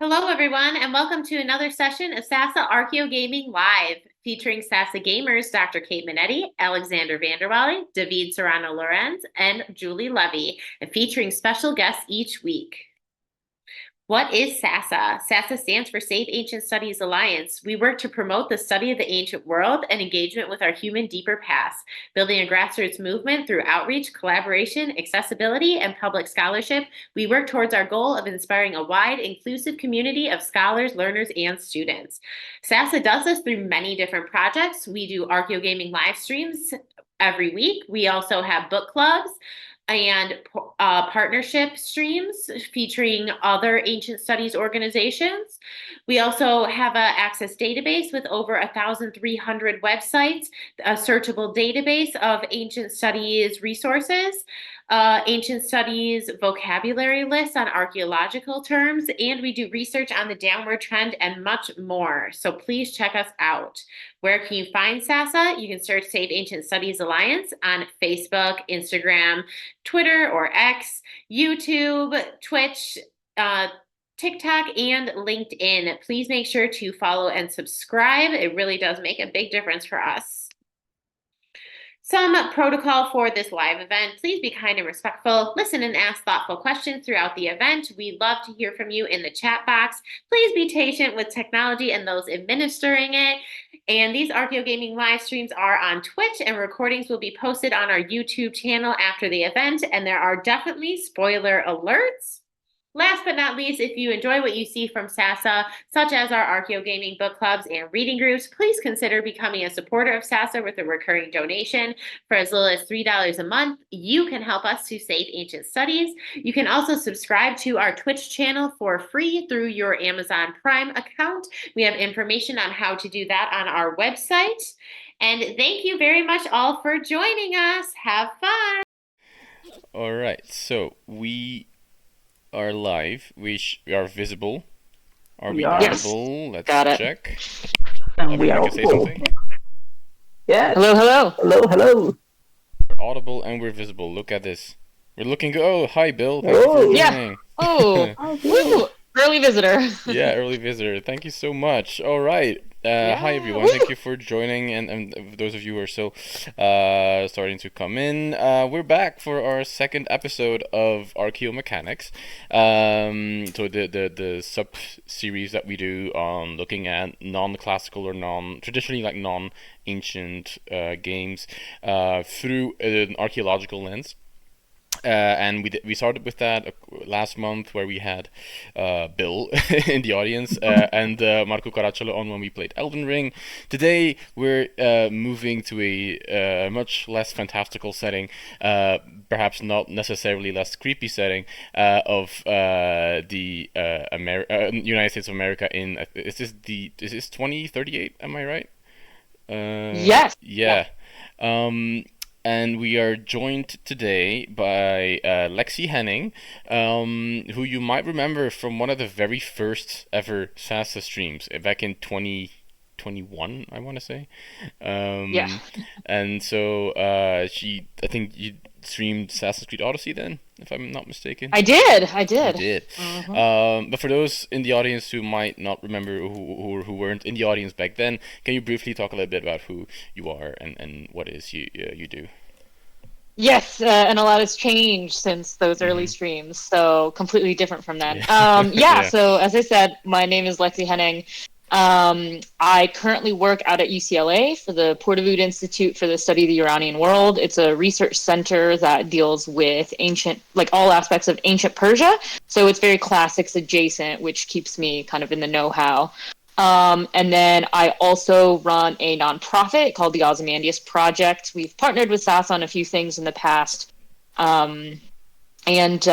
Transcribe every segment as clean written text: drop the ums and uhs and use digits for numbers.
Hello, everyone, and welcome to another session of SASA Archeo Gaming Live, featuring SASA gamers Dr. Kate Minetti, Alexander Vanderwally, David Serrano Lorenz, and Julie Levy, and featuring special guests each week. What is SASA? SASA stands for Save Ancient Studies Alliance. We work to promote the study of the ancient world and engagement with our human deeper past, building a grassroots movement through outreach, collaboration, accessibility, and public scholarship. We work towards our goal of inspiring a wide, inclusive community of scholars, learners, and students. SASA does this through many different projects. We do Archeo Gaming live streams every week. We also have book clubs and partnership streams featuring other ancient studies organizations. We also have an access database with over 1,300 websites, a searchable database of ancient studies resources, ancient studies vocabulary lists on archaeological terms, and we do research on the downward trend and much more. So please check us out. Where can you find SASA? You can search Save Ancient Studies Alliance on Facebook, Instagram, Twitter or X, YouTube, Twitch, TikTok, and LinkedIn. Please make sure to follow and subscribe. It really does make a big difference for us. Some protocol for this live event. Please be kind and respectful. Listen and ask thoughtful questions throughout the event. We love to hear from you in the chat box. Please be patient with technology and those administering it. And these Archeo Gaming live streams are on Twitch, and recordings will be posted on our YouTube channel after the event. And there are definitely spoiler alerts. Last but not least, if you enjoy what you see from SASA, such as our Archeo Gaming book clubs and reading groups, please consider becoming a supporter of SASA with a recurring donation. For as little as $3 a month, you can help us to save ancient studies. You can also subscribe to our Twitch channel for free through your Amazon Prime account. We have information on how to do that on our website. And thank you very much all for joining us. Have fun. All right, so we are live. We are visible. Are we Yes. audible? Let's Got it. check. And we are Everyone can say audible. something. Yes. Hello, hello. Hello, hello. We're audible and we're visible. Look at this. We're looking good. Oh, hi, Bill. Thank you for Oh. Yeah. joining. Oh, woo! Early visitor. Yeah, early visitor. Thank you so much. All right. Hi, everyone. Woo! Thank you for joining, and those of you who are still starting to come in. We're back for our second episode of Archaeomechanics. So the sub series that we do on looking at non-classical or traditionally like non-ancient games through an archaeological lens. And we started with that last month, where we had Bill in the audience and Marco Caracciolo on when we played Elden Ring. Today we're moving to a much less fantastical setting, perhaps not necessarily less creepy setting of the United States of America. Is this 2038? Am I right? Yes. Yeah. And we are joined today by Lexie Henning, who you might remember from one of the very first ever SASA streams back in 2021, I want to say. Yeah. And so I think you streamed Assassin's Creed Odyssey then, if I'm not mistaken. I did. You did. Mhm. But for those in the audience who might not remember, who weren't in the audience back then, can you briefly talk a little bit about who you are and what it is you do? Yes, and a lot has changed since those early Mhm. streams, so completely different from then. Yeah. Yeah. So as I said, my name is Lexie Henning. I currently work out at UCLA for the Portavood Institute for the Study of the Iranian World. It's a research center that deals with all aspects of ancient Persia. So it's very classics adjacent, which keeps me kind of in the know-how. And then I also run a nonprofit called the Ozymandias Project. We've partnered with SAS on a few things in the past. And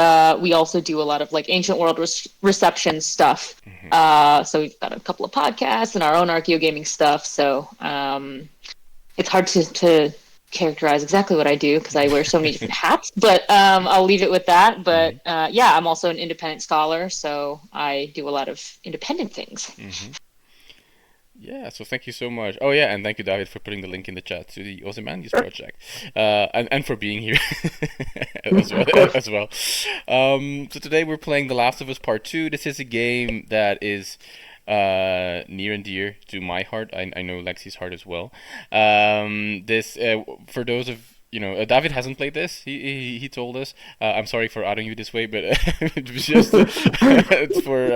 we also do a lot of ancient world reception stuff. Mhm. So we've got a couple of podcasts and our own Archeo Gaming stuff. So it's hard to characterize exactly what I do because I wear so many different hats, but I'll leave it with that. But yeah, I'm also an independent scholar, so I do a lot of independent things. Mhm. Yeah, so thank you so much. Oh yeah, and thank you, David, for putting the link in the chat to the Ozymandias project, and for being here as well. As well. So today we're playing The Last of Us Part 2. This is a game that is near and dear to my heart. I know Lexie's heart as well. This for those of David hasn't played this. He told us. I'm sorry for outing you this way, but it's just it's for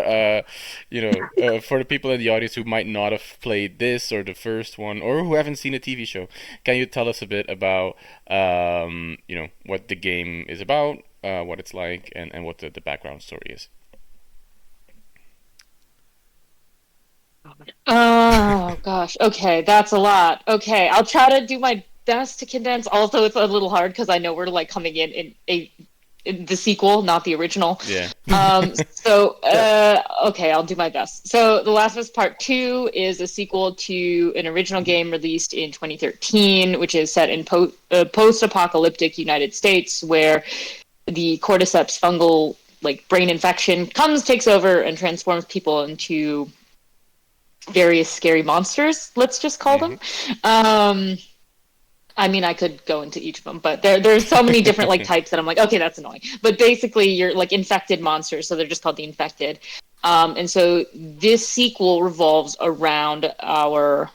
the people in the audience who might not have played this or the first one, or who haven't seen a TV show. Can you tell us a bit about what the game is about, what it's like, and what the background story is? Oh gosh. Okay, that's a lot. Okay, I'll try to do my best to condense. Also, it's a little hard because I know we're like coming in the sequel, not the original. Yeah. Okay, I'll do my best. So, The Last of Us Part 2 is a sequel to an original game released in 2013, which is set in post-apocalyptic United States, where the cordyceps fungal brain infection takes over, and transforms people into various scary monsters. Let's just call them. I mean, I could go into each of them, but there's so many different types that I'm like, okay, that's annoying. But basically, you're infected monsters, so they're just called the infected. And so this sequel revolves around our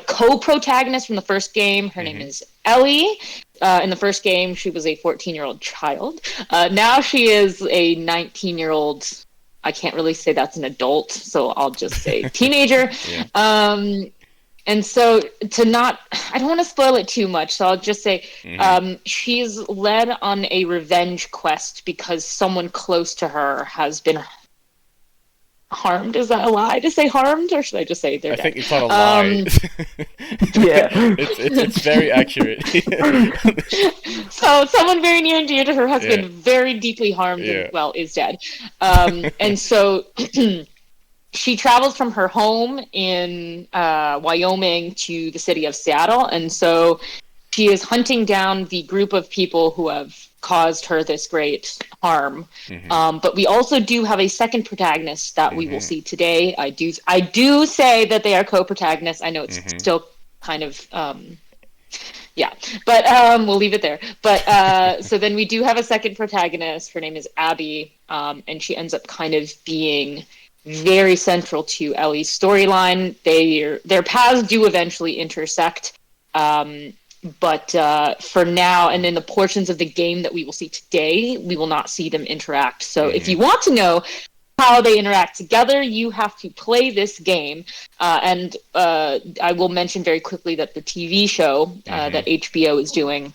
co-protagonist from the first game. Her name is Ellie. In the first game, she was a 14-year-old child. Now she is a 19-year-old. I can't really say that's an adult, so I'll just say teenager. Yeah. And so I don't want to spoil it too much, so I'll just say she's led on a revenge quest because someone close to her has been harmed. Is that a lie to say harmed, or should I just say they're dead? I think it's not a lie. Yeah. It's very accurate. So someone very near and dear to her has been very deeply harmed and, is dead. And so she travels from her home in Wyoming to the city of Seattle. And so she is hunting down the group of people who have caused her this great harm. But we also do have a second protagonist that we will see today. I do say that they are co-protagonists. I know it's still kind of but we'll leave it there. But so then we do have a second protagonist. Her name is Abby, and she ends up kind of being very central to Ellie's storyline. Their paths do eventually intersect. But for now, and in the portions of the game that we will see today, we will not see them interact. So if you want to know how they interact together, you have to play this game. And I will mention very quickly that the TV show that HBO is doing,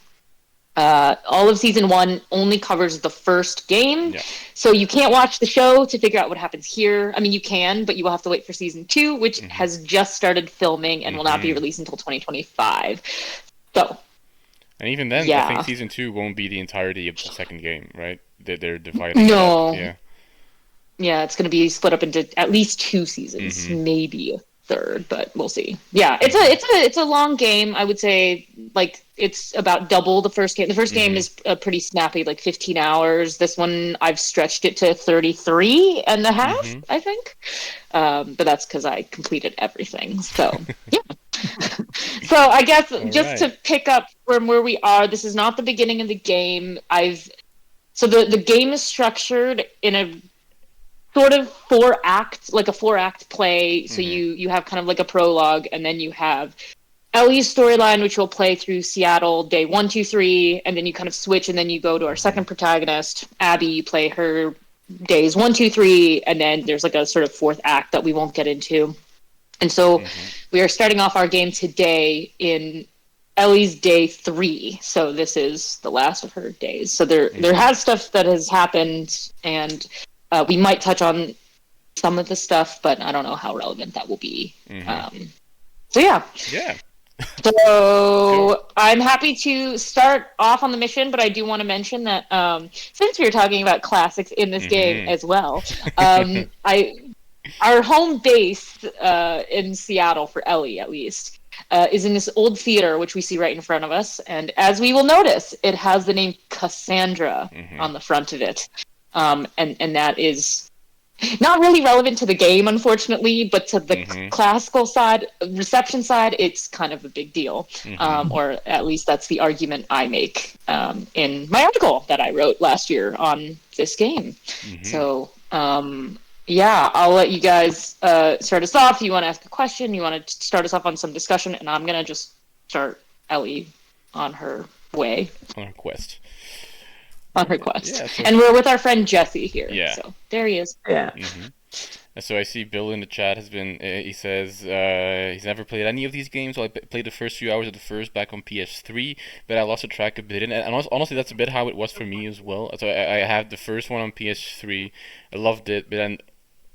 all of season 1 only covers the first game. So you can't watch the show to figure out what happens here. I mean, you can, but you will have to wait for season 2, which has just started filming and will not be released until 2025. So, and even then, I think season 2 won't be the entirety of the second game, right? They're dividing it up. Yeah, it's going to be split up into at least 2 seasons, maybe a third, but we'll see. Yeah, it's a long game. I would say it's about double the first game. The first game is pretty snappy, 15 hours. This one I've stretched it to 33 and a half, I think. But that's because I completed everything. So yeah. So I guess to pick up from where we are, this is not the beginning of the game. So the game is structured in a sort of 4-act play. So you have kind of a prologue, and then you have Ellie's storyline, which will play through Seattle day 1, 2, 3, and then you kind of switch, and then you go to our second protagonist, Abby. You play her days 1, 2, 3, and then there's a sort of 4th act that we won't get into. And so we are starting off our game today in Ellie's day 3. So this is the last of her days. So there has stuff that has happened, and we might touch on some of the stuff, but I don't know how relevant that will be. So yeah. So I'm happy to start off on the mission, but I do want to mention that since we were talking about classics in this game as well, our home base in Seattle for Ellie, at least, is in this old theater, which we see right in front of us. And as we will notice, it has the name Cassandra on the front of it. And that is not really relevant to the game, unfortunately, but to the classical side, reception side, it's kind of a big deal. Or at least that's the argument I make in my article that I wrote last year on this game. So, yeah, I'll let you guys start us off. You want to ask a question? You want to start us off on some discussion? And I'm going to just start Ellie on her way. On her quest. On her quest. Yeah, so and we're with our friend Jesse here. Yeah. So there he is. Yeah. So I see Bill in the chat has been, he says he's never played any of these games. So I played the first few hours of the first back on PS3, but I lost track a bit. And honestly, that's a bit how it was for me as well. So I had the first one on PS3. I loved it, but then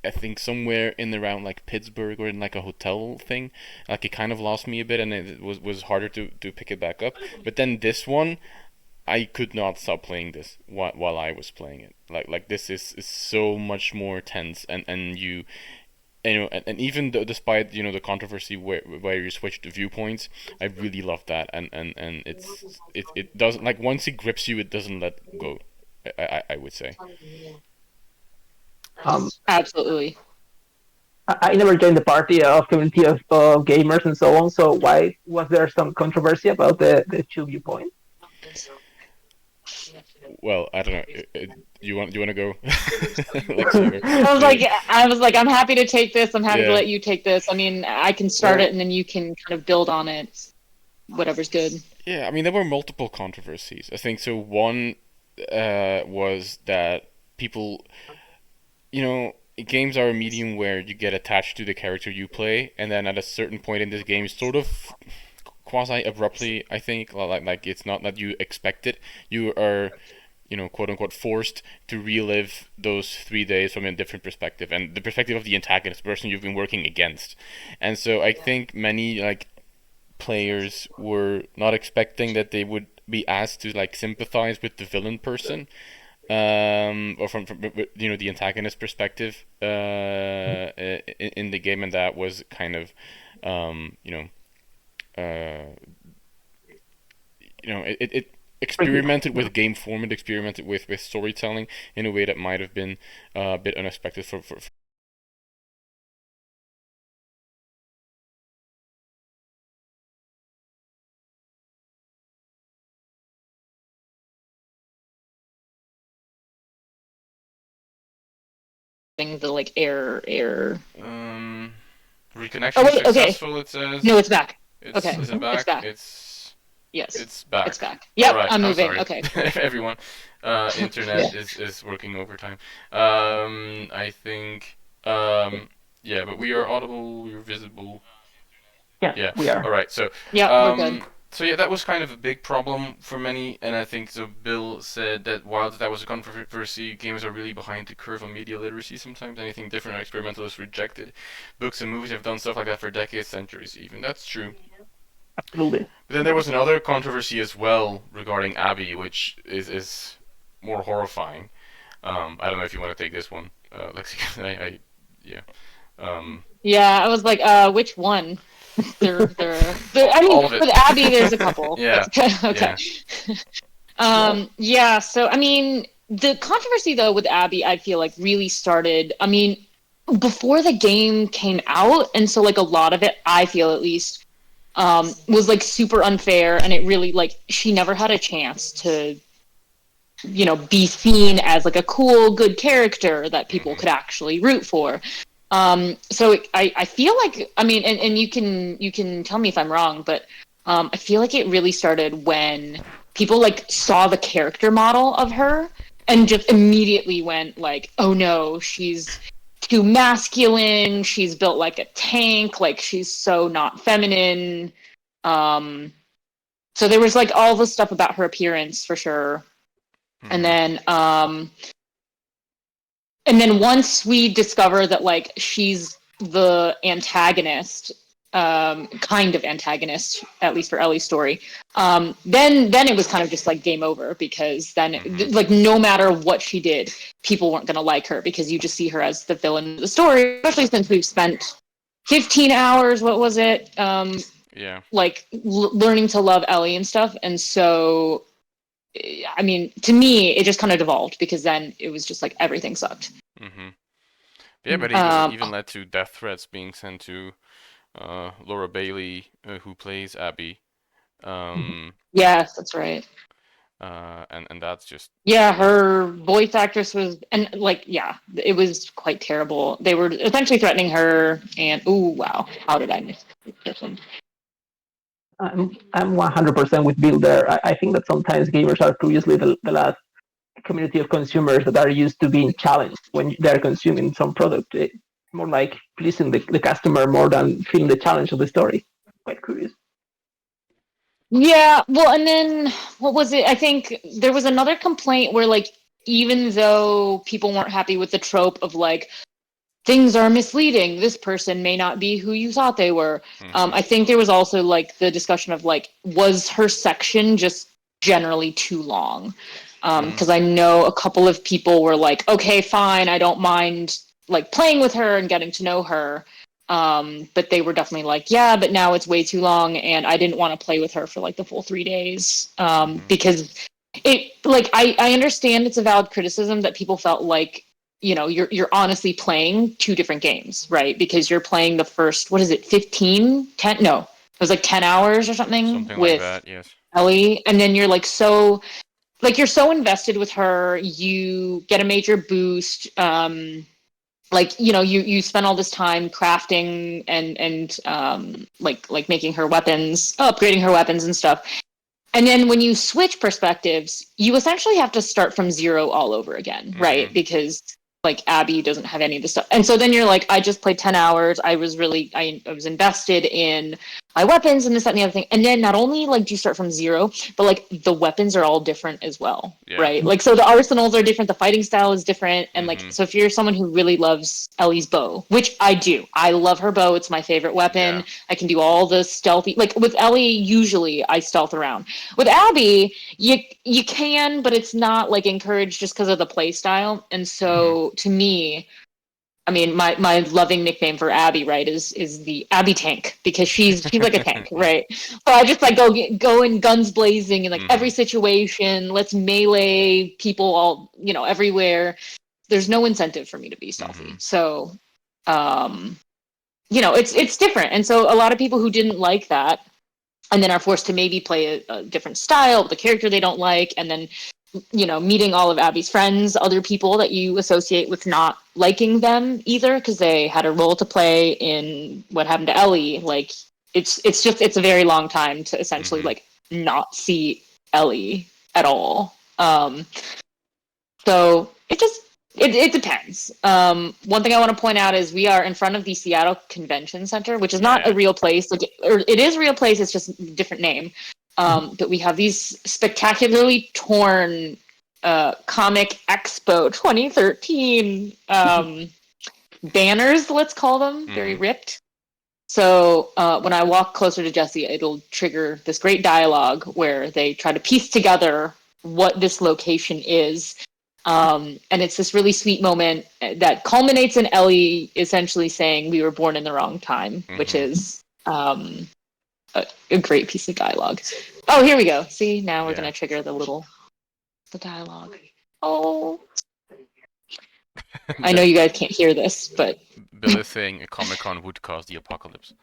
I think somewhere in around like Pittsburgh or in like a hotel thing, like it kind of lost me a bit, and it was harder to pick it back up. But then this one, I could not stop playing this while I was playing it. Like this is so much more tense, and you know, and even though, despite the controversy where you switch the viewpoints, I really love that, and it doesn't, like, once it grips you, it doesn't let go. I would say. Absolutely. I never joined the party of community of gamers and so on. So why was there some controversy about the two viewpoints? Well, I don't know. You want to go? Lexie, I was like, I'm happy to take this. I'm happy to let you take this. I mean, I can start it, and then you can kind of build on it. Whatever's good. Yeah, I mean, there were multiple controversies. I think so. One was that people, games are a medium where you get attached to the character you play, and then at a certain point in this game, sort of quasi abruptly, I think, like it's not that you expect it. You are, quote unquote, forced to relive those 3 days from a different perspective, and the perspective of the antagonist, the person you've been working against. And so I think many players were not expecting that they would be asked to sympathize with the villain person, or from the antagonist perspective in the game, and that was kind of it experimented with game form, and experimented with storytelling in a way that might have been a bit unexpected for the error. Reconnection wait, successful. Okay. It says. No, it's back. Is It's it back? back. Yes. It's back. It's back. Yep, right. I'm moving. Sorry. Okay. Everyone, internet is working overtime. I think. But we are audible. We are visible. Yeah, we are. All right. So. Yeah, we're good. So yeah, that was kind of a big problem for many, and I think so. Bill said that while that was a controversy, gamers are really behind the curve on media literacy sometimes. Anything different or experimental is rejected. Books and movies have done stuff like that for decades, centuries even. That's true. Absolutely. But then there was another controversy as well regarding Abby, which is more horrifying. I don't know if you want to take this one, Lexie. Yeah, I was like, which one? I mean, with Abby, there's a couple. Yeah. Okay. Yeah. So, I mean, the controversy though with Abby, I feel like really started. I mean, before the game came out, and so a lot of it, I feel at least, was super unfair, and it really she never had a chance to, be seen as a cool, good character that people could actually root for. So I feel like, I mean, and you can tell me if I'm wrong, but I feel like it really started when people saw the character model of her and just immediately went oh no, she's too masculine, she's built like a tank, she's so not feminine. So there was all the stuff about her appearance for sure. And then once we discover that she's the antagonist, kind of antagonist, at least for Ellie's story, then it was kind of just game over, because then no matter what she did, people weren't going to like her, because you just see her as the villain of the story, especially since we've spent 15 hours, what was it? Learning to love Ellie and stuff. And so, I mean, to me, it just kind of devolved, because then it was just everything sucked. Yeah, but it even led to death threats being sent to Laura Bailey, who plays Abby. Yes, that's right. And that's just Yeah, her voice actress was, and like, yeah, it was quite terrible. They were essentially threatening her, and oh wow, how did I miss this person? I'm 100% with Bill there. I think that sometimes gamers are curiously the last community of consumers that are used to being challenged when they're consuming some product. It's more like pleasing the customer more than feeling the challenge of the story. Quite curious. Yeah, well, and then what was it? I think there was another complaint where, like, even though people weren't happy with the trope of like things are misleading, this person may not be who you thought they were. I think there was also like the discussion of like, was her section just generally too long? Because I know a couple of people were like, okay, fine, I don't mind like playing with her and getting to know her. But they were definitely like, yeah, but now it's way too long, and I didn't want to play with her for like the full 3 days. Because it like I understand it's a valid criticism that people felt like, you know, you're honestly playing two different games, right? Because you're playing the first, what is it, 15, 10? No, it was like 10 hours or something like with that. Yes. Ellie, and then you're like you're so invested with her, you get a major boost. Like, you know, you spend all this time crafting and like making her weapons, upgrading her weapons and stuff. And then when you switch perspectives, you essentially have to start from zero all over again, right? Because like Abby doesn't have any of the stuff. And so then you're like, I just played 10 hours. I was invested in my weapons and this, that, and the other thing. And then not only like do you start from zero, but like the weapons are all different as well, right? Like, so the arsenals are different. The fighting style is different. And like, so if you're someone who really loves Ellie's bow, which I do, I love her bow. It's my favorite weapon. I can do all the stealthy, like with Ellie, usually I stealth around. With Abby, you can, but it's not like encouraged just because of the play style. And so to me, I mean, my loving nickname for Abby, right, is the Abby Tank, because she's like a tank, right? So I just like go in guns blazing in like every situation. Let's melee people all, you know, everywhere. There's no incentive for me to be stealthy. So, you know, it's different. And so a lot of people who didn't like that, and then are forced to maybe play a different style, the character they don't like, and then, you know, meeting all of Abby's friends, other people that you associate with not liking them either, because they had a role to play in what happened to Ellie. Like, it's a very long time to essentially like not see Ellie at all. So it depends. One thing I want to point out is we are in front of the Seattle Convention Center, which is not a real place. Like, or it is a real place. It's just a different name. But we have these spectacularly torn Comic Expo 2013 banners, let's call them, very ripped. So when I walk closer to Jesse, it'll trigger this great dialogue where they try to piece together what this location is. And it's this really sweet moment that culminates in Ellie essentially saying we were born in the wrong time, which is a great piece of dialogue. Oh, here we go. See, now we're going to trigger the dialogue. Oh. I know you guys can't hear this, but... Bill is saying a Comic-Con would cause the apocalypse.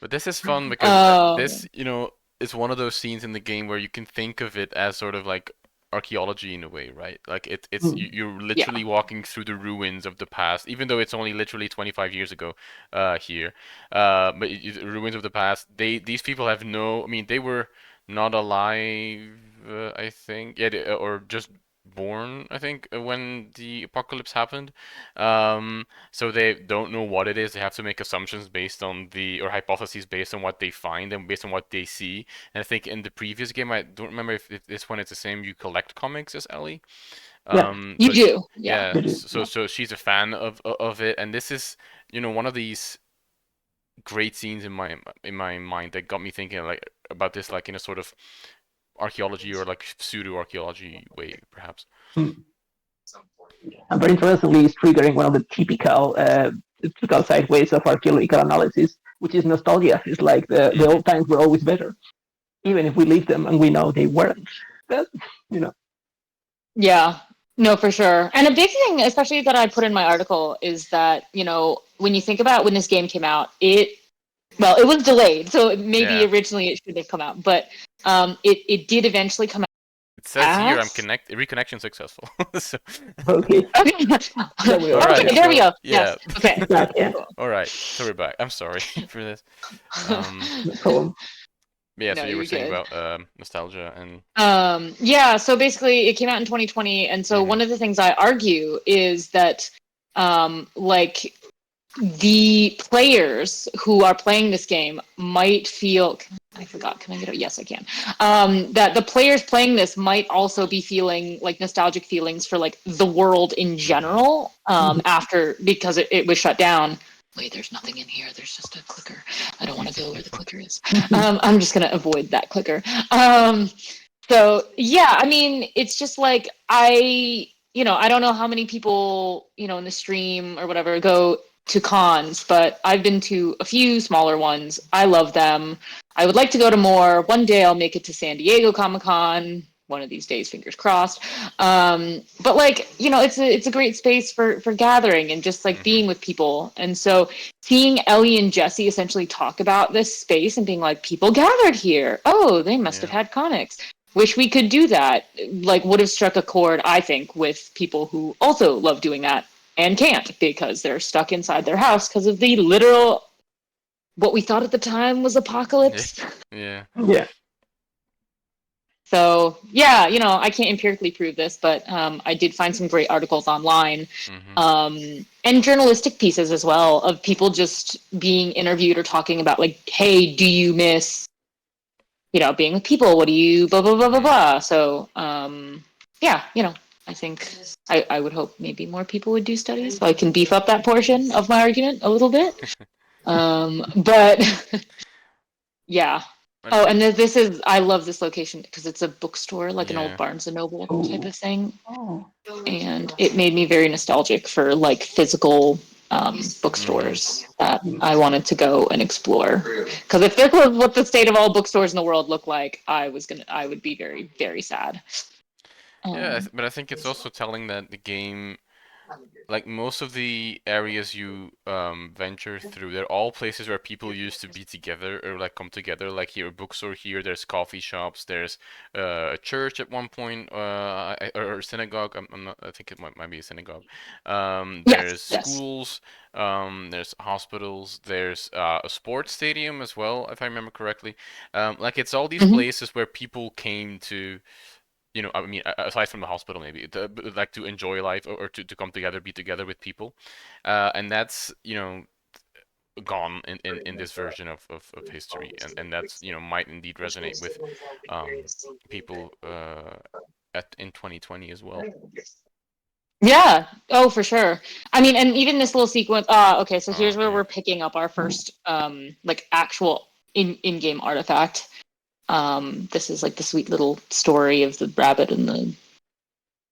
But this is fun because this, you know, is one of those scenes in the game where you can think of it as sort of like archaeology in a way, right? Like you're literally walking through the ruins of the past, even though it's only literally 25 years ago here. But ruins of the past, these people have no, I mean, they were not alive, I think, or just born, I think, when the apocalypse happened. So they don't know what it is. They have to make assumptions based on or hypotheses based on what they find and based on what they see. And I think in the previous game, I don't remember if this one is the same. You collect comics as Ellie. You do. Yeah. So she's a fan of it, and this is, you know, one of these great scenes in my mind that got me thinking like about this, like in a sort of archaeology or like pseudo archaeology way, perhaps. And very interestingly, it's triggering one of the typical sideways of archaeological analysis, which is nostalgia. It's like the old times were always better, even if we leave them and we know they weren't. But, you know. Yeah. No, for sure. And a big thing, especially that I put in my article, is that, when you think about when this game came out, it was delayed. So maybe Yeah. originally it should have come out, but it did eventually come out. It says here I'm As reconnection successful. So, Okay, Okay. there we all are. right. Okay, there we So go. yeah. Yes. Okay. Back, yeah, Cool. All right. So we're back. I'm sorry for this. no problem. Yeah. So No, you were you're saying good. about nostalgia and. Yeah, so basically it came out in 2020, and so Mhm. one of the things I argue is that like the players who are playing this game might feel, I forgot, can I get it? Yes, I can. That the players playing this might also be feeling like nostalgic feelings for like the world in Mhm. general, Mhm. after, because it was shut down. Wait, there's nothing in here. There's just a clicker. I don't want to go where the clicker is. I'm just gonna avoid that clicker. So yeah, I mean, it's just like I don't know how many people, in the stream or whatever go to cons, but I've been to a few smaller ones. I love them. I would like to go to more. One day I'll make it to San Diego Comic Con. One of these days, fingers crossed. But like, it's a great space for gathering and just like Mhm. being with people. And so seeing Ellie and Jesse essentially talk about this space and being like, people gathered here. Oh, they must have Yeah. had comics. Wish we could do that. Like, would have struck a chord, I think, with people who also love doing that and can't because they're stuck inside their house because of the literal, what we thought at the time was Yeah. apocalypse. Yeah. Yeah, So yeah, I can't empirically prove this, but I did find some great articles online, Mhm. and journalistic pieces as well of people just being interviewed or talking about like, hey, do you miss, being with people? What do you blah blah blah blah Mhm. blah? So yeah, I think I would hope maybe more people would do studies so I can beef up that portion of my argument a little bit. But yeah. I Oh, and think. I love this location because it's a bookstore, like an old Yeah. Barnes and Noble type oh, of thing. And it made me very nostalgic for like physical Mhm. bookstores that I wanted to go and explore. Because if this was what the state of all bookstores in the world looked like, I would be very, very sad. Yeah. Um, But I think it's also telling that the game, like most of the areas you venture through, they're all places where people used to be together or like come together. Like here, a bookstore here. There's coffee shops. There's a church at one point, or a synagogue. I'm not. I think it might be a synagogue. yes, There's yes. schools. There's hospitals. There's a sports stadium as well, if I remember correctly. Like it's all these Hmm. places where people came to, I mean, aside from the hospital, maybe like to enjoy life, or to come together, be together with people, and that's gone in this version of history, and that's might indeed resonate with people at in 2020 as well. Yeah. Oh, for sure. I mean, and even this little sequence. Okay. So here's where Yeah. we're picking up our first, like actual in-game artifact. This is like the sweet little story of the rabbit and the,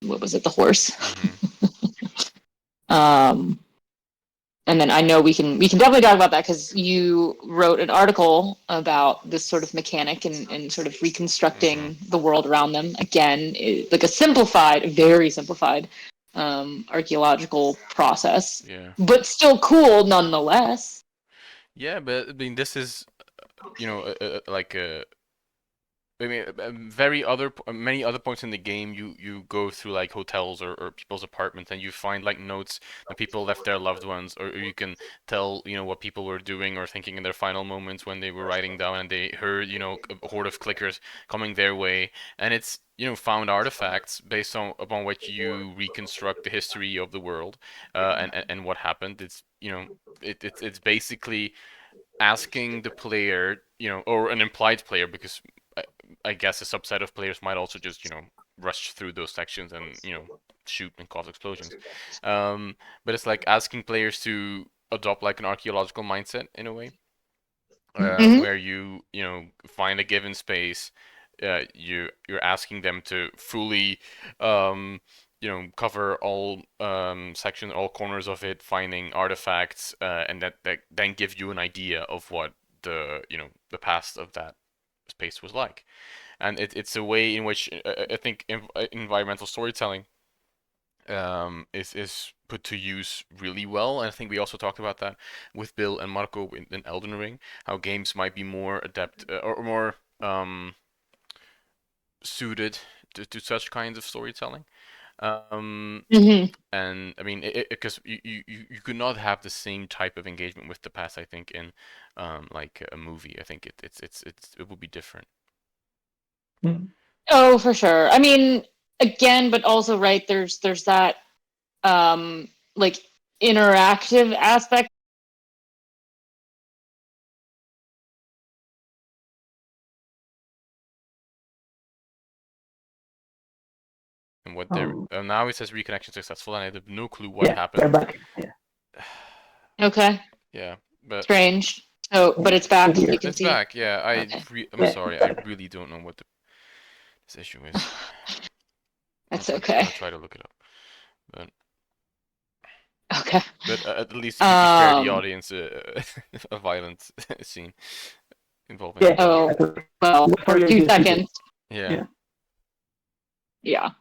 what was it, the horse. Hmm. Um, and then I know we can definitely talk about that because you wrote an article about this sort of mechanic and sort of Hmm. reconstructing the world around them. Again, like a simplified, very simplified archaeological process, Yeah. but still cool nonetheless. Yeah, but I mean, this is like a I mean, many other points in the game, you go through like hotels or people's apartments, and you find like notes that people left their loved ones, or you can tell what people were doing or thinking in their final moments when they were writing down and they heard a horde of clickers coming their way, and it's found artifacts based on upon which you reconstruct the history of the world, and what happened. It's it's basically asking the player, or an implied player, because I, I guess a subset of players might also just, rush through those sections and, shoot and cause explosions. But it's like asking players to adopt like an archaeological mindset in a way, Hmm. where find a given space, you're asking them to fully, um, cover all sections, all corners of it, finding artifacts, and that then give you an idea of what the past of that space was like. And it's a way in which I think environmental storytelling is put to use really well. And I think we also talked about that with Bill and Marco in Elden Ring, how games might be more adept or more suited to such kinds of storytelling. Mhm. And I mean, because you could not have the same type of engagement with the past, I think, in like a movie. I think it would be different. Mm. Oh, for sure. I mean, again, but also right, there's that like interactive aspect. And what they're Um, now it says reconnection successful, and I have no clue what yeah, they're happened. back. Yeah, Okay, Yeah, but strange. Oh, but yeah, it's back. You weird. can it's see. back. Yeah, Okay. I'm Yeah, it's sorry, I back. really don't know what this issue is. That's I'm gonna okay. try to look it up, but Okay. at least we spare the Um. audience a violent scene involving Yeah, a dog. Oh, exactly. well, Look for for your 2 seconds. Yeah. Yeah.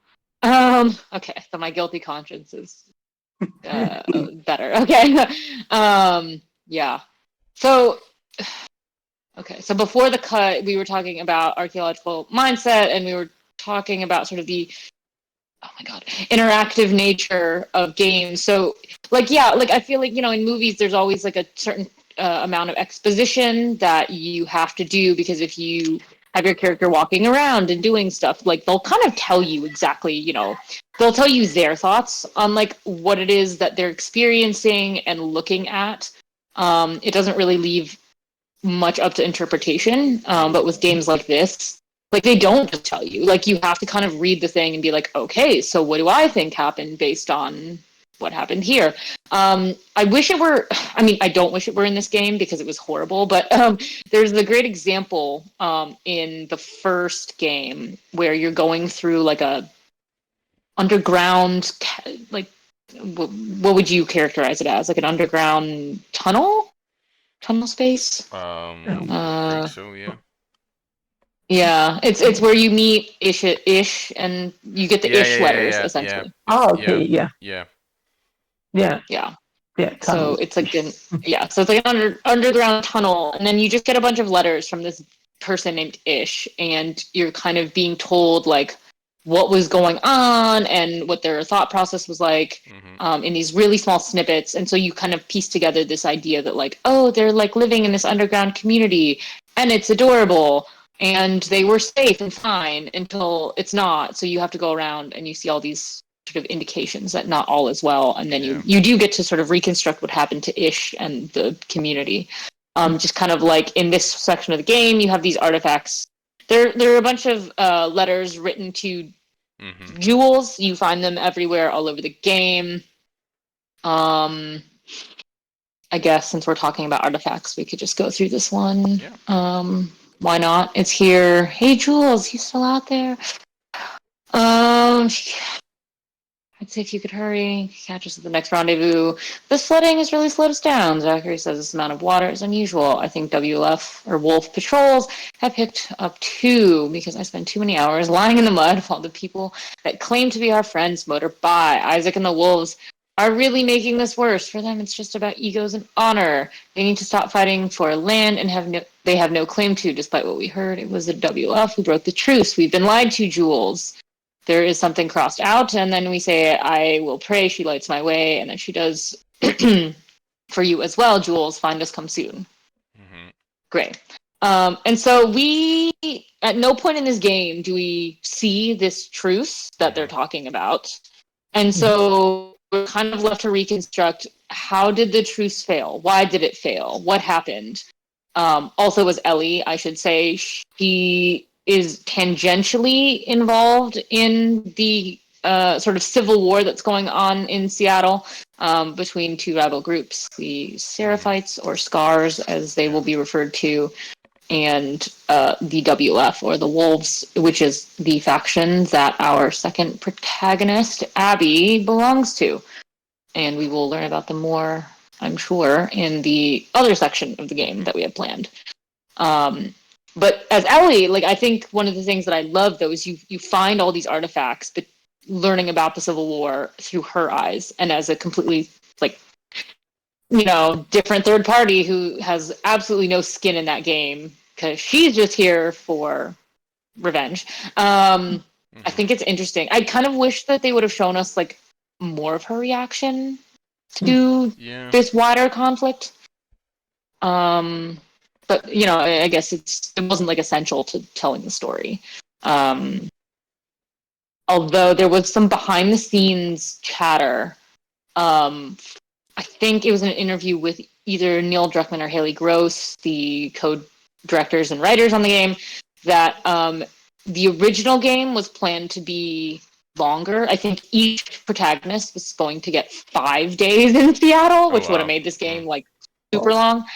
Yeah. Okay. So my guilty conscience is Please. better. Okay. Yeah. So okay. So before the cut, we were talking about archaeological mindset, and we were talking about sort of the oh my god interactive nature of games. So like yeah, like I feel like in movies there's always like a certain amount of exposition that you have to do because if you have your character walking around and doing stuff like they'll kind of tell you exactly they'll tell you their thoughts on like what it is that they're experiencing and looking at. It doesn't really leave much up to interpretation. But with games like this, like they don't just tell you. Like you have to kind of read the thing and be like, okay, so what do I think happened based on what happened here? I wish it were. I mean, I don't wish it were in this game because it was horrible. But there's the great example in the first game where you're going through like a underground like what would you characterize it as? Like an underground tunnel space? I think so. Yeah. Yeah, it's where you meet Ish, and you get the Yeah, Ish yeah, yeah, letters yeah, yeah, essentially. Oh, yeah, okay. Yeah, yeah. yeah, Yeah, yeah. so Tunnels. it's like so it's like an underground tunnel, and then you just get a bunch of letters from this person named Ish, and you're kind of being told like what was going on and what their thought process was like Mhm. in these really small snippets, and so you kind of piece together this idea that like oh they're like living in this underground community, and it's adorable. And they were safe and fine until it's not. So you have to go around and you see all these sort of indications that not all is well, and then Yeah. you do get to sort of reconstruct what happened to Ish and the community. Just kind of like in this section of the game, you have these artifacts. There are a bunch of letters written to Mhm. jewels. You find them everywhere, all over the game. I guess since we're talking about artifacts, we could just go through this one. Yeah. Why not? It's here. Hey, Jules, you still out there? I'd say if you could hurry, catch us at the next rendezvous. This flooding has really slowed us down. Zachary says this amount of water is unusual. I think WLF or Wolf patrols have picked up too because I spend too many hours lying in the mud while the people that claim to be our friends motor by. Isaac and the Wolves are really making this worse. For them, it's just about egos and honor. They need to stop fighting for land and they have no claim to, despite what we heard. It was the WLF who broke the truce. We've been lied to, Jules. There is something crossed out, and then we say, I will pray, she lights my way, and then she does for you as well, Jules, find us, come soon. Mhm. Great. And so we, at no point in this game do we see this truce that they're Mhm. talking about. And so we're kind of left to reconstruct how did the truce fail? Why did it fail? What happened? Also, was Ellie, I should say, she is tangentially involved in the sort of civil war that's going on in Seattle between two rival groups, the Seraphites or Scars, as they will Yeah. be referred to, and the WF or the Wolves, which is the faction that our second protagonist, Abby, belongs to. And we will learn about them more, I'm sure, in the other section of the game that we have planned. But as Ellie, like I think one of the things that I love though is you find all these artifacts, but learning about the Civil War through her eyes and as a completely like different third party who has absolutely no skin in that game because she's just here for revenge. I think it's interesting. I kind of wish that they would have shown us like more of her reaction to this wider conflict. But I guess it wasn't like essential to telling the story. Although there was some behind the scenes chatter. I think it was an interview with either Neil Druckmann or Haley Gross, the code directors and writers on the game, that the original game was planned to be longer. I think each protagonist was going to get 5 days in Seattle, which would have made this game like super long.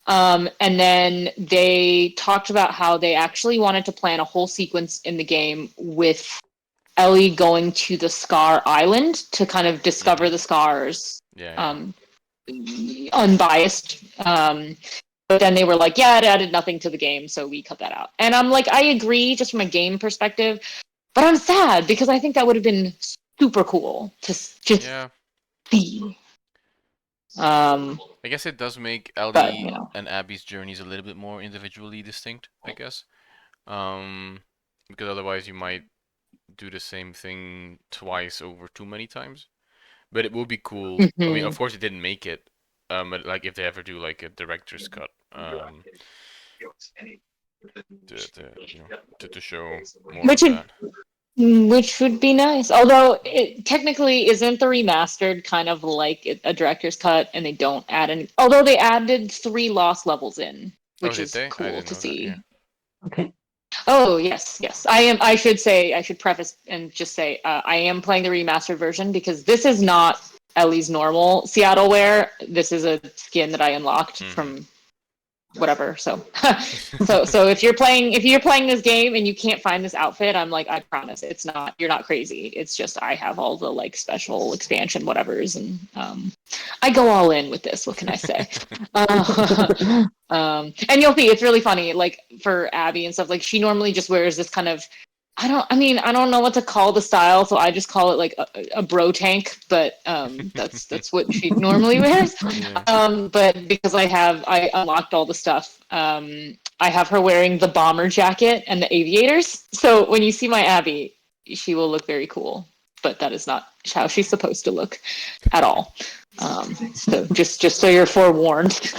And then they talked about how they actually wanted to plan a whole sequence in the game with Ellie going to the Scar Island to kind of discover the scars. Unbiased. But then they were like, yeah, it added nothing to the game, so we cut that out. And I'm like, I agree just from a game perspective, but I'm sad because I think that would have been super cool to just see. I guess it does make Ellie and Abby's journeys a little bit more individually distinct, I guess. Because otherwise you might do the same thing twice over too many times. But it will be cool. I mean, of course, it didn't make it. But like, if they ever do like a director's cut, to show more of that. Which would be nice. Although it technically isn't the remastered kind of like a director's cut, and they don't add any. Although they added 3 lost levels in, which is cool to see. That, Okay. Oh yes. I should preface and just say I am playing the remastered version because this is not Ellie's normal Seattle wear. This is a skin that I unlocked from whatever. So if you're playing this game and you can't find this outfit, I'm like, I promise it's not, you're not crazy. It's just I have all the like special expansion whatevers, and I go all in with this. What can I say? And you'll see it's really funny, like for Abby and stuff, like she normally just wears this kind of, I don't know what to call the style, so I just call it like a bro tank, but that's what she normally wears. But because I unlocked all the stuff, I have her wearing the bomber jacket and the aviators. So when you see my Abby, she will look very cool, but that is not how she's supposed to look at all. So just so you're forewarned.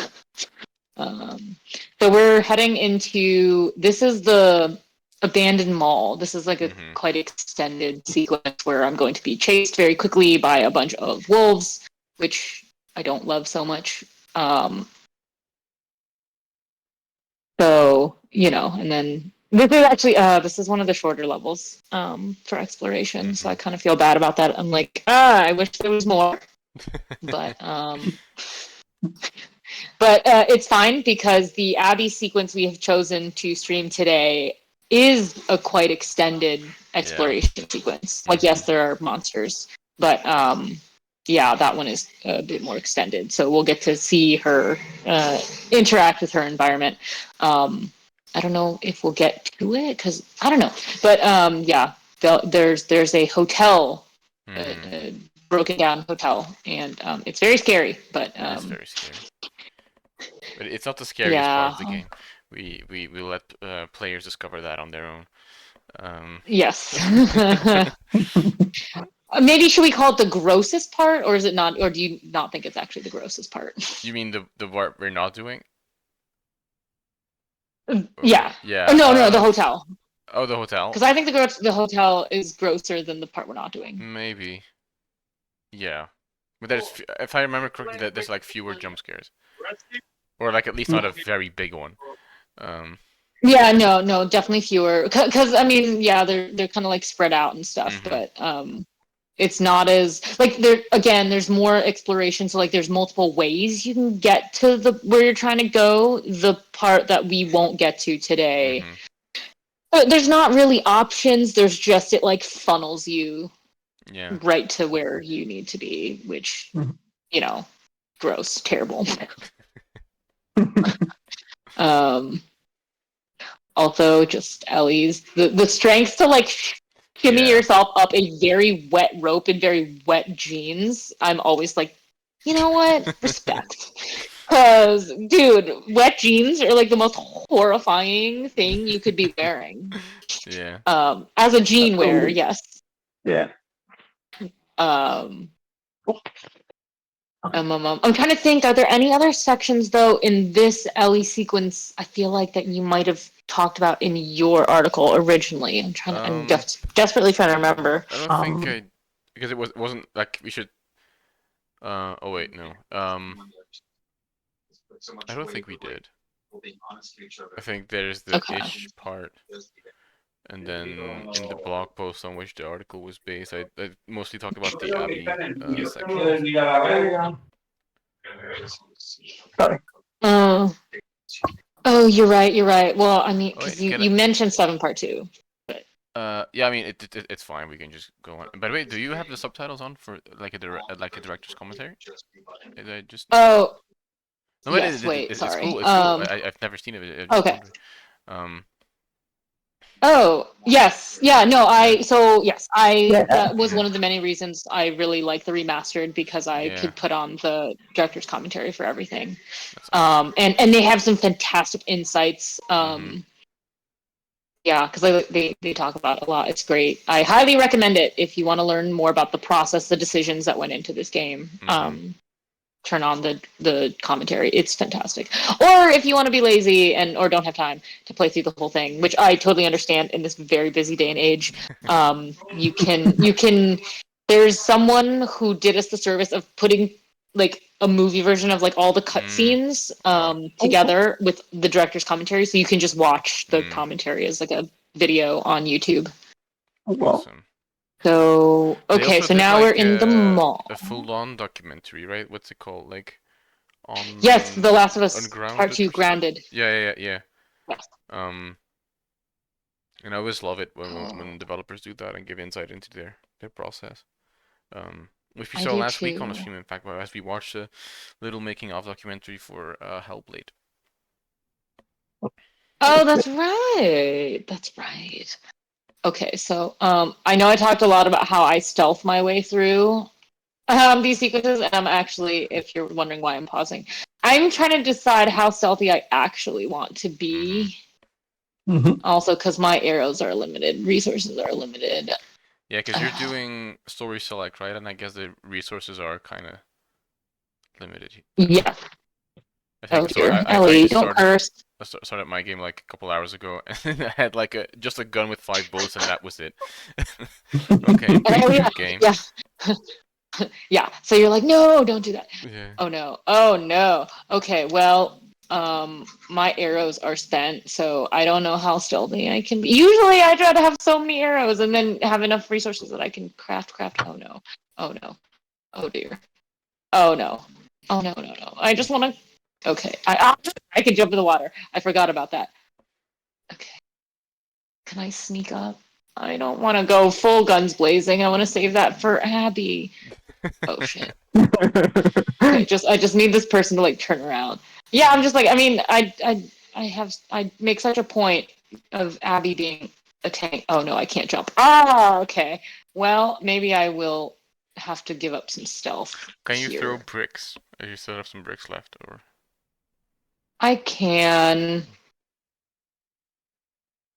So we're heading into, this is the abandoned mall. This is like a quite extended sequence where I'm going to be chased very quickly by a bunch of wolves, which I don't love so much. So, and then this is actually this is one of the shorter levels for exploration. So I kind of feel bad about that. I'm like, I wish there was more. But it's fine because the Abby sequence we have chosen to stream today is a quite extended exploration sequence. Like, yes, there are monsters, but that one is a bit more extended. So we'll get to see her interact with her environment. I don't know if we'll get to it because I don't know, but there's a hotel, a broken down hotel, and it's very scary. But it's very scary. But it's not the scariest part of the game. We let players discover that on their own. Yes. Maybe should we call it the grossest part, or is it not? Or do you not think it's actually the grossest part? You mean the part we're not doing? Yeah. Yeah. Oh, no, the hotel. Oh, the hotel. Because I think the hotel is grosser than the part we're not doing. Maybe. Yeah, but if I remember correctly, there's like fewer jump scares, or like at least not a very big one. Yeah, no, definitely fewer. Because I mean, they're kind of like spread out and stuff, but it's not as like there's more exploration. So like there's multiple ways you can get to where you're trying to go. The part that we won't get to today, but there's not really options. There's just it like funnels you right to where you need to be, which gross, terrible. Also, just Ellie's the strength to like skinny yourself up a very wet rope and very wet jeans, I'm always like, you know what? Respect. Because, dude, wet jeans are like the most horrifying thing you could be wearing. Yeah. As a jean wearer, yes. Yeah. I'm trying to think, are there any other sections, though, in this LE sequence I feel like that you might have talked about in your article originally? I'm desperately trying to remember. I don't think because it wasn't like we should. Oh wait, no. I don't think we did. I think there's the ish part, and then in the blog post on which the article was based, I mostly talk about the Abbey section. Sorry. Oh, you're right. Well, I mean, because you mentioned 7 Part 2. Yeah, I mean it's fine. We can just go on. By the way, do you have the subtitles on for like a director's commentary? Is I just Oh, no, yes. it's Sorry. cool. It's cool. I've never seen it. Okay. Oh, yes. Yeah, no, that was one of the many reasons I really like the remastered, because I could put on the director's commentary for everything. Awesome. And they have some fantastic insights. Yeah, because they talk about it a lot. It's great. I highly recommend it if you want to learn more about the process, the decisions that went into this game. Turn on the commentary. It's fantastic. Or if you want to be lazy or don't have time to play through the whole thing, which I totally understand in this very busy day and age, you can. There's someone who did us the service of putting like a movie version of like all the cutscenes together with the director's commentary, so you can just watch the commentary as like a video on YouTube. Awesome. So okay, so now we're in the mall. A full-on documentary, right? What's it called? Like on yes, The Last of Us Part 2 Grounded. Yeah. Yes. And I always love it when developers do that and give insight into their process. Which we saw last week on a stream, in fact, as we watched a little making of documentary for Hellblade. Oh, that's right. That's right. Okay, so I know I talked a lot about how I stealth my way through these sequences, and I'm actually, if you're wondering why I'm pausing, I'm trying to decide how stealthy I actually want to be. Also, because my arrows are limited, resources are limited. Yeah, because you're doing story select, right? And I guess the resources are kind of limited. Yeah. I think Ellie, don't curse. I started my game like a couple hours ago, and I had like just a gun with 5 bullets, and that was it. Okay, great game. Yeah. Yeah. So you're like, no, don't do that. Yeah. Oh no. Okay, well, my arrows are spent, so I don't know how stealthy I can be. Usually, I try to have so many arrows and then have enough resources that I can craft. Oh no. Oh dear. Oh no. I just want to. Okay, I can jump in the water. I forgot about that. Okay. Can I sneak up? I don't want to go full guns blazing. I want to save that for Abby. Oh shit. I just need this person to like turn around. Yeah, I'm just like, I mean, I make such a point of Abby being a tank. Oh no, I can't jump. Okay. Well, maybe I will have to give up some stealth. Can you throw bricks? Do you still have some bricks left, or? I can.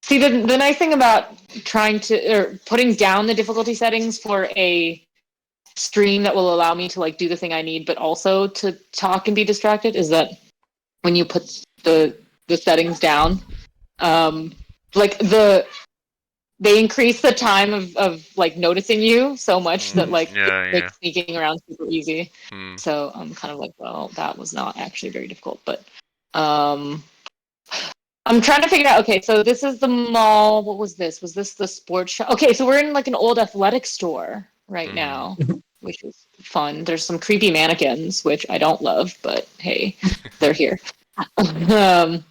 See, the nice thing about putting down the difficulty settings for a stream that will allow me to like do the thing I need, but also to talk and be distracted, is that when you put the settings down, like they increase the time of like noticing you so much that like make sneaking around super easy. So I'm kind of like, well, that was not actually very difficult, but I'm trying to figure out, okay, so this is the mall. What was this? Was this the sports shop? Okay, so we're in like an old athletic store right now, which is fun. There's some creepy mannequins, which I don't love, but hey, they're here. I'm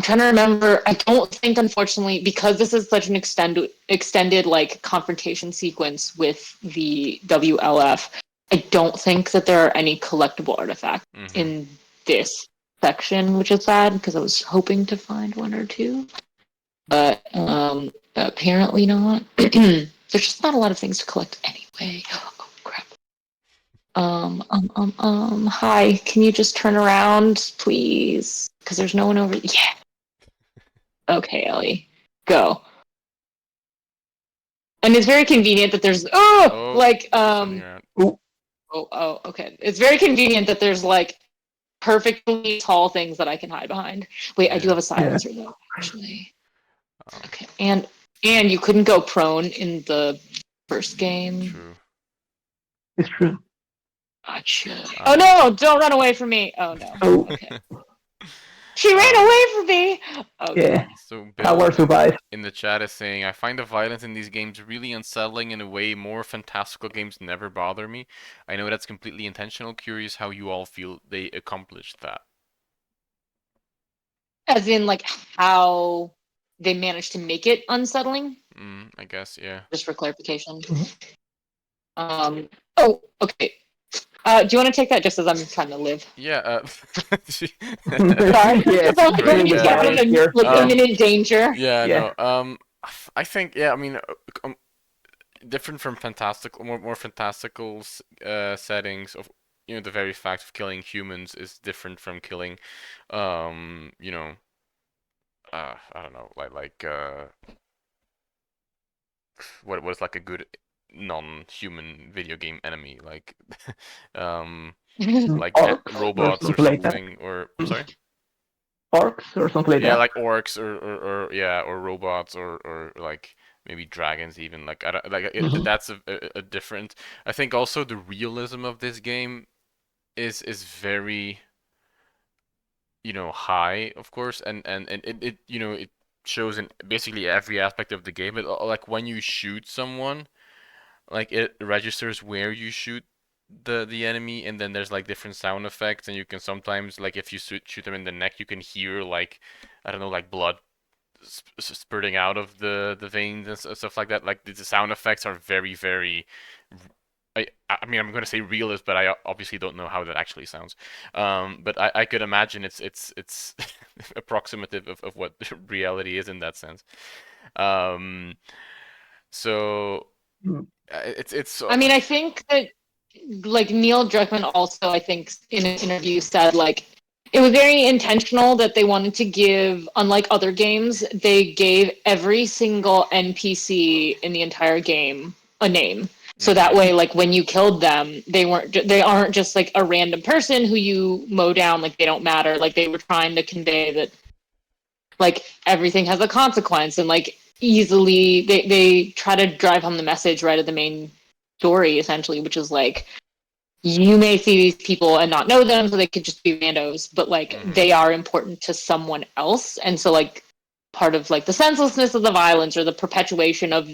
trying to remember. I don't think, unfortunately, because this is such an extended like confrontation sequence with the WLF, I don't think that there are any collectible artifacts in this section, which is sad because I was hoping to find one or two. but apparently not. There's just not a lot of things to collect anyway. Oh crap. Hi, can you just turn around, please? Because there's no one over. Yeah. Okay, Ellie, go. And it's very convenient that there's Turning around. okay. It's very convenient that there's like perfectly tall things that I can hide behind. Wait, I do have a silencer though, actually. Okay, and you couldn't go prone in the first game. True. It's true. Gotcha. Oh no! Don't run away from me! Oh no. Oh. Okay. She ran away from me! Okay. Yeah. So Power Bill survive. in the chat is saying, I find the violence in these games really unsettling in a way more fantastical games never bother me. I know that's completely intentional. Curious how you all feel they accomplished that. As in, like, how they managed to make it unsettling? I guess, yeah. Just for clarification. Mhm. Oh, okay. Do you want to take that just as I'm trying to live? Yeah, Sorry, Yeah, yeah. I'm Yeah. out of imminent danger. Yeah, Yeah. no. I think, yeah, I mean, different from fantastical, more fantastical settings of, the very fact of killing humans is different from killing, you know, I don't know, what's like a good non-human video game enemy, like, like Orcs or robots or something like that. something, or I'm sorry. Orcs or something like Yeah, that. like orcs or robots or like maybe dragons even. Like I don't, like Mhm. that's a different. I think also the realism of this game is very high, of course, and it shows in basically every aspect of the game. But like when you shoot someone, like it registers where you shoot the enemy, and then there's like different sound effects, and you can sometimes, like, if you shoot them in the neck, you can hear, like, I don't know, like blood spurting out of the veins and stuff like that. Like the sound effects are very, very. I mean, I'm going to say realist, but I obviously don't know how that actually sounds. But I could imagine it's approximative of what reality is in that sense. Um, so Mhm. it's. I mean, I think that like Neil Druckmann also, I think, in an interview said like it was very intentional that they wanted to give, unlike other games, they gave every single NPC in the entire game a name. So that way, like when you killed them, they aren't just like a random person who you mow down, like they don't matter. Like they were trying to convey that like everything has a consequence, and like easily they try to drive home the message right at the main story essentially, which is like you may see these people and not know them, so they could just be randos, but like they are important to someone else. And so like part of like the senselessness of the violence or the perpetuation of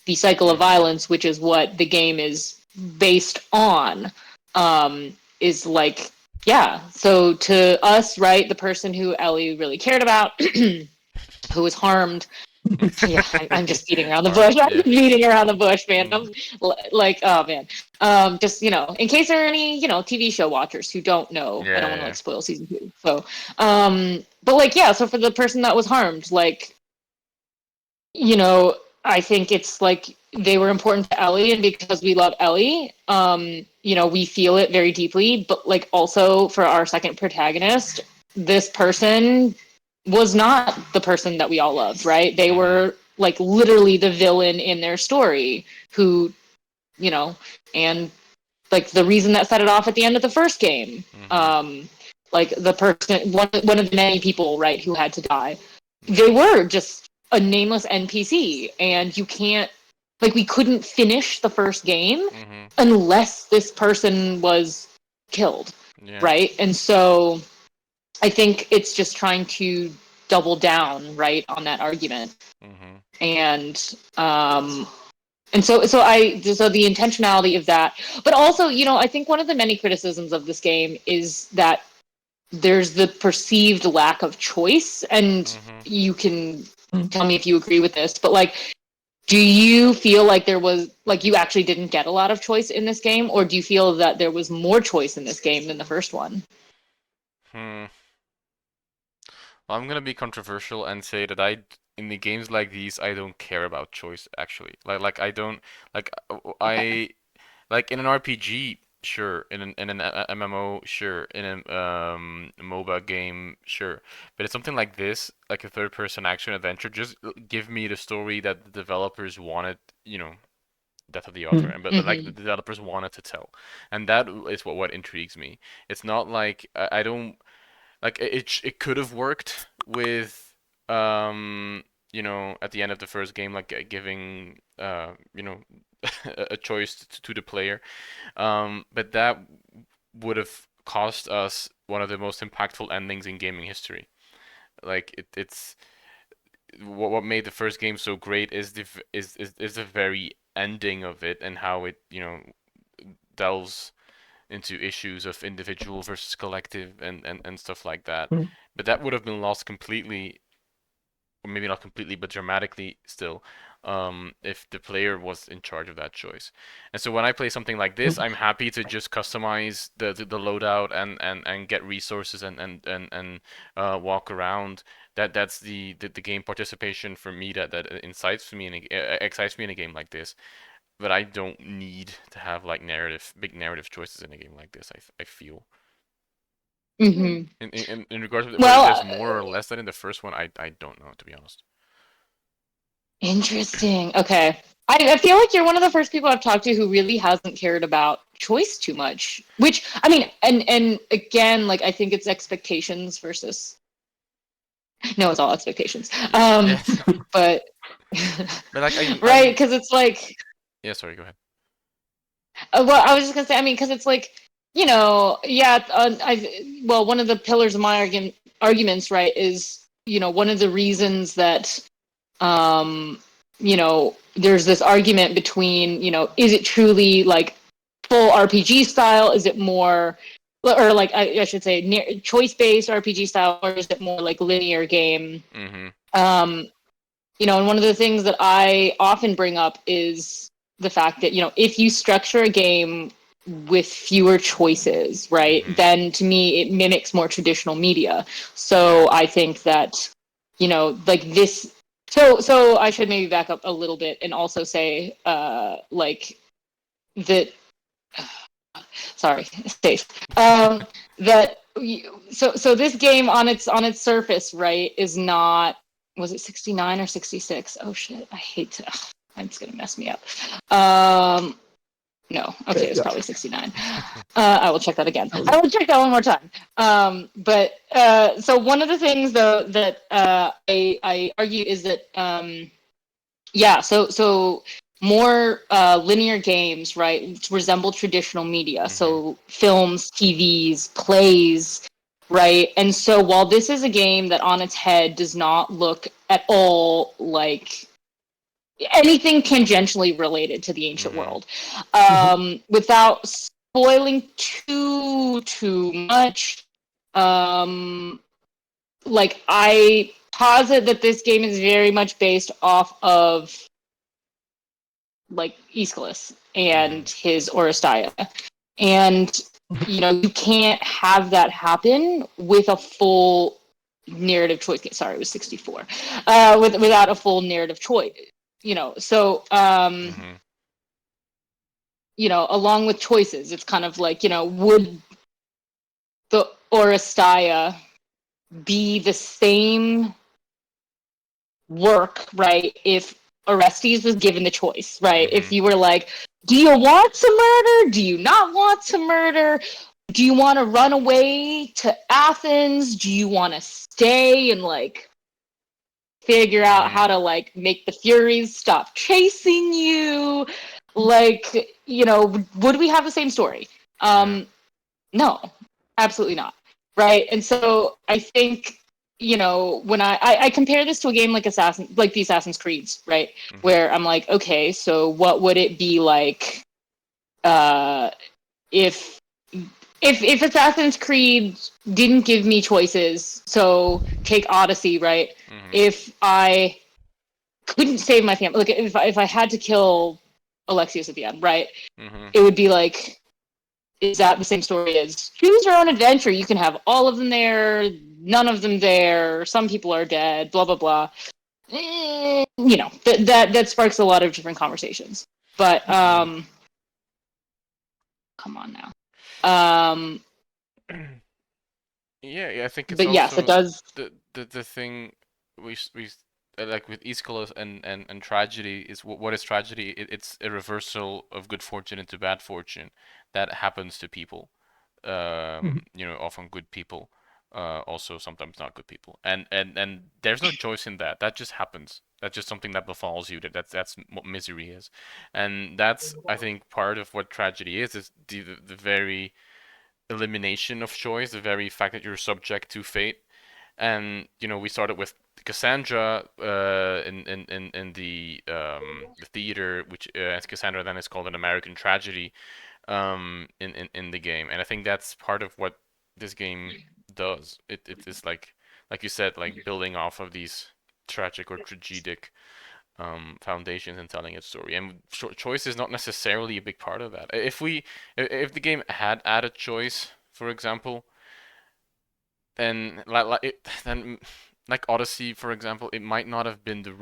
the cycle of violence, which is what the game is based on, is like, yeah. So to us, right, the person who Ellie really cared about, who was harmed, yeah, I'm just beating around the bush. I'm just beating around the bush, man. I'm like, oh man. Just in case there are any TV show watchers who don't know, I don't want to like spoil season 2. So, but like, yeah. So for the person that was harmed, like, I think it's like they were important to Ellie, and because we love Ellie, we feel it very deeply. But like, also for our second protagonist, this person was not the person that we all loved, right? They were like literally the villain in their story who, and like the reason that set it off at the end of the first game. Like the person, one of the many people, right, who had to die. They were just a nameless NPC, and you can't, like, we couldn't finish the first game unless this person was killed, right? And so I think it's just trying to double down, right, on that argument. And so the intentionality of that, but also, I think one of the many criticisms of this game is that there's the perceived lack of choice, and you can tell me if you agree with this, but like, do you feel like there was, like, you actually didn't get a lot of choice in this game, or do you feel that there was more choice in this game than the first one? Well, I'm gonna be controversial and say that in the games like these, I don't care about choice actually. Like I don't like Okay. I like in an RPG, sure. In an MMO, sure. In a MOBA game, sure. But it's something like this, like a third person action adventure. Just give me the story that the developers wanted, death of the author, Mm. and but like the Hmm. developers wanted to tell, and that is what intrigues me. It's not like I don't like it could have worked with at the end of the first game, like giving a choice to the player, but that would have cost us one of the most impactful endings in gaming history. Like it's what made the first game so great is is the very ending of it, and how it delves into issues of individual versus collective, and stuff like that. Mm. But that would have been lost completely, or maybe not completely, but dramatically still, if the player was in charge of that choice. And so when I play something like this, Mm. I'm happy to just customize the loadout, and get resources, and walk around. That's the game participation for me, that excites me in a game like this. But I don't need to have like big narrative choices in a game like this. I feel. Hmm. In regards to whether Well, there's more or less than in the first one, I don't know, to be honest. interesting. Okay. I feel like you're one of the first people I've talked to who really hasn't cared about choice too much. Which, I mean, and again, like, I think it's expectations versus no, it's all expectations. Yeah. But But like right, because it's like, yeah, sorry, go ahead. well, I was just gonna say, I mean, because it's like, yeah, well, one of the pillars of my arguments, right, is one of the reasons that there's this argument between, is it truly like full RPG style? Is it more, or like I should say, choice-based RPG style, or is it more like linear game? Mm-hmm. Um, and one of the things that I often bring up is the fact that, if you structure a game with fewer choices, right, Mm-hmm. then to me it mimics more traditional media. Yeah. So I think that, like this. So I should maybe back up a little bit and also say, like that. Sorry, safe. That so this game on its surface, right, is not. Was it 69 or 66? Oh shit! I hate to. Ugh, it's gonna mess me up. No. Okay, it's Yeah. probably 69. I will check that again. I will check that one more time. But so one of the things though that I argue is that yeah, so more linear games, right, resemble traditional media. Mm-hmm. So films, TVs, plays, right? And so while this is a game that on its head does not look at all like anything tangentially related to the ancient Mm-hmm. world, Mhm. without spoiling too much, um, like I posit that this game is very much based off of like Aeschylus Mm-hmm. and his Oresteia. And you can't have that happen with a full narrative choice. Sorry, it was 64. Without a full narrative choice. So Mm-hmm. along with choices, it's kind of like, would the Oresteia be the same work, right, if Orestes was given the choice, right? Mm-hmm. If you were like, do you want to murder? Do you not want to murder? Do you want to run away to Athens? Do you want to stay and like figure out Mm-hmm. how to like make the Furies stop chasing you? Like, would we have the same story? Yeah. No, absolutely not. Right. And so I think, when I compare this to a game like the Assassin's Creeds, right? Mm-hmm. Where I'm like, okay, so what would it be like if if Assassin's Creed didn't give me choices? So take Odyssey, right? Mm-hmm. If I couldn't save my family, like if I had to kill Alexius at the end, right? Mm-hmm. It would be like, is that the same story as choose your own adventure? You can have all of them there, none of them there. Some people are dead. Blah blah blah. That sparks a lot of different conversations. But come on now. Yeah, I think it's But yes, also it does. the thing we like with Aeschylus and tragedy is what is tragedy? It's a reversal of good fortune into bad fortune that happens to people. Often good people, also sometimes not good people, and there's no choice in that. That just happens. That's just something that befalls you. That's what misery is, and that's I think part of what tragedy is the very elimination of choice, the very fact that you're subject to fate. And we started with Cassandra in the theater, which as Cassandra then is called an American tragedy in the game, and I think that's part of what this game does. It is like you said, like building off of these tragic or tragedic foundations and telling its story. And choice is not necessarily a big part of that. If the game had added choice, for example, then like Odyssey, for example, it might not have been the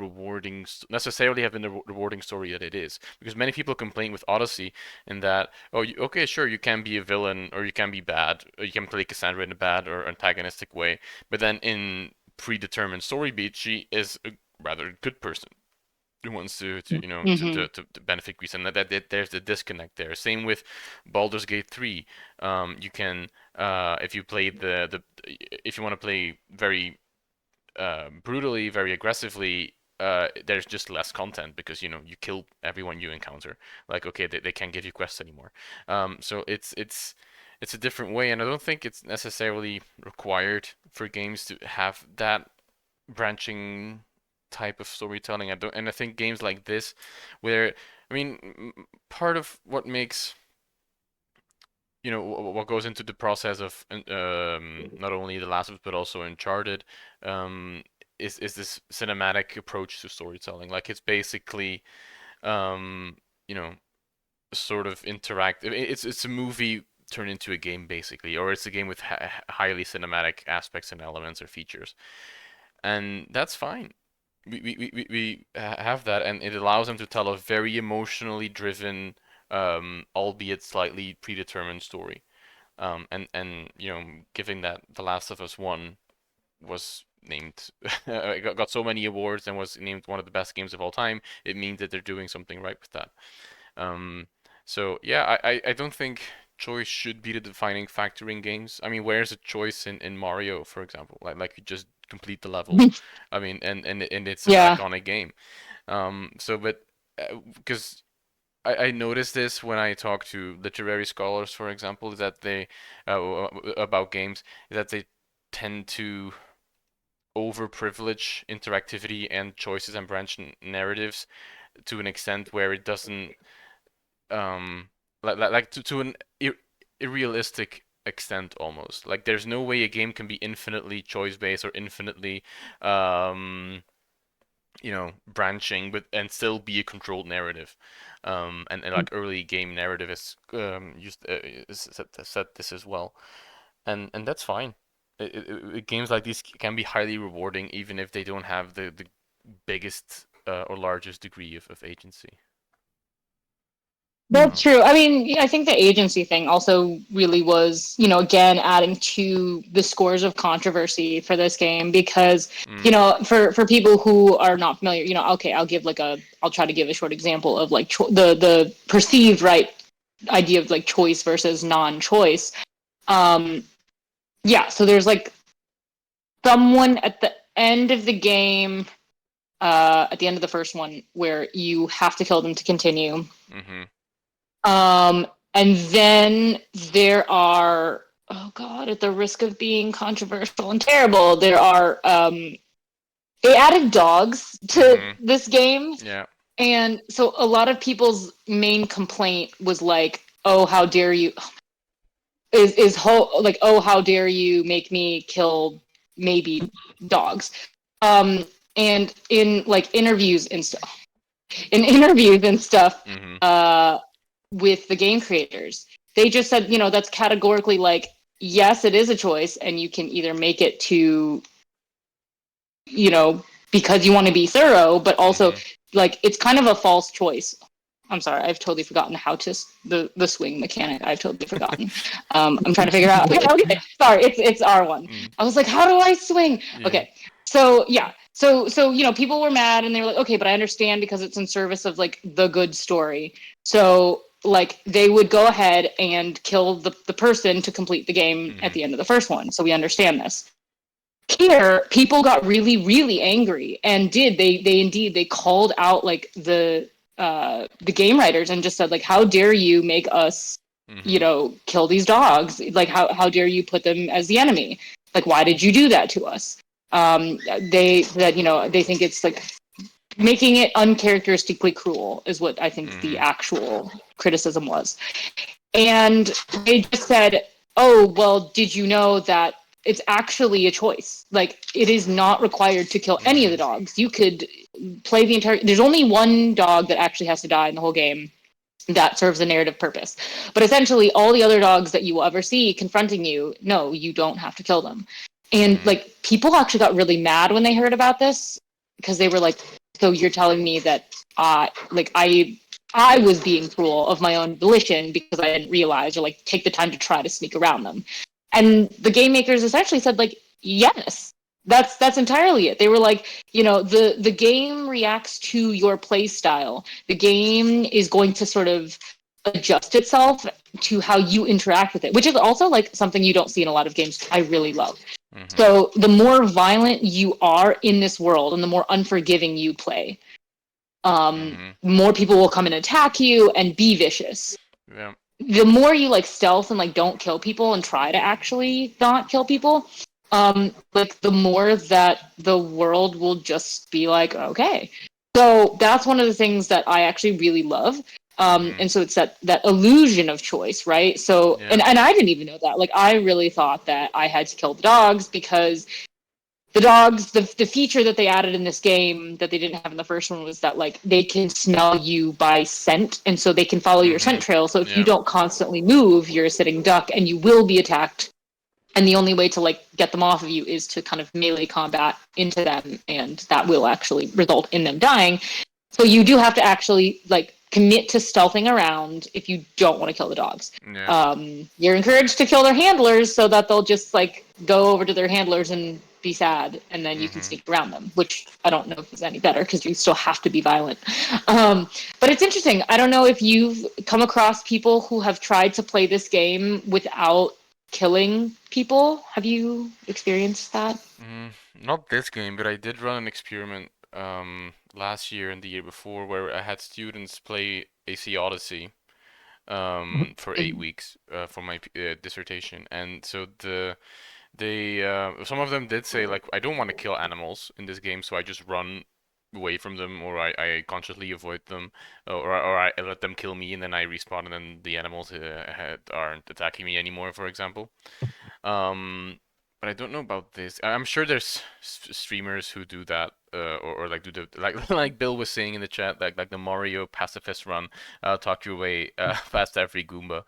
necessarily have been the rewarding story that it is, because many people complain with Odyssey in that, oh, okay, sure, you can be a villain or you can be bad, or you can play Cassandra in a bad or antagonistic way, but then in predetermined story beats, she is a rather good person who wants to benefit Greece, and there's the disconnect there. Same with Baldur's Gate 3. You can if you play if you want to play very brutally, very aggressively, there's just less content because you kill everyone you encounter. Like, okay, they can't give you quests anymore. So it's a different way, and I don't think it's necessarily required for games to have that branching type of storytelling. I think games like this, where I mean, part of what makes what goes into the process of not only The Last of Us but also Uncharted, is this cinematic approach to storytelling. Like it's basically um, you know sort of interactive. It's a movie turned into a game basically, or it's a game with highly cinematic aspects and elements or features, and that's fine. We have that, and it allows them to tell a very emotionally driven, albeit slightly predetermined story. And giving that The Last of Us One was named, it got so many awards and was named one of the best games of all time. It means that they're doing something right with that. Um, so yeah, I don't think choice should be the defining factor in games. I mean, where's a choice in Mario, for example? Like you just complete the level. I mean, and it's an Yeah. iconic game. But because I noticed this when I talk to literary scholars, for example, is that they about games, is that they tend to overprivilege interactivity and choices and branch narratives to an extent where it doesn't like to an irrealistic extent almost. Like there's no way a game can be infinitely choice based or infinitely branching but and still be a controlled narrative. And like early game narrative is said this as well, and that's fine. Games like these can be highly rewarding even if they don't have the biggest or largest degree of agency. That's true. I mean, I think the agency thing also really was, again, adding to the scores of controversy for this game because, for people who are not familiar, okay, I'll try to give a short example of like the perceived right idea of like choice versus non-choice. So there's like someone at the end of the game, at the end of the first one, where you have to kill them to continue. Mm-hmm. And then there are, oh God, at the risk of being controversial and terrible, there are, they added dogs to this game. Yeah. And so a lot of people's main complaint was like, oh, how dare you, oh, how dare you make me kill maybe dogs. And in like interviews and stuff, with the game creators, they just said, that's categorically like, yes, it is a choice, and you can either make it to, because you want to be thorough, but also like it's kind of a false choice. I'm sorry, I've totally forgotten how to the swing mechanic. I've totally forgotten. I'm trying to figure out. Okay, sorry, it's R1. I was like, how do I swing? Yeah. Okay, so yeah, so people were mad and they were like, okay, but I understand because it's in service of like the good story. So like they would go ahead and kill the person to complete the game at the end of the first one. So we understand this. Here, people got really, really angry and they called out like the game writers and just said like, how dare you make us kill these dogs? Like how dare you put them as the enemy? Like, why did you do that to us? They think it's like making it uncharacteristically cruel is what I think the actual criticism was. And they just said, oh, well, did you know that it's actually a choice? Like, it is not required to kill any of the dogs. You could play the entire... There's only one dog that actually has to die in the whole game that serves a narrative purpose. But essentially, all the other dogs that you will ever see confronting you, no, you don't have to kill them. And, like, people actually got really mad when they heard about this because they were like, so you're telling me that, I was being cruel of my own volition because I didn't realize or like take the time to try to sneak around them. And the game makers essentially said like, yes, that's entirely it. They were like, the game reacts to your play style. The game is going to sort of adjust itself to how you interact with it, which is also like something you don't see in a lot of games I really love. So the more violent you are in this world and the more unforgiving you play, more people will come and attack you and be vicious. Yeah. The more you like stealth and like don't kill people and try to actually not kill people, like the more that the world will just be like, okay. So that's one of the things that I actually really love. And so it's that illusion of choice, right? So and I didn't even know that. Like I really thought that I had to kill the dogs because the dogs, the feature that they added in this game that they didn't have in the first one was that like they can smell you by scent, and so they can follow your scent trail. So if you don't constantly move, you're a sitting duck and you will be attacked. And the only way to like get them off of you is to kind of melee combat into them, and that will actually result in them dying. So you do have to actually like commit to stealthing around if you don't want to kill the dogs. You're encouraged to kill their handlers so that they'll just like go over to their handlers and be sad, and then you can sneak around them, which I don't know if is any better because you still have to be violent. But it's interesting. I don't know if you've come across people who have tried to play this game without killing people. Have you experienced that? Not this game, but I did run an experiment last year and the year before where I had students play AC Odyssey for 8 weeks for my dissertation, and so some of them did say like I don't want to kill animals in this game, so I just run away from them, or I consciously avoid them, or I let them kill me and then I respawn and then the animals aren't attacking me anymore, for example. But I don't know about this. I'm sure there's streamers who do that, or like do the like like Bill was saying in the chat, like the Mario pacifist run, talk your way past every Goomba.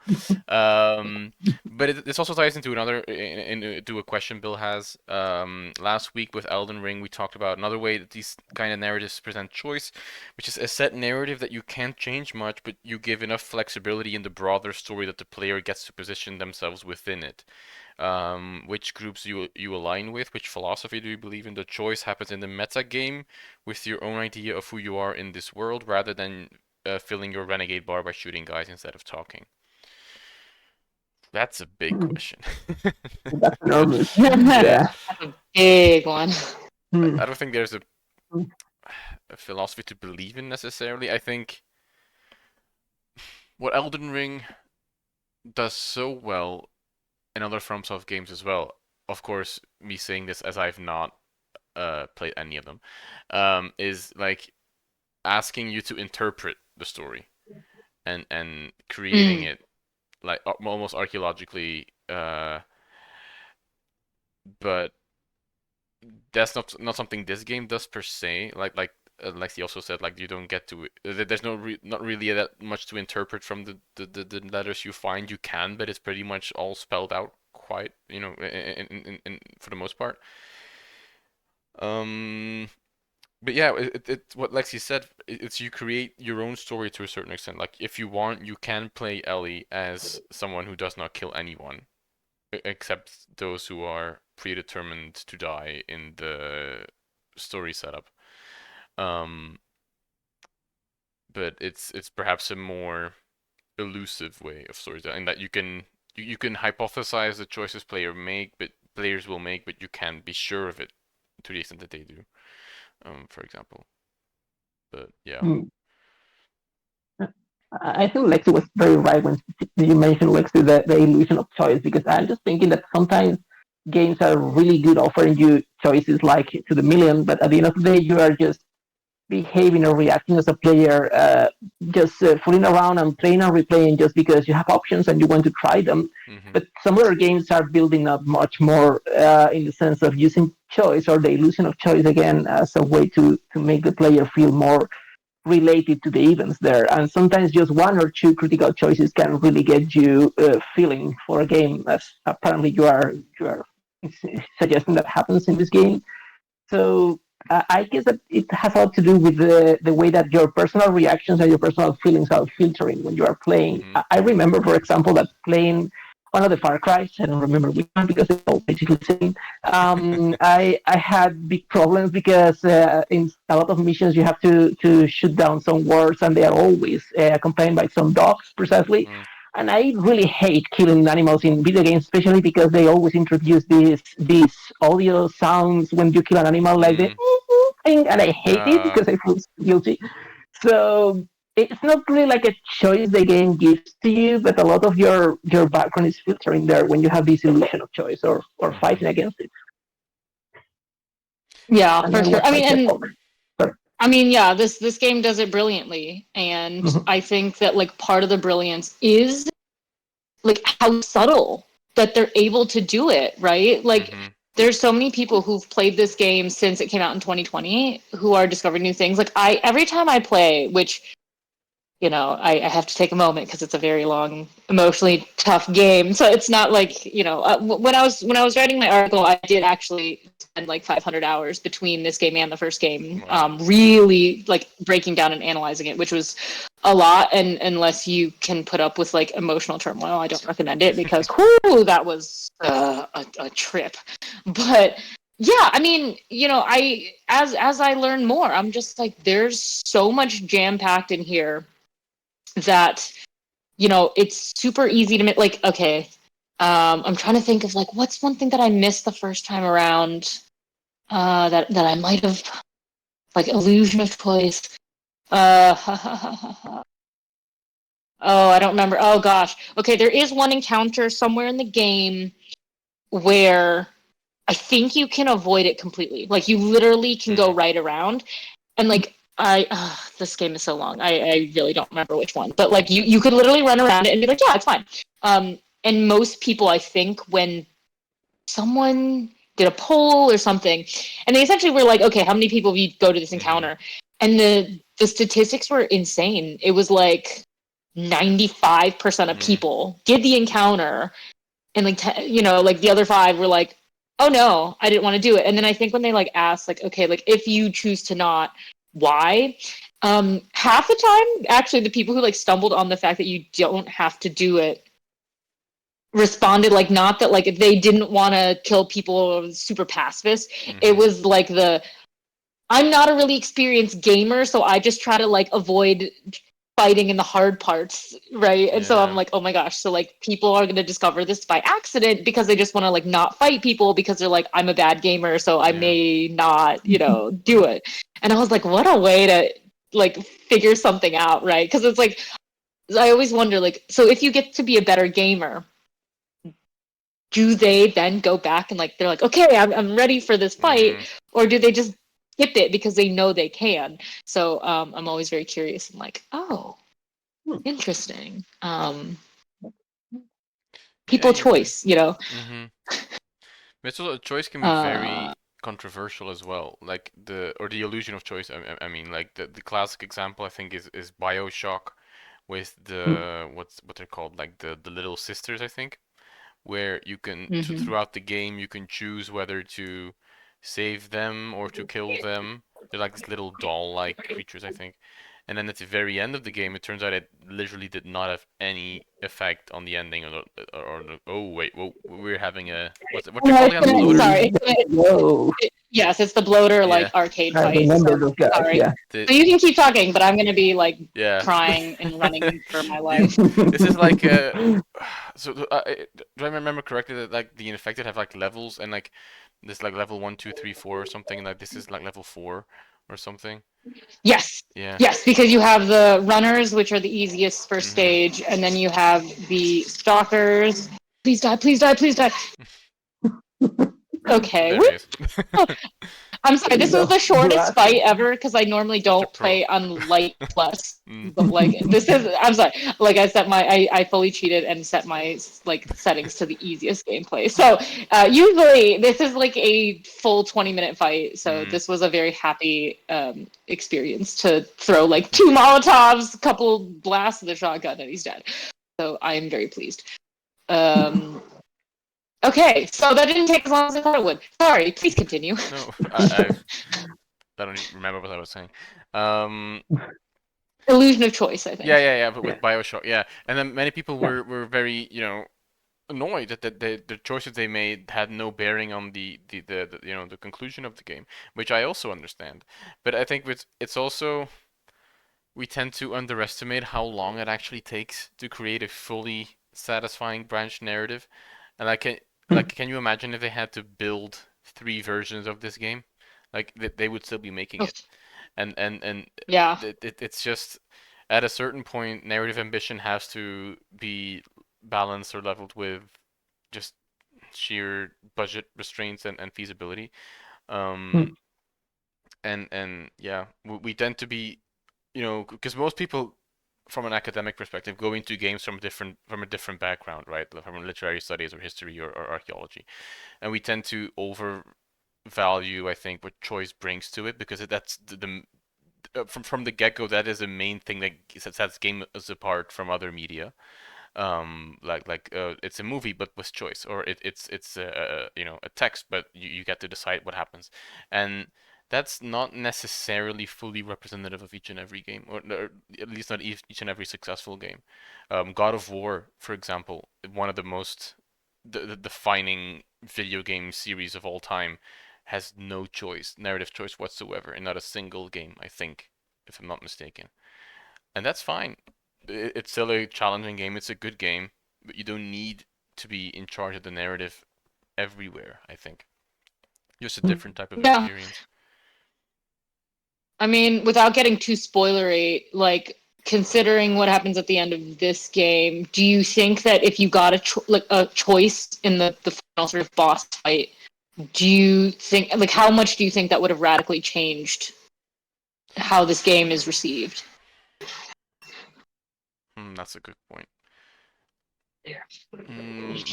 But this also ties into into a question Bill has. Last week with Elden Ring, we talked about another way that these kind of narratives present choice, which is a set narrative that you can't change much, but you give enough flexibility in the broader story that the player gets to position themselves within it. Which groups you align with, which philosophy do you believe in? The choice happens in the meta game with your own idea of who you are in this world, rather than filling your renegade bar by shooting guys instead of talking. That's a big question. That's enormous. Yeah. That's a big one. I don't think there's a philosophy to believe in necessarily. I think what Elden Ring does so well in other FromSoft games as well. Of course, me saying this as I've not played any of them, is like asking you to interpret the story and creating it like almost archaeologically, but that's not something this game does per se. Like Lexie also said, like, you don't get to there's not really that much to interpret from the letters you find. You can, but it's pretty much all spelled out quite, for the most part. Um, but yeah, what Lexi said, it's you create your own story to a certain extent. Like, if you want, you can play Ellie as someone who does not kill anyone, except those who are predetermined to die in the story setup. Um, but it's perhaps a more elusive way of storytelling, that you can hypothesize the choices players will make, but you can't be sure of it to the extent that they do. For example. But yeah. Hmm. I think Lexi was very right when you mentioned, Lexi, the illusion of choice, because I'm just thinking that sometimes games are really good offering you choices like to the million, but at the end of the day, you are just behaving or reacting as a player, just fooling around and playing and replaying just because you have options and you want to try them. Mm-hmm. But some other games are building up much more in the sense of using choice or the illusion of choice again as a way to make the player feel more related to the events there. And sometimes just one or two critical choices can really get you feeling for a game, as apparently you are suggesting that happens in this game. So I guess that it has a lot to do with the way that your personal reactions and your personal feelings are filtering when you are playing. Mm-hmm. I remember, for example, that playing one of the Far Cry's, I don't remember which one because it's all basically the same. I had big problems because in a lot of missions you have to shoot down some words and they are always accompanied by some dogs, precisely. Mm-hmm. And I really hate killing animals in video games, especially because they always introduce these audio sounds when you kill an animal, like the thing, and I hate it because I feel guilty. So it's not really like a choice the game gives to you, but a lot of your background is filtering there when you have this illusion of choice or fighting against it. Yeah, And for then sure. what I I mean, said and over. Sorry. I mean, yeah, this game does it brilliantly, and Mhm. I think that like part of the brilliance is like how subtle that they're able to do it, right? Like Mm-hmm. there's so many people who've played this game since it came out in 2020 who are discovering new things. Like I every time I play, which I have to take a moment because it's a very long, emotionally tough game. So it's not like when I was writing my article, I did actually spend like 500 hours between this game and the first game, Wow. really like breaking down and analyzing it, which was a lot. And unless you can put up with like emotional turmoil, I don't recommend it because whoo, that was a trip. But yeah, I mean, I as I learn more, I'm just like, there's so much jam packed in here that it's super easy to make. Like, okay, I'm trying to think of like what's one thing that I missed the first time around, that I might have, like, illusion of choice. Oh, I don't remember. Oh gosh. Okay, there is one encounter somewhere in the game where I think you can avoid it completely. Like, you literally can go right around, and like this game is so long. I really don't remember which one, but like you could literally run around it and be like, yeah, it's fine. And most people, I think, when someone did a poll or something, and they essentially were like, okay, how many people you go to this encounter? And the statistics were insane. It was like 95% of people did the encounter, and like like the other 5 were like, oh no, I didn't want to do it. And then I think when they like asked, like, okay, like if you choose to not, why? Half the time, actually, the people who like stumbled on the fact that you don't have to do it responded like, not that like if they didn't want to kill people or super pacifist. It was like I'm not a really experienced gamer, so I just try to like avoid fighting in the hard parts, right? And so I'm like, oh my gosh, so like people are going to discover this by accident because they just want to like not fight people because they're like, I'm a bad gamer, so I may not do it. And I was like, what a way to like figure something out, right? Because it's like, I always wonder, like, so if you get to be a better gamer, do they then go back and like they're like, okay, I'm ready for this fight, or do they just skip it because they know they can? So I'm always very curious. I'm like, oh, interesting. People choice, But also, choice can be very controversial as well. Like the illusion of choice. I mean, like the classic example I think is BioShock with Mm. what they're called, like the little sisters, I think, where you can Hmm. throughout the game you can choose whether to save them or to kill them. They're like these little doll-like creatures, I think. And then at the very end of the game, it turns out it literally did not have any effect on the ending, oh wait, whoa, we're having a what they're calling on bloater. Sorry. Whoa, Yes, it's the bloater Yeah, like arcade I fight. So remember those guys. sorry. Yeah. the So you can keep talking, but I'm gonna be like yeah. crying and running for my The, life. this is like so do I remember correctly that like the infected have like levels and like this like level one, two, three, four or something, and like this is like level four or something. Yes. Yeah. Yes, because you have the runners, which are the easiest first Mhm. stage, and then you have the stalkers. Please die, please die, please die. Okay. There he is. I'm sorry, There you this was go. the shortest Blasted. fight ever because I normally Such a don't pro. play on light plus. Mm. But like this is I'm sorry. Like I fully cheated and set my like settings to the easiest gameplay. So usually this is like a full 20-minute fight. So Mm. this was a very happy experience to throw like two Molotovs, a couple blasts of the shotgun, and he's dead. So I am very pleased. Um Okay, so that didn't take as long as I thought it would. Sorry, please continue. No, I don't even remember what I was saying. Um, Illusion of choice, I yeah, think. yeah, yeah, but Yeah. with BioShock, yeah. And then many people Yeah. were very, annoyed that the choices they made had no bearing on the conclusion of the game, which I also understand. But I think it's also we tend to underestimate how long it actually takes to create a fully satisfying branch narrative. And Mm. can you imagine if they had to build three versions of this game? Like they would still be making Oh, it. And yeah. it's just at a certain point, narrative ambition has to be balanced or leveled with just sheer budget restraints and feasibility. Um, Mm. and yeah, we tend to be, because most people from an academic perspective go into games from a different background, right? From literary studies or history or archaeology, and we tend to overvalue, I think, what choice brings to it because that's from the get go that is the main thing that sets games apart from other media. It's a movie but with choice, or it's a text but you get to decide what happens, and that's not necessarily fully representative of each and every game, or at least not each and every successful game. God of War, for example, one of the most the defining video game series of all time, has no choice, narrative choice whatsoever, in not a single game, I think, if I'm not mistaken. And that's fine. It's still a challenging game. It's a good game, but you don't need to be in charge of the narrative everywhere, I think. Just a Mm. different type of Yeah. experience. I mean, without getting too spoilery, like considering what happens at the end of this game, do you think that if you got a choice in the final sort of boss fight, do you think like how much do you think that would have radically changed how this game is received? That's a good point. Yeah.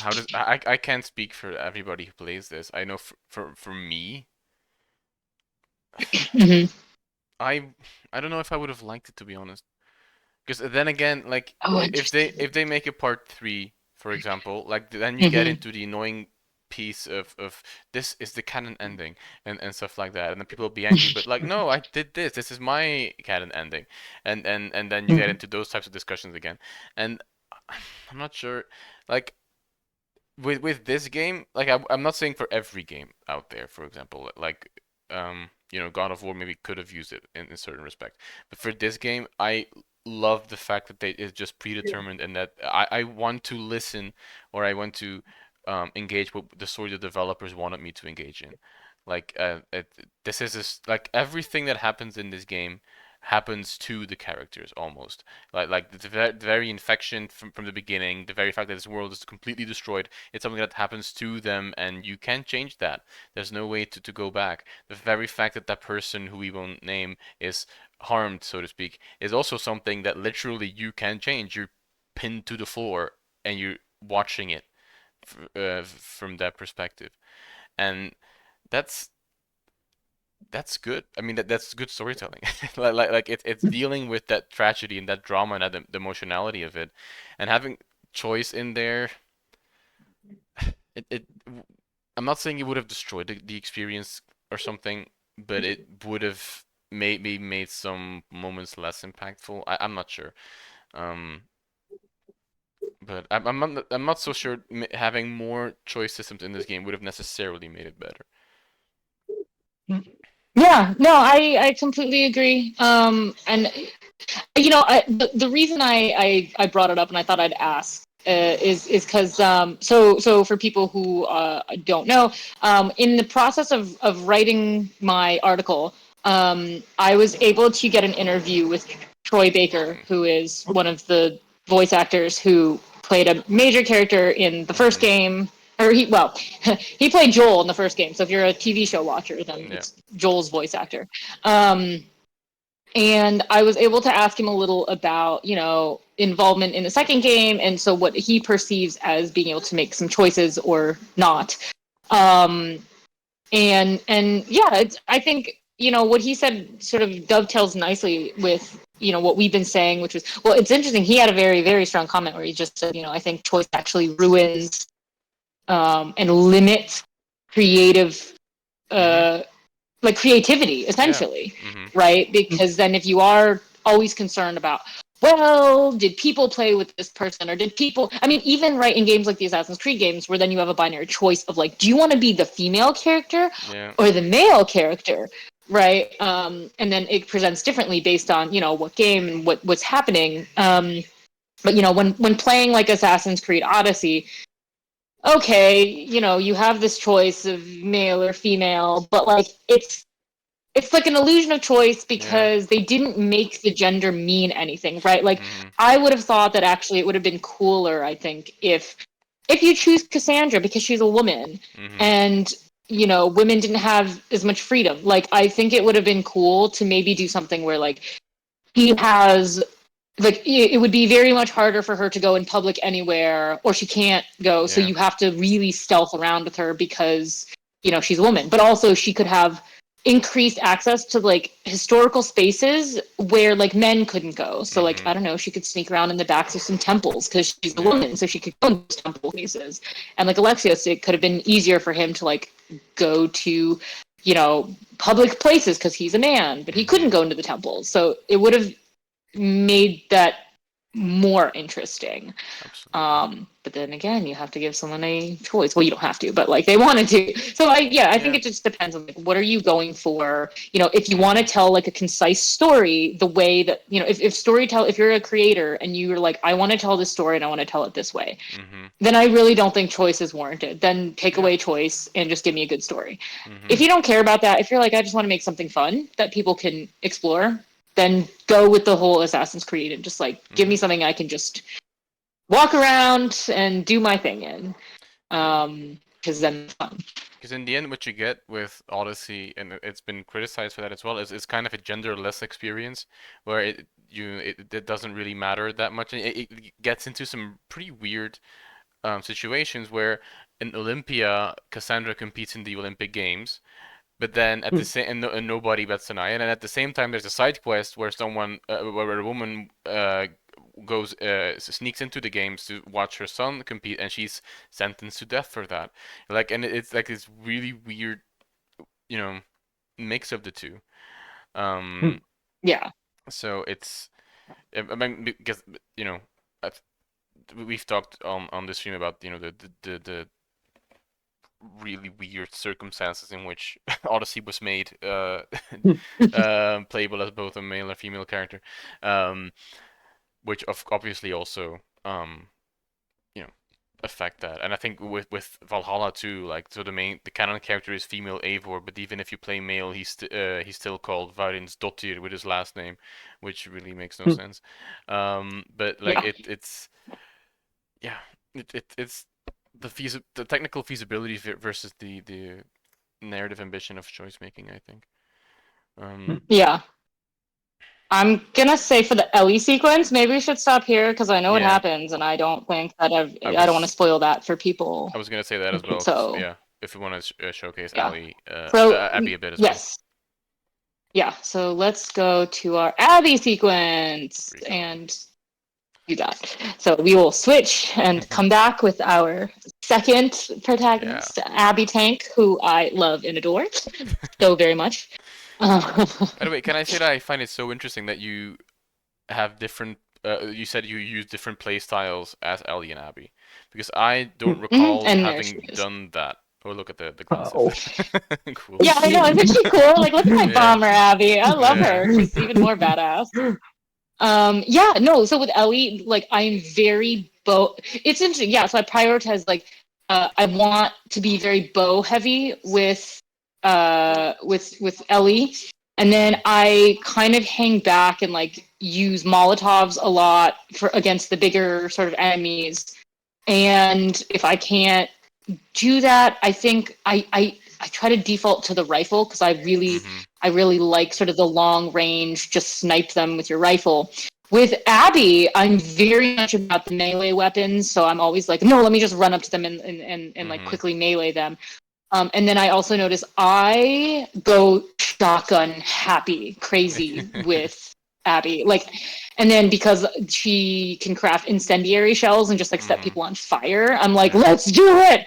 How does I can't speak for everybody who plays this. I know for me, Hmm. I I don't know if I would have liked it, to be honest. Because then again, like Oh, if they make a part three, for example, like then you get hmm. into the annoying piece of this is the canon ending and stuff like that, and then people will be angry. But like, no, I did this. This is my canon ending, and then you get Mm. into those types of discussions again. And I'm not sure, like with this game, like I'm not saying for every game out there, for example, like God of War maybe could have used it in certain respect, but for this game, I love the fact that it's just predetermined and that I want to listen or I want to engage with the story the developers wanted me to engage in. Like this is like everything that happens in this game happens to the characters almost. Like the very infection from the beginning, the very fact that this world is completely destroyed, it's something that happens to them and you can't change that. There's no way to go back. The very fact that that person who we won't name is harmed, so to speak, is also something that literally you can change. You're pinned to the floor and you're watching it from that perspective. And that's that's good. I mean, that's good storytelling. Like it's dealing with that tragedy and that drama and that the emotionality of it, and having choice in there. It I'm not saying it would have destroyed the experience or something, but it would have maybe made some moments less impactful. I'm not sure. Um, but I'm not so sure having more choice systems in this game would have necessarily made it better. Yeah, no, I completely agree. And the reason I brought it up and I thought I'd ask is because so for people who don't know, in the process of writing my article, I was able to get an interview with Troy Baker, who is one of the voice actors who played a major character in the first Mm-hmm. game. Or he played Joel in the first game. So if you're a TV show watcher, then Yeah. it's Joel's voice actor. Um, and I was able to ask him a little about, involvement in the second game, and so what he perceives as being able to make some choices or not. Um, and yeah, I think what he said sort of dovetails nicely with what we've been saying, which was, well, it's interesting. He had a very, very strong comment where he just said, I think choice actually ruins and limits creative Mm-hmm. like creativity Yeah. essentially, Mm-hmm. right? Because then if you are always concerned about, well, did people play with this person, or did people, I mean, even right in games like the Assassin's Creed games where then you have a binary choice of like, do you want to be the female character Yeah. or the male character, right? And then it presents differently based on what game and what's happening. But when playing like Assassin's Creed Odyssey, okay, you have this choice of male or female, but like it's like an illusion of choice Yeah. because they didn't make the gender mean anything, right? Like Mm-hmm. I would have thought that actually it would have been cooler, I think, if you choose Cassandra because she's a woman Mm-hmm. and women didn't have as much freedom. Like I think it would have been cool to maybe do something where like he has like it would be very much harder for her to go in public anywhere, or she can't go, so Yeah. you have to really stealth around with her because she's a woman, but also she could have increased access to like historical spaces where like men couldn't go. So like Mm-hmm. I don't know, she could sneak around in the backs of some temples because she's a Yeah. woman, so she could go in those temple spaces. And like Alexios, it could have been easier for him to like go to public places because he's a man, but he Mm-hmm. couldn't go into the temples, so it would have made that more interesting. Absolutely. But then again, you have to give someone a choice. Well, you don't have to, but like they wanted to. So I think Yeah. it just depends on like what are you going for. If you want to Mm-hmm. tell like a concise story, the way that if you're a creator and you're like, I want to tell this story and I want to tell it this way, Mm-hmm. then I really don't think choice is warranted. Then take Yeah. away choice and just give me a good story. Mm-hmm. If you don't care about that, if you're like, I just want to make something fun that people can explore, then go with the whole Assassin's Creed and just like give me Mm-hmm. something I can just walk around and do my thing in. Yeah. Because then it's fun. Because in the end, what you get with Odyssey, and it's been criticized for that as well, is kind of a genderless experience where it doesn't really matter that much. And it gets into some pretty weird situations where in Olympia, Cassandra competes in the Olympic Games, but then at the same and nobody bats an eye. And then at the same time, there's a side quest where where a woman goes sneaks into the games to watch her son compete, and she's sentenced to death for that. Like, and it's like this really weird, you know, mix of the two. Um, Yeah. so it's, I mean, because I've, we've talked on this stream about the really weird circumstances in which Odyssey was made playable as both a male and female character, um, which obviously also you know affect that. And I think with Valhalla too, like so the canon character is female Eivor, but even if you play male, he's still called Varin's Dottir with his last name, which really makes no sense. But like Yeah. it's yeah, it's the technical feasibility versus the narrative ambition of choice making, I think. Yeah. I'm gonna say for the Ellie sequence, maybe we should stop here because I know what Yeah, happens, and I don't think that I I don't want to was spoil that for people. I was gonna say that as well, 'cause, So yeah, if we want to showcase yeah. Ali, So Abby a bit as well. yes, Yeah, so let's go to our Abby sequence and do that. So we will switch and come back with our second protagonist, Abby Tank, who I love and adore so very much. By the way, can I say that I find it so interesting that you have different. You said you use different play styles as Ellie and Abby, because I don't recall And there having she is. done that. Oh, look at the Oh. glasses. Cool. Yeah, I know. Isn't she cool? Like, look at my Yeah. bomber Abby. I love Yeah. her. She's even more badass. Yeah, no. So with Ellie, like, I'm very bow. It's interesting. Yeah, so I prioritize like, I want to be very bow heavy with Ellie, and then I kind of hang back and like use Molotovs a lot for against the bigger sort of enemies. And if I can't do that, I think I try to default to the rifle because I really like sort of the long range, just snipe them with your rifle. With Abby, I'm very much about the melee weapons, so I'm always like, no, let me just run up to them and like quickly melee them. And then I also notice I go shotgun happy, crazy with Abby. Like, and then because she can craft incendiary shells and just like set people on fire, I'm like, let's do it.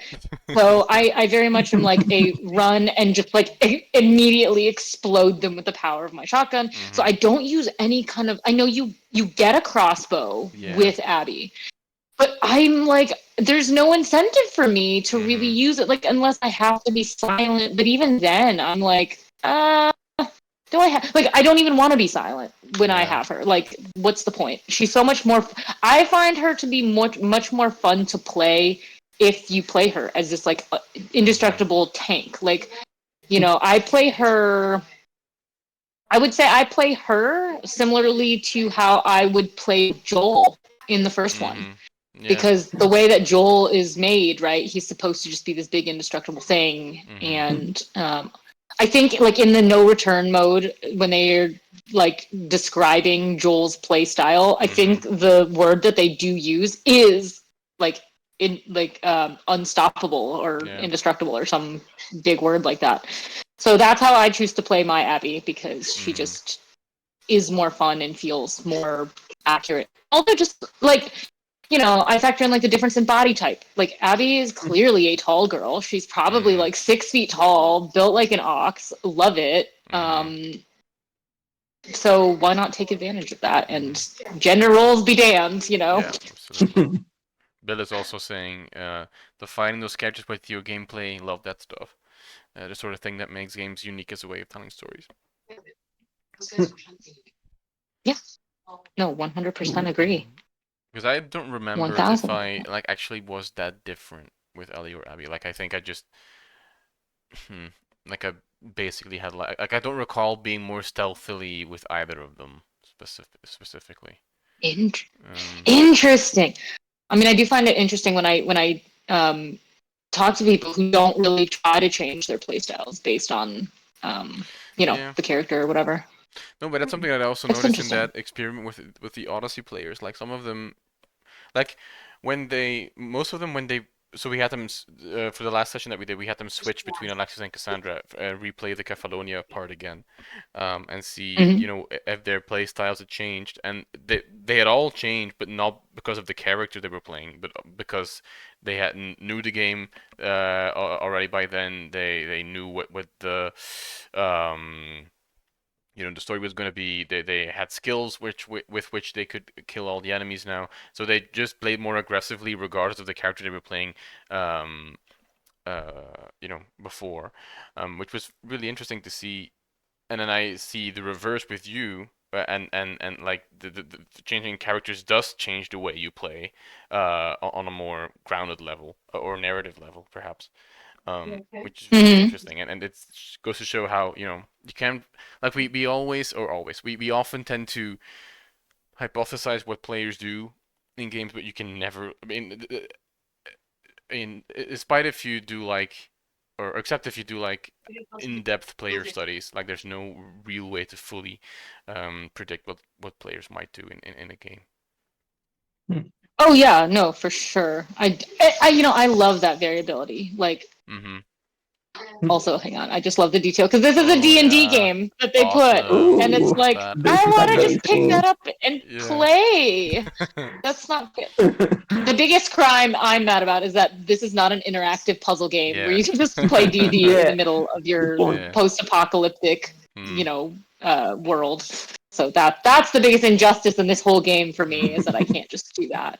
So I very much am like a run and just like immediately explode them with the power of my shotgun. So I don't use any kind of. I know you get a crossbow with Abby, but I'm like, there's no incentive for me to really use it, like unless I have to be silent. But even then, I'm like, do I have like I don't even want to be silent when I have her. Like, what's the point? She's so much more. I find her to be much more fun to play if you play her as this like indestructible tank. Like, you know, I play her. I would say I play her similarly to how I would play Joel in the first one. Because the way that Joel is made, right, he's supposed to just be this big indestructible thing. And I think like in the no return mode, when they're like describing Joel's play style, I think the word that they do use is like unstoppable or indestructible or some big word like that. So that's how I choose to play my Abby, because she just is more fun and feels more accurate. Also, just like, you know, I factor in like the difference in body type. Like Abby is clearly a tall girl. She's probably like 6 feet tall, built like an ox. Love it. So why not take advantage of that? And gender roles be damned, you know? Yeah, absolutely. Bill is also saying, defining those characters with your gameplay, love that stuff. The sort of thing that makes games unique as a way of telling stories. Yeah. No, 100% agree. Because I don't remember 1000%. if I like actually was that different with Ellie or Abby. Like I think I just, like I basically had like I don't recall being more stealthily with either of them specifically. Interesting. I mean, I do find it interesting when I talk to people who don't really try to change their playstyles based on you know, the character or whatever. No, but that's something that I also noticed in that experiment with the Odyssey players. Like some of them, like most of them when they, so we had them for the last session that we did, we had them switch between Alexis and Cassandra, replay the Kefalonia part again, and see, you know, if their play styles had changed, and they had all changed, but not because of the character they were playing, but because they had knew the game already by then. They knew what the you know, the story was going to be. They had skills with which they could kill all the enemies now, so they just played more aggressively regardless of the character they were playing, you know, before, which was really interesting to see. And then I see the reverse with you, and like the changing characters does change the way you play, on a more grounded level or narrative level perhaps. Which is really interesting, and it goes to show how, you know, you can, like, we often tend to hypothesize what players do in games, but you can never, despite if you do like, or except if you do like in-depth player studies, like there's no real way to fully predict what players might do in a game. Oh yeah, no, for sure. I you know, I love that variability. Like, Also, hang on, I just love the detail because this is a D&D yeah. game that they Awesome. put, and it's Ooh, like That. this I is want to just pick amazing. that up and Yeah. play. That's not good. The biggest crime I'm mad about is that this is not an interactive puzzle game where Yeah. you can just play D&D in Yeah. the middle of your Yeah. post-apocalyptic, Hmm. world. So that's the biggest injustice in this whole game for me is that I can't just do that.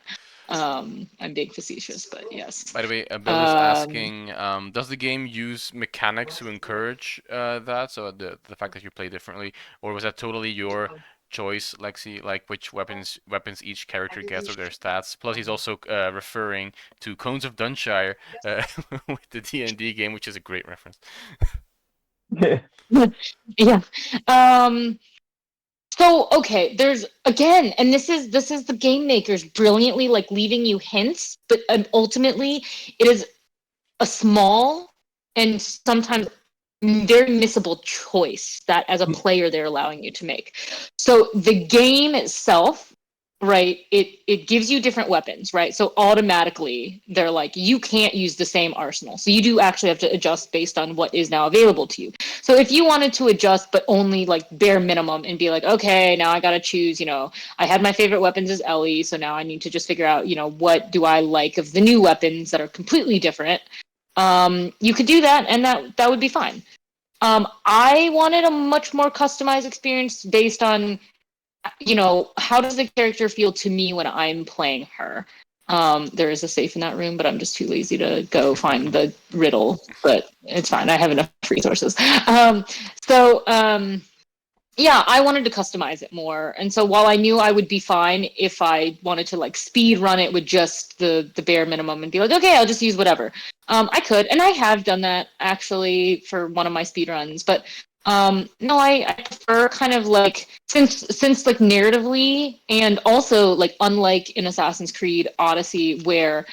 I'm being facetious, but yes. By the way, Bill is asking, does the game use mechanics to encourage that? So the fact that you play differently, or was that totally your choice, Lexie? Like which weapons each character gets or their stats? Plus, he's also referring to Cones of Dunshire with the D&D game, which is a great reference. Yeah. So okay, there's again, and this is the game makers brilliantly like leaving you hints, but ultimately it is a small and sometimes very missable choice that as a player they're allowing you to make. So the game itself, right, it gives you different weapons, right? So automatically they're like you can't use the same arsenal. So you do actually have to adjust based on what is now available to you. So if you wanted to adjust but only like bare minimum and be like, okay, now I got to choose, I had my favorite weapons as Ellie, so now I need to just figure out, what do I like of the new weapons that are completely different. You could do that, and that would be fine. I wanted a much more customized experience based on, how does the character feel to me when I'm playing her. There is a safe in that room, but I'm just too lazy to go find the riddle. But it's fine. I have enough resources. So yeah, I wanted to customize it more. And so while I knew I would be fine if I wanted to like speed run it with just the bare minimum and be like, okay, I'll just use whatever. I could, and I have done that actually for one of my speed runs. But no, I prefer kind of like since like narratively and also like unlike in Assassin's Creed Odyssey where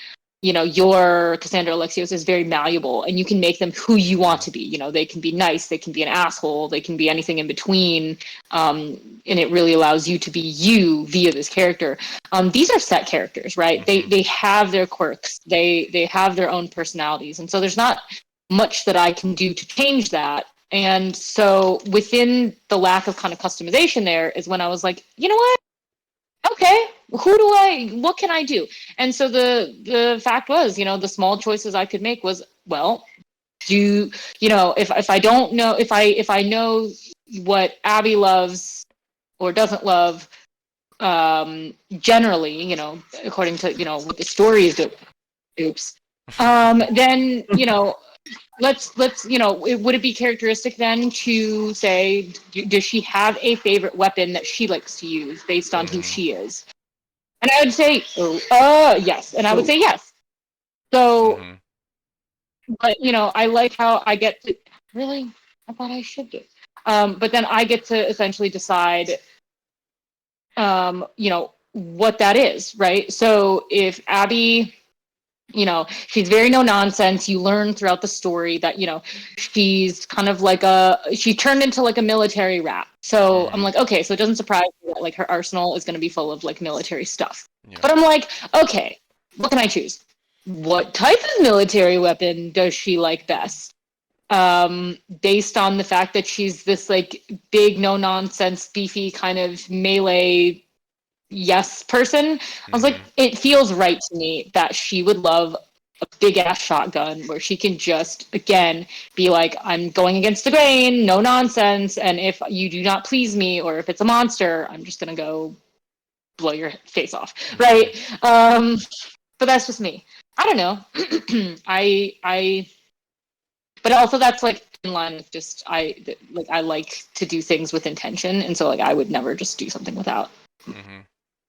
your Cassandra Alexios is very malleable and you can make them who you want to be. They can be nice, they can be an asshole, they can be anything in between. And it really allows you to be you via this character. These are set characters, right? They have their quirks, they have their own personalities. And so there's not much that I can do to change that. And so within the lack of kind of customization there is when I was like, you know what? Okay, what can I do? And so the fact was, the small choices I could make was, well, if I don't know, if I know what Abby loves or doesn't love, generally, according to, what the story is, then, let's would it be characteristic then to say, does she have a favorite weapon that she likes to use based on who she is? And I would say, yes. And I would say yes. So, but I like how I get to really. I thought I should do. But then I get to essentially decide, what that is, right? So if Abby, she's very no nonsense. You learn throughout the story that, she's kind of like she turned into like a military rat. So I'm like, okay, so it doesn't surprise me that like her arsenal is going to be full of like military stuff. Yeah. But I'm like, okay, what can I choose? What type of military weapon does she like best? Based on the fact that she's this like big, no nonsense, beefy kind of melee yes person. I was like, it feels right to me that she would love a big ass shotgun where she can just again be like, I'm going against the grain, no nonsense, and if you do not please me or if it's a monster, I'm just gonna go blow your face off, right? But that's just me. I don't know. But also that's like in line with just I like to do things with intention, and so like I would never just do something without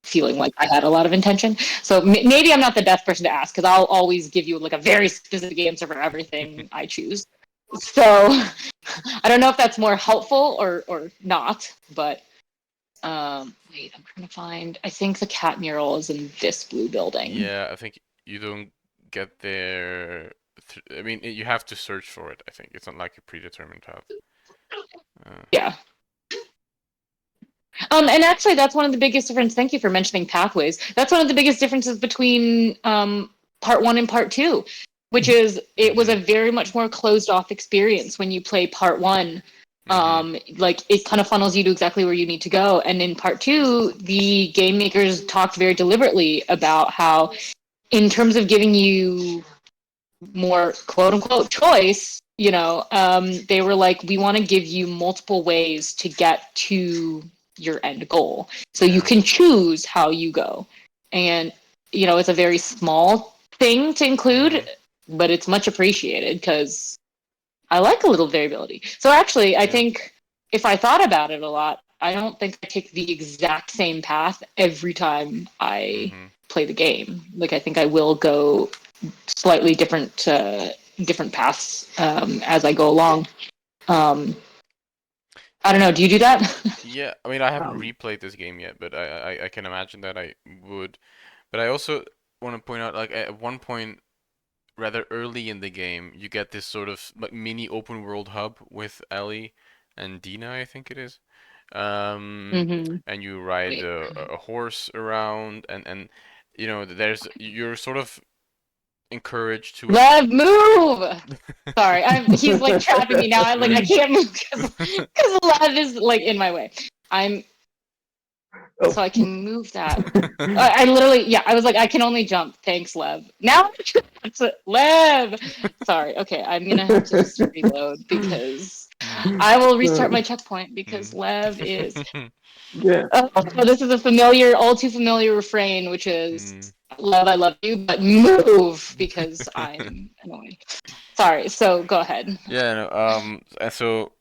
feeling like I had a lot of intention. So maybe I'm not the best person to ask because I'll always give you like a very specific answer for everything I choose. So I don't know if that's more helpful or not, but wait, I'm trying to find. I think the cat mural is in this blue building. Yeah, I think you don't get there. I mean, you have to search for it. I think it's not like a predetermined path. Yeah. And actually, that's one of the biggest differences. Thank you for mentioning pathways. That's one of the biggest differences between part 1 and part 2. which is it was a very much more closed off experience when you play part one. Like it kind of funnels you to exactly where you need to go. And in part two, the game makers talked very deliberately about how, in terms of giving you more quote unquote choice, they were like, we want to give you multiple ways to get to your end goal. So you can choose how you go. And, it's a very small thing to include, but it's much appreciated because I like a little variability. So actually, I think if I thought about it a lot, I don't think I take the exact same path every time I play the game. Like, I think I will go slightly different paths as I go along. I don't know. Do you do that? Yeah, I mean, I haven't replayed this game yet, but I can imagine that I would. But I also want to point out, like, at one point, rather early in the game, you get this sort of like mini open world hub with Ellie and Dina, I think it is. And you ride a horse around, and you're sort of encouraged to Lev, move! Sorry, he's like trapping me now. I can't move because Lev is like in my way. So I can move that. I literally, I was like, I can only jump. Thanks, Lev. Now, Lev. Sorry. Okay, I'm gonna have to just reload because I will restart my checkpoint because Lev is. So this is a all too familiar refrain, which is Lev, I love you, but move because I'm annoyed. Sorry. So go ahead. Yeah. No, and so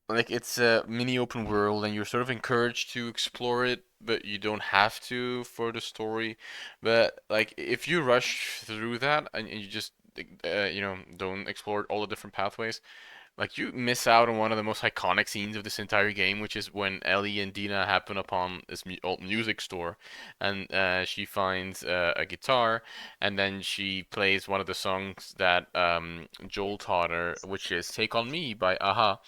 like it's a mini open world and you're sort of encouraged to explore it, but you don't have to for the story. But like if you rush through that and you just don't explore all the different pathways, like you miss out on one of the most iconic scenes of this entire game, which is when Ellie and Dina happen upon this old music store, and she finds a guitar, and then she plays one of the songs that Joel taught her, which is "Take on Me" by Aha.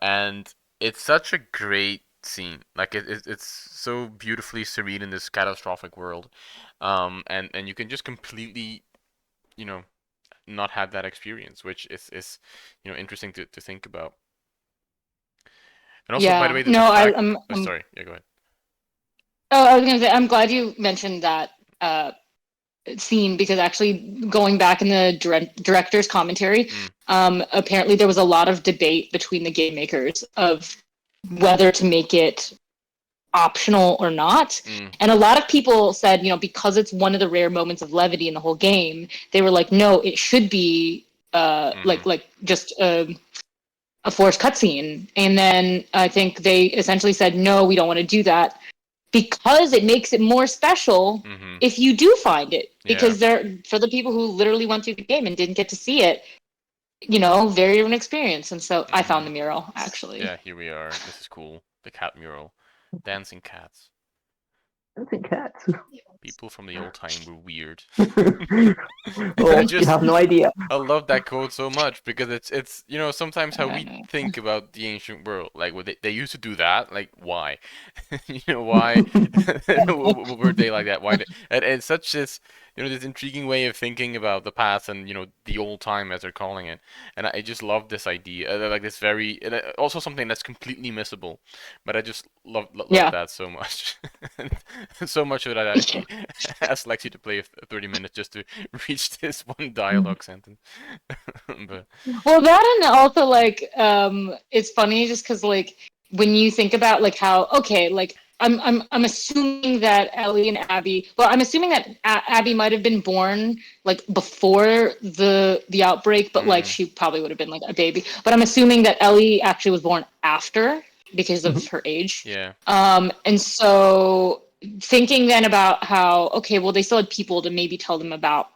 And it's such a great scene. Like it's so beautifully serene in this catastrophic world, and you can just completely, you know, not have that experience, which is interesting to think about. And also, by the way, the fact. Oh, sorry. Yeah, go ahead. Oh, I was gonna say, I'm glad you mentioned that scene because actually going back in the director's commentary, apparently there was a lot of debate between the game makers of whether to make it optional or not. And a lot of people said, because it's one of the rare moments of levity in the whole game, they were like, no, it should be like just a forced cutscene. And then I think they essentially said, no, we don't want to do that because it makes it more special if you do find it. Because for the people who literally went through the game and didn't get to see it, very different experience. And so I found the mural, actually. Yeah, here we are. This is cool. The cat mural. Dancing cats. Dancing cats. People from the old time were weird. You have no idea. I love that quote so much because it's sometimes how we think about the ancient world. Like they used to do that. Like why? Why were they like that? Why? And it's such this this intriguing way of thinking about the past and the old time as they're calling it. And I just love this idea. Like this very also something that's completely missable, but I just love that so much. So much that I actually asked Lexie to play 30 minutes just to reach this one dialogue sentence. Well, that and also like it's funny just because like when you think about like how I'm assuming that Ellie and Abby. Well, I'm assuming that Abby might have been born like before the outbreak, but like she probably would have been like a baby. But I'm assuming that Ellie actually was born after because of her age. Yeah. And so thinking then about how they still had people to maybe tell them about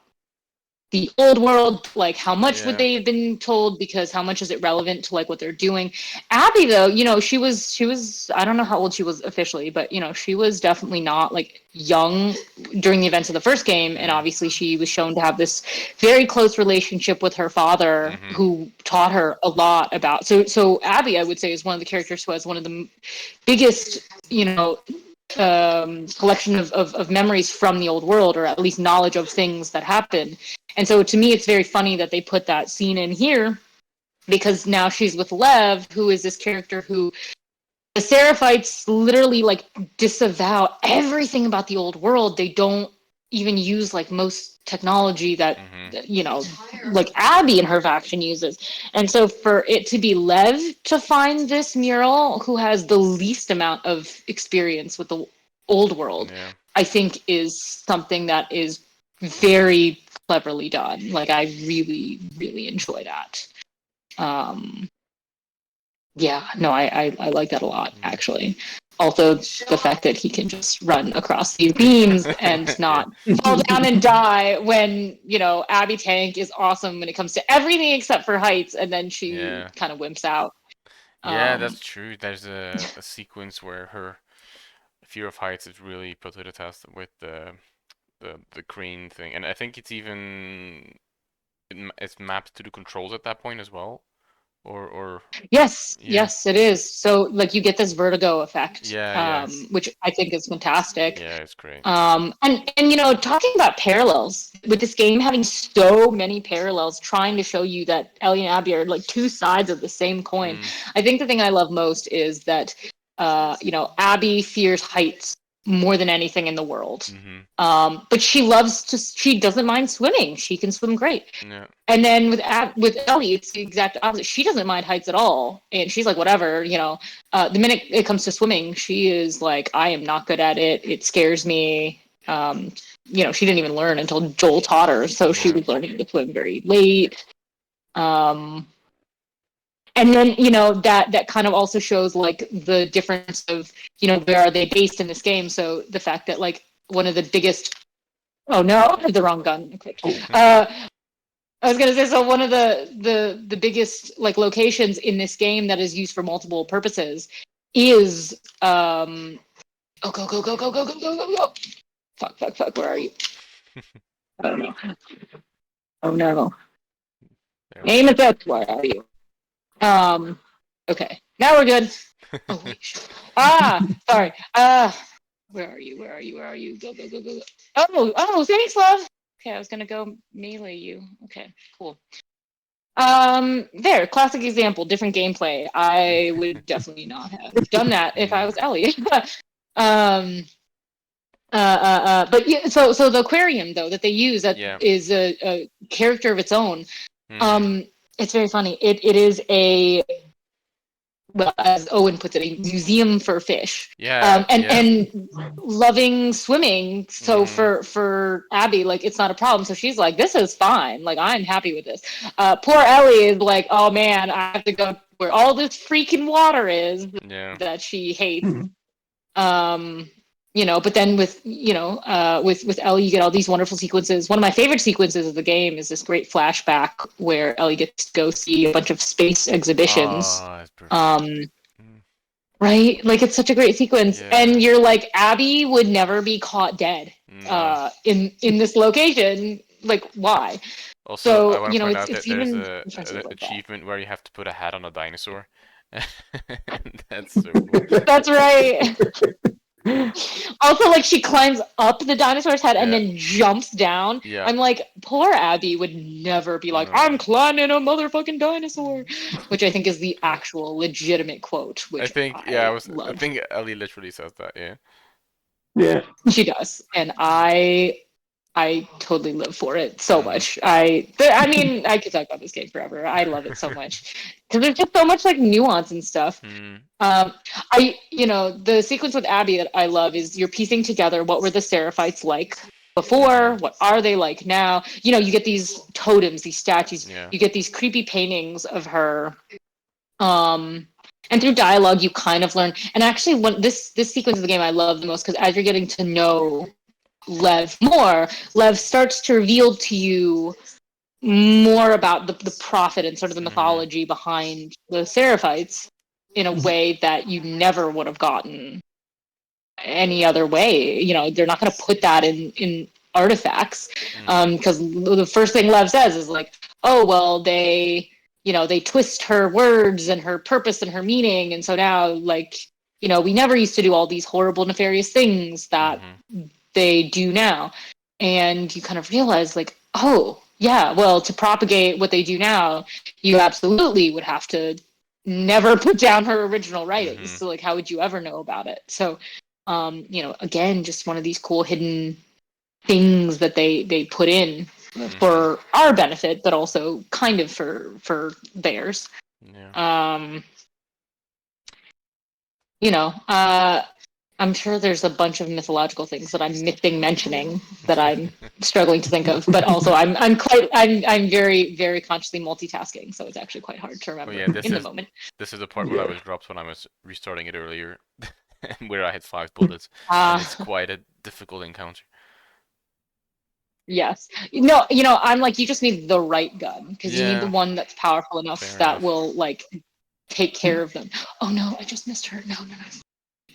the old world, like how much would they have been told, because how much is it relevant to like what they're doing. Abby though, she was I don't know how old she was officially, but she was definitely not like young during the events of the first game, and obviously she was shown to have this very close relationship with her father who taught her a lot about so Abby, I would say, is one of the characters who has one of the biggest collection of memories from the old world, or at least knowledge of things that happened. And so to me, it's very funny that they put that scene in here, because now she's with Lev, who is this character who the Seraphites literally like disavow everything about the old world. They don't even use like most technology that like Abby in her faction uses. And so for it to be Lev to find this mural, who has the least amount of experience with the old world, I think is something that is very cleverly done. Like I really, really enjoy that. I like that a lot, actually. Also, the fact that he can just run across these beams and not fall down and die when, Abby Tank is awesome when it comes to everything except for heights, and then she kind of wimps out. Yeah, that's true. There's a sequence where her fear of heights is really put to the test with the crane thing, and I think it's mapped to the controls at that point as well. Or yes, it is. So like you get this vertigo effect, yeah. Which I think is fantastic. Yeah, it's great. And talking about parallels with this game having so many parallels, trying to show you that Ellie and Abby are like two sides of the same coin. I think the thing I love most is that Abby fears heights more than anything in the world. But she doesn't mind swimming. She can swim great. Yeah. And then with Ellie, it's the exact opposite. She doesn't mind heights at all. And she's like, whatever, the minute it comes to swimming, she is like, I am not good at it. It scares me. She didn't even learn until Joel taught her. So she was learning to swim very late. And then, that kind of also shows like the difference of, where are they based in this game. So the fact that like one of the biggest, oh no, I had the wrong gun. I was gonna say, so one of the biggest like locations in this game that is used for multiple purposes is go. Fuck, where are you? I don't know. Oh no. Aim at that, where are you? Okay. Now we're good. Oh wait. Sorry. Where are you? Go. Oh, thanks, love. Okay, I was gonna go melee you. Okay, cool. There, classic example, different gameplay. I would definitely not have done that if I was Ellie. But yeah, so the aquarium though that they use is a character of its own. It's very funny. It is well, as Owen puts it, a museum for fish. And loving swimming. So for Abby, like it's not a problem. So she's like, this is fine. Like I'm happy with this. Poor Ellie is like, oh man, I have to go where all this freaking water is that she hates. But then with Ellie, you get all these wonderful sequences. One of my favorite sequences of the game is this great flashback where Ellie gets to go see a bunch of space exhibitions. Oh, that's perfect. Right? Like it's such a great sequence. And you're like, Abby would never be caught dead in this location. Like, why? Also, I want to point out it's that there's an achievement where you have to put a hat on a dinosaur. That's so cool. That's right. Also, like she climbs up the dinosaur's head and then jumps down. I'm like, poor Abby would never be like, I'm climbing a motherfucking dinosaur, which I think is the actual legitimate quote. Which I think Ellie literally says that. Yeah, she does, and I totally live for it so much. I mean, I could talk about this game forever. I love it so much because there's just so much like nuance and stuff. The sequence with Abby that I love is you're piecing together what were the Seraphites like before, what are they like now. You get these totems, these statues. You get these creepy paintings of her. And through dialogue, you kind of learn. And actually, this sequence of the game I love the most because as you're getting to know Lev more, Lev starts to reveal to you more about the prophet and sort of the mythology behind the Seraphites in a way that you never would have gotten any other way. They're not going to put that in artifacts because the first thing Lev says is like, oh well, they twist her words and her purpose and her meaning, and so now like we never used to do all these horrible, nefarious things that they do now. And you kind of realize, like, oh, yeah, well, to propagate what they do now, you absolutely would have to never put down her original writings. So, like, how would you ever know about it? So, again, just one of these cool hidden things that they put in for our benefit, but also kind of for theirs. Yeah. I'm sure there's a bunch of mythological things that I'm missing mentioning that I'm struggling to think of, but also I'm very, very consciously multitasking, so it's actually quite hard to remember in the moment. This is the part where I was dropped when I was restarting it earlier, where I had 5 bullets, and it's quite a difficult encounter. Yes. I'm like, you just need the right gun, because you need the one that's powerful enough that will, like, take care of them. Oh no, I just missed her. No.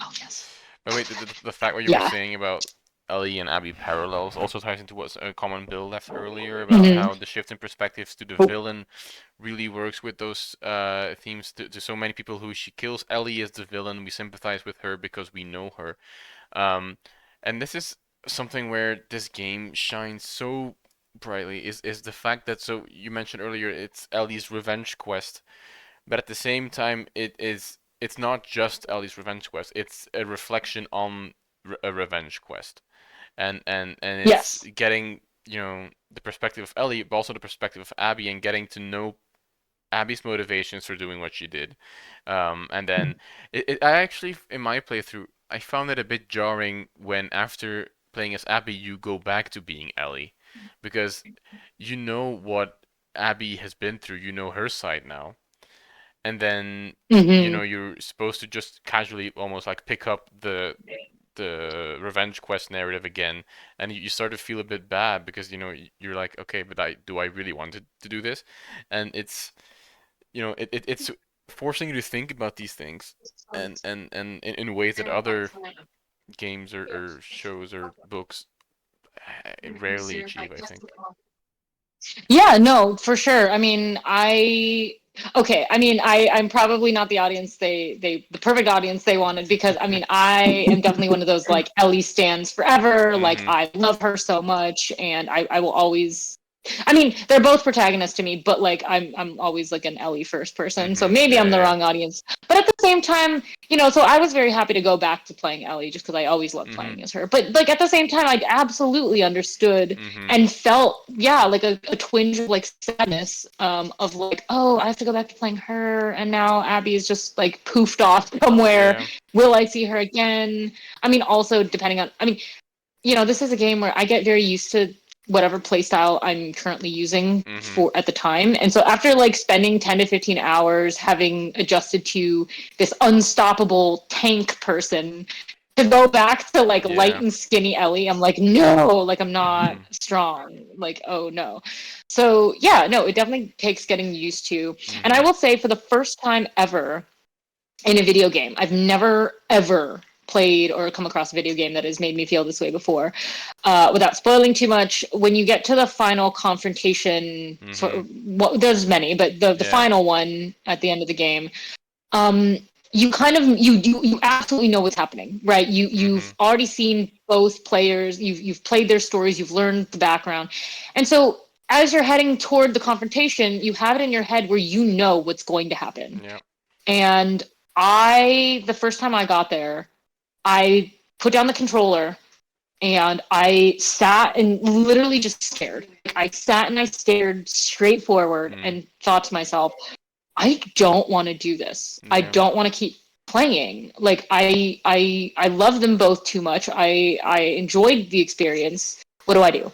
Oh yes. But wait, the fact what you were saying about Ellie and Abby parallels also ties into what a common Bill left earlier about how the shift in perspectives to the villain really works with those themes. To so many people who she kills Ellie as the villain, we sympathize with her because we know her. And this is something where this game shines so brightly is the fact that, so you mentioned earlier, it's Ellie's revenge quest, but at the same time it's not just Ellie's revenge quest, it's a reflection on a revenge quest, and it's getting the perspective of Ellie, but also the perspective of Abby, and getting to know Abby's motivations for doing what she did. And then I actually, in my playthrough, I found it a bit jarring when after playing as Abby, you go back to being Ellie, because you know what Abby has been through, you know her side now, and then you're supposed to just casually almost like pick up the revenge quest narrative again, and you start to feel a bit bad because you're like, okay, but do I really want to do this? And it's forcing you to think about these things, and in ways that other games or shows or books rarely achieve, I think. Yeah, no, for sure. I mean, I'm probably not the audience the perfect audience they wanted, because I mean, I am definitely one of those, like, Ellie stands forever. Like, I love her so much, and I will always. I mean, they're both protagonists to me, but like I'm always like an Ellie first person, so maybe I'm the wrong audience. But at the same time, so I was very happy to go back to playing Ellie just because I always loved playing as her. But like at the same time, I absolutely understood and felt, like a twinge of like sadness, of like, oh, I have to go back to playing her, and now Abby is just like poofed off somewhere. Yeah. Will I see her again? I mean, also depending on, this is a game where I get very used to whatever playstyle I'm currently using for at the time. And so after like spending 10 to 15 hours having adjusted to this unstoppable tank person, to go back to like light and skinny Ellie, I'm like, no, like I'm not strong. Like, oh no. So it definitely takes getting used to. And I will say, for the first time ever in a video game, I've never ever played or come across a video game that has made me feel this way before. Without spoiling too much, when you get to the final confrontation, there's many, but the final one at the end of the game, you kind of you absolutely know what's happening, right? You've already seen both players, you've played their stories, you've learned the background, and so as you're heading toward the confrontation, you have it in your head where you know what's going to happen. Yeah. And the first time I got there, I put down the controller and I sat and literally just stared. I sat and I stared straight forward and thought to myself, I don't want to do this. Yeah. I don't want to keep playing. Like, I love them both too much. I enjoyed the experience. What do I do?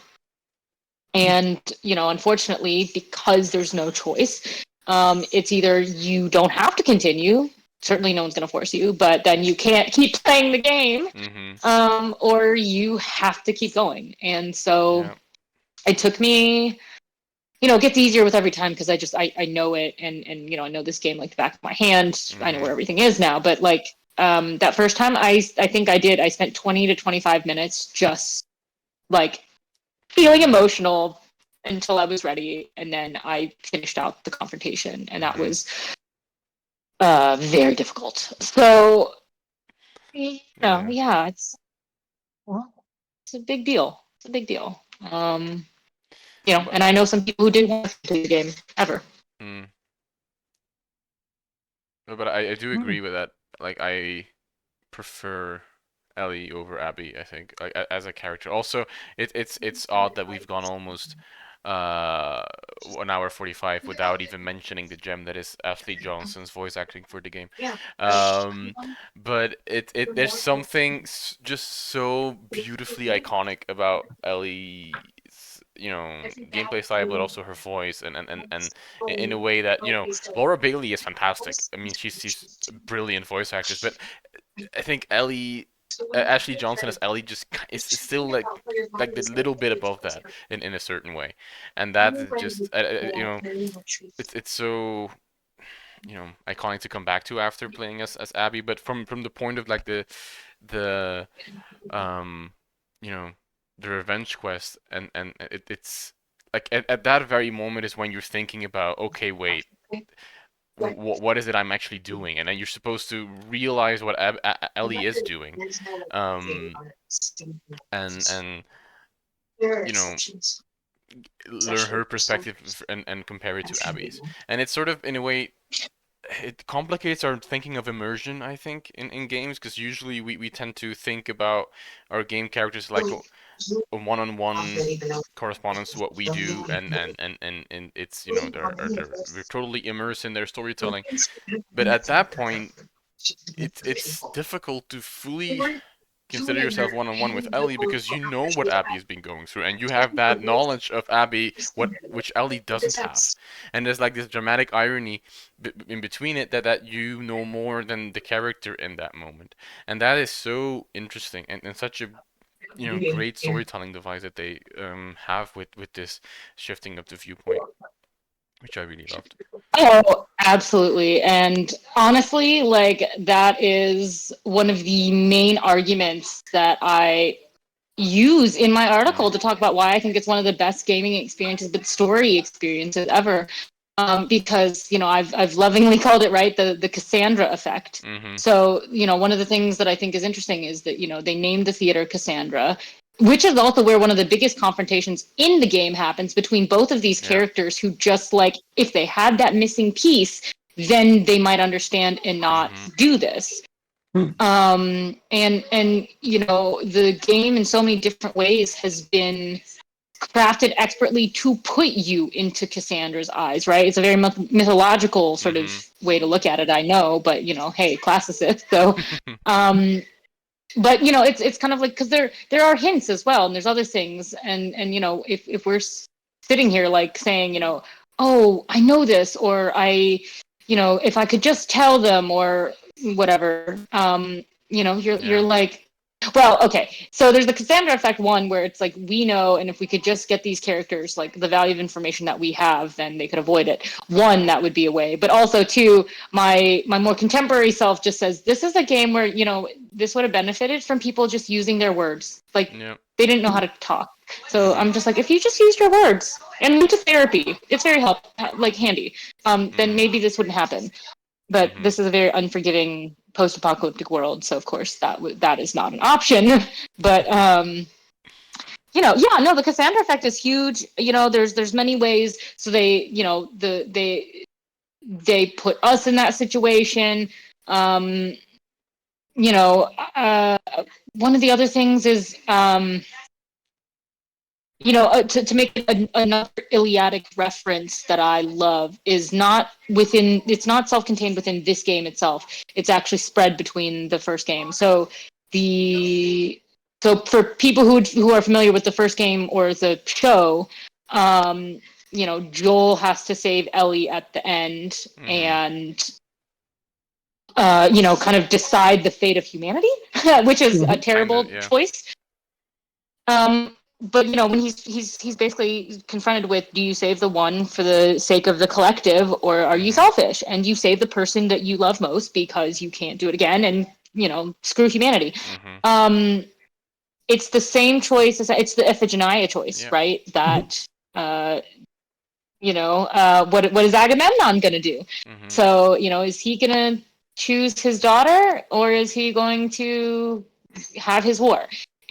And, unfortunately, because there's no choice, it's either you don't have to continue. Certainly no one's going to force you, but then you can't keep playing the game, or you have to keep going. And so it took me, it gets easier with every time because I know it, and I know this game like the back of my hand. I know where everything is now, but like that first time I think I spent 20 to 25 minutes just like feeling emotional until I was ready, and then I finished out the confrontation, and that was very difficult. So Yeah, it's a big deal. It's a big deal. And I know some people who didn't want to play the game ever. Mm. No, but I do agree with that. Like, I prefer Ellie over Abby, I think, like as a character. Also, it's odd that we've gone almost uh 1 hour 45 without even mentioning the gem that is Ashley Johnson's voice acting for the game. Um, but there's something just so beautifully iconic about Ellie's, gameplay style, but also her voice, and in a way that, Laura Bailey is fantastic. I mean, she's a brilliant voice actress, but I think Ashley Johnson as Ellie just is still like the little bit above that in a certain way, and that is just it's so iconic to come back to after playing as Abby, but from the point of like the um you know the revenge quest, and it's like at that very moment is when you're thinking about, okay, wait, what is it I'm actually doing? And then you're supposed to realize what Ellie is doing, um, and you know learn her perspective and compare it to Abby's. And it's sort of, in a way, it complicates our thinking of immersion, I think, in games, because usually we tend to think about our game characters like a one-on-one correspondence to what we do, and it's, we're totally immersed in their storytelling. But at that point, it's difficult to fully consider yourself one-on-one with Ellie, because you know what Abby has been going through, and you have that knowledge of Abby, which Ellie doesn't have. And there's like this dramatic irony in between it, that you know more than the character in that moment, and that is so interesting, and such a great storytelling device that they have with this shifting of the viewpoint, which I really loved. Oh, absolutely. And honestly, like that is one of the main arguments that I use in my article to talk about why I think it's one of the best gaming experiences, but story experiences ever. Because I've lovingly called it, right, the Cassandra effect. Mm-hmm. So one of the things that I think is interesting is that they named the theater Cassandra, which is also where one of the biggest confrontations in the game happens between both of these characters, who just, like, if they had that missing piece, then they might understand and not do this. And the game in so many different ways has been crafted expertly to put you into Cassandra's eyes, right? It's a very mythological sort of way to look at it, I know, but hey, classicist. So but it's kind of like, because there are hints as well, and there's other things, and if we're sitting here like saying, oh, I know this, or if I could just tell them, or whatever, you're like, well, okay, so there's the Cassandra effect one, where it's like, we know, and if we could just get these characters, like, the value of information that we have, then they could avoid it. One, that would be a way. But also, two, my more contemporary self just says, this is a game where, this would have benefited from people just using their words. Like, they didn't know how to talk. So I'm just like, if you just used your words and went to therapy, it's very handy, then maybe this wouldn't happen. But this is a very unforgiving post-apocalyptic world, so of course that is not an option. But the Cassandra effect is huge. There's many ways. So they they put us in that situation. One of the other things is to make another Iliadic reference that I love is it's not self-contained within this game itself. It's actually spread between the first game. So for people who are familiar with the first game or the show, Joel has to save Ellie at the end, and kind of decide the fate of humanity, which is a terrible choice. But when he's basically confronted with, do you save the one for the sake of the collective, or are you selfish and you save the person that you love most because you can't do it again, and screw humanity? It's the same choice as it's the Iphigenia choice, right? That what is Agamemnon gonna do? So is he gonna choose his daughter, or is he going to have his war?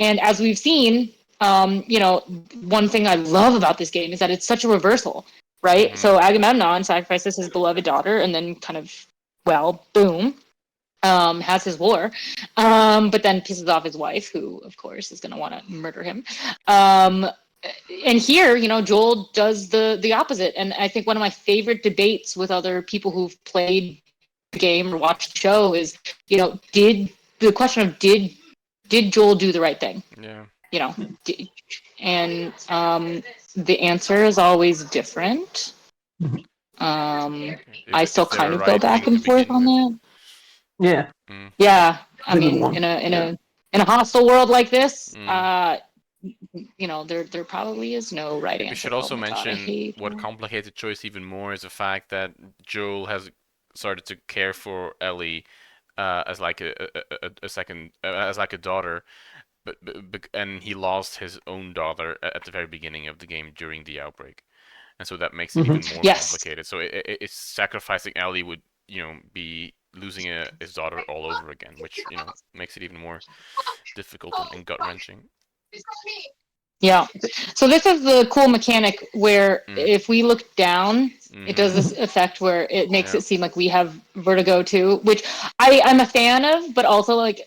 And as we've seen, one thing I love about this game is that it's such a reversal, right? Mhm. So Agamemnon sacrifices his beloved daughter, and then kind of, boom, has his war, but then pisses off his wife, who, of course, is going to want to murder him. And here, Joel does the opposite. And I think one of my favorite debates with other people who've played the game or watched the show is, did Joel do the right thing? Yeah. And the answer is always different. I still Is there kind a of go right back thing and to forth begin on with? that. Yeah. Yeah, I Really mean, one. in a hostile world like this, Mm. there probably is no right We answer. should also Oh my God, I mention hate what complicates the choice even more is the fact that Joel has started to care for Ellie as like a second as like a daughter, and he lost his own daughter at the very beginning of the game during the outbreak, and so that makes it Mhm. even more Yes. complicated. So it's sacrificing Ellie would be losing his daughter all over again, which makes it even more difficult and gut wrenching. Yeah. So this is the cool mechanic where Mm. if we look down, it does this effect where it makes Yeah. it seem like we have vertigo too, which I'm a fan of, but also like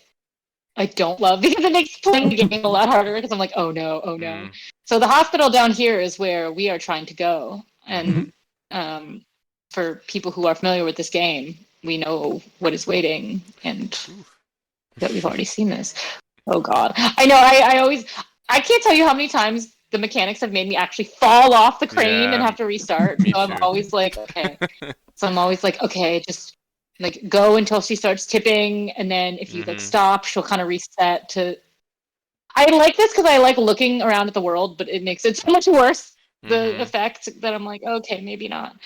I don't love because it makes playing the game a lot harder because I'm like, oh no, oh no. Mm. So the hospital down here is where we are trying to go. And for people who are familiar with this game, we know what is waiting and Oof. that we've already seen this. Oh God. I know, I can't tell you how many times the mechanics have made me actually fall off the crane and Yeah, have to restart. me So I'm too. always like, okay. Just like go until she starts tipping, and then if you like stop, she'll kind of reset to. I like this because I like looking around at the world, but it makes it so much worse. The effect that I'm like, okay, maybe not.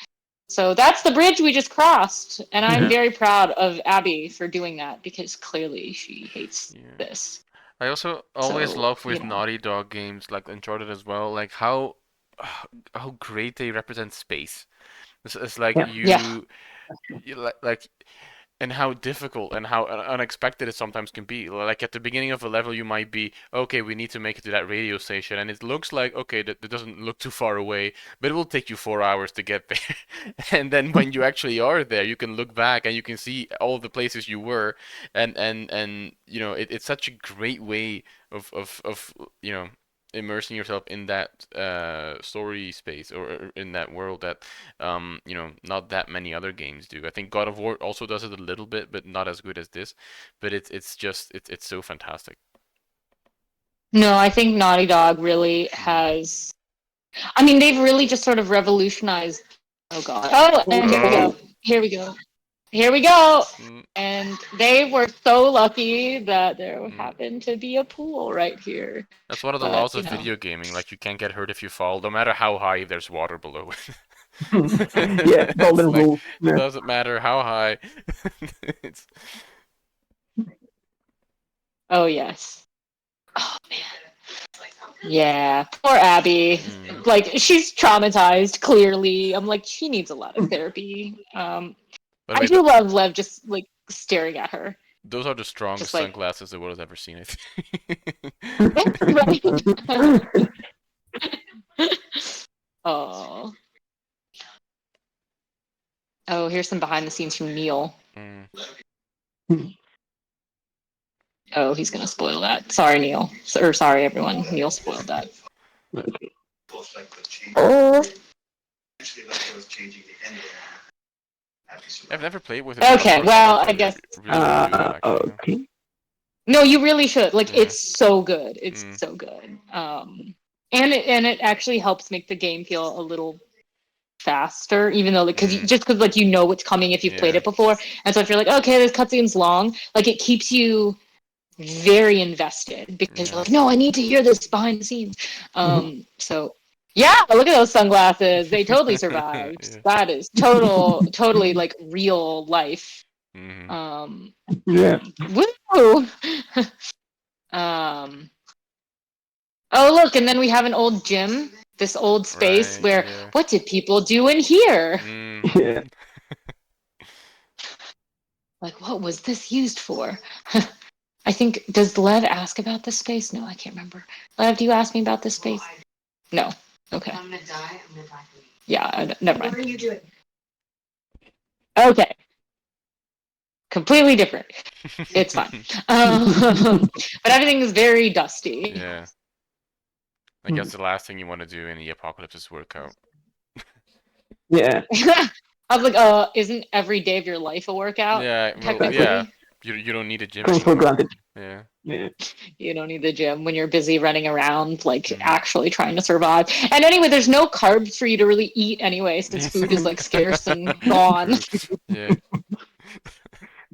So that's the bridge we just crossed, and I'm very proud of Abby for doing that because clearly she hates this. I also always So, love with Naughty Dog games like Uncharted as well, like how great they represent space. It's like Yeah. like and how difficult and how unexpected it sometimes can be. Like at the beginning of a level, you might be, okay, we need to make it to that radio station, and it looks like, okay, that doesn't look too far away, but it will take you 4 hours to get there. And then when you actually are there, you can look back and you can see all the places you were, and it's such a great way of immersing yourself in that story space or in that world that not that many other games do. I think God of War also does it a little bit, but not as good as this. But it's so fantastic. no, I think Naughty Dog really has. I mean, they've really just sort of revolutionized. Oh God! Oh, and here we go. Here we go. Here we go. And they were so lucky that there happened to be a pool right here. That's one of the laws of video gaming. Like you can't get hurt if you fall, no matter how high there's water below it. Yeah, golden It's like, rule. it doesn't matter how high. It's... Oh yes. Oh man. Yeah, poor Abby. Like she's traumatized. Clearly, I'm like she needs a lot of therapy. I do love Lev just like staring at her. Those are the strongest like... sunglasses the world has ever seen, I think. Oh. Oh, here's some behind the scenes from Neil. Oh, he's gonna spoil that. Sorry, Neil. Or sorry, everyone. Neil spoiled that. Oh. I've never played with it. Okay, well, I guess. Okay. No, you really should. Like, it's so good. It's so good. And it actually helps make the game feel a little faster, even though because like you know what's coming if you've played it before, and so if you're like, okay, this cutscene's long, like it keeps you very invested because you're like, no, I need to hear this behind the scenes. So yeah, look at those sunglasses. They totally survived. That is totally like real life. Yeah. Woo! Oh look, and then we have an old gym, this old space where what did people do in here? Yeah. Like, what was this used for? I think, does Lev ask about this space? No, I can't remember. Lev, do you ask me about this space? No. Okay. I'm gonna die. I'm gonna die for you. Yeah, never mind. Whatever you do it. Okay. Completely different. It's fine. But everything is very dusty. Yeah. I guess the last thing you want to do in the apocalypse is work out. Yeah. I was like, isn't every day of your life a workout? Yeah, well, Technically. yeah. You don't need a gym Comes for anymore. granted. Yeah. Yeah. You don't need the gym when you're busy running around, like Mhm. actually trying to survive. And anyway, there's no carbs for you to really eat anyway, since food is like scarce and gone. Yeah.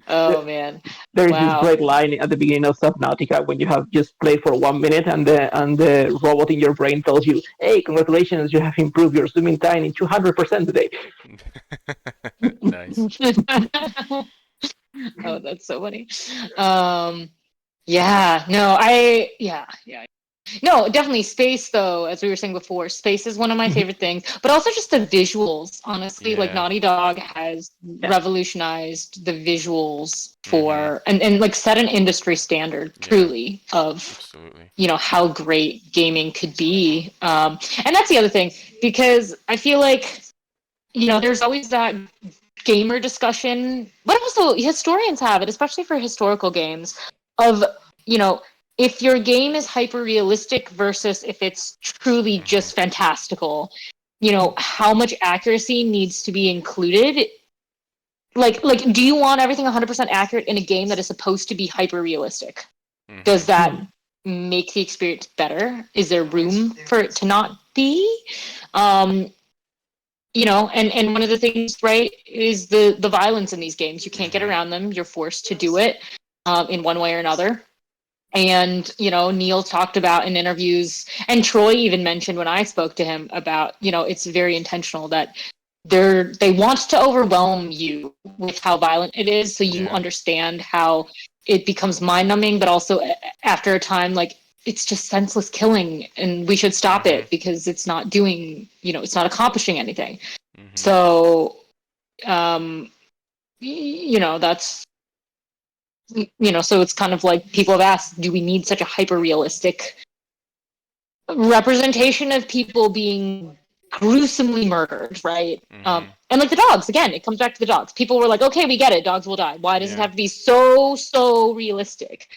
Oh man. There is Wow. this great line at the beginning of Subnautica when you have just played for 1 minute and the robot in your brain tells you, "Hey, congratulations, you have improved your swimming time in 200% today." Nice. Oh, that's so funny. Yeah, no, yeah. No, definitely space though, as we were saying before, space is one of my favorite things, but also just the visuals, honestly. Like Yeah. Naughty Dog has revolutionized the visuals for and like set an industry standard Yeah. truly of Absolutely. how great gaming could be. And that's the other thing, because I feel like there's always that gamer discussion, but also historians have it, especially for historical games, of if your game is hyper realistic versus if it's truly just fantastical, how much accuracy needs to be included. Like do you want everything 100% accurate in a game that is supposed to be hyper realistic? Does that make the experience better? Is there room for it to not be? And one of the things, right, is the violence in these games. You can't get around them. You're forced to do it in one way or another. And Neil talked about in interviews, and Troy even mentioned when I spoke to him about it's very intentional that they want to overwhelm you with how violent it is, so you understand how it becomes mind-numbing, but also after a time, like, it's just senseless killing and we should stop it because it's not doing, it's not accomplishing anything. So that's so it's kind of like people have asked, do we need such a hyper realistic representation of people being gruesomely murdered, right? And like the dogs, again, it comes back to the dogs. People were like, okay, we get it, dogs will die. Why does it have to be so realistic?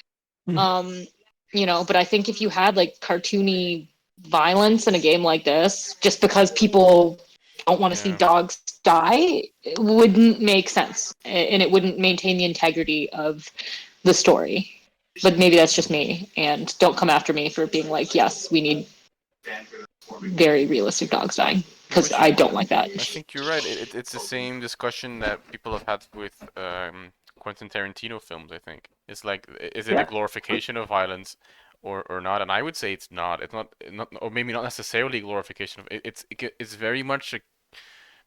But I think if you had like cartoony violence in a game like this, just because people don't want to see dogs die, it wouldn't make sense, and it wouldn't maintain the integrity of the story. But maybe that's just me, and don't come after me for being like, yes, we need very realistic dogs dying, because I don't like that. I think you're right. It's the same discussion that people have had with Quentin Tarantino films, I think. It's like, is it a glorification of violence or not? And I would say it's not. It's not, or maybe not necessarily a glorification of it. It's very much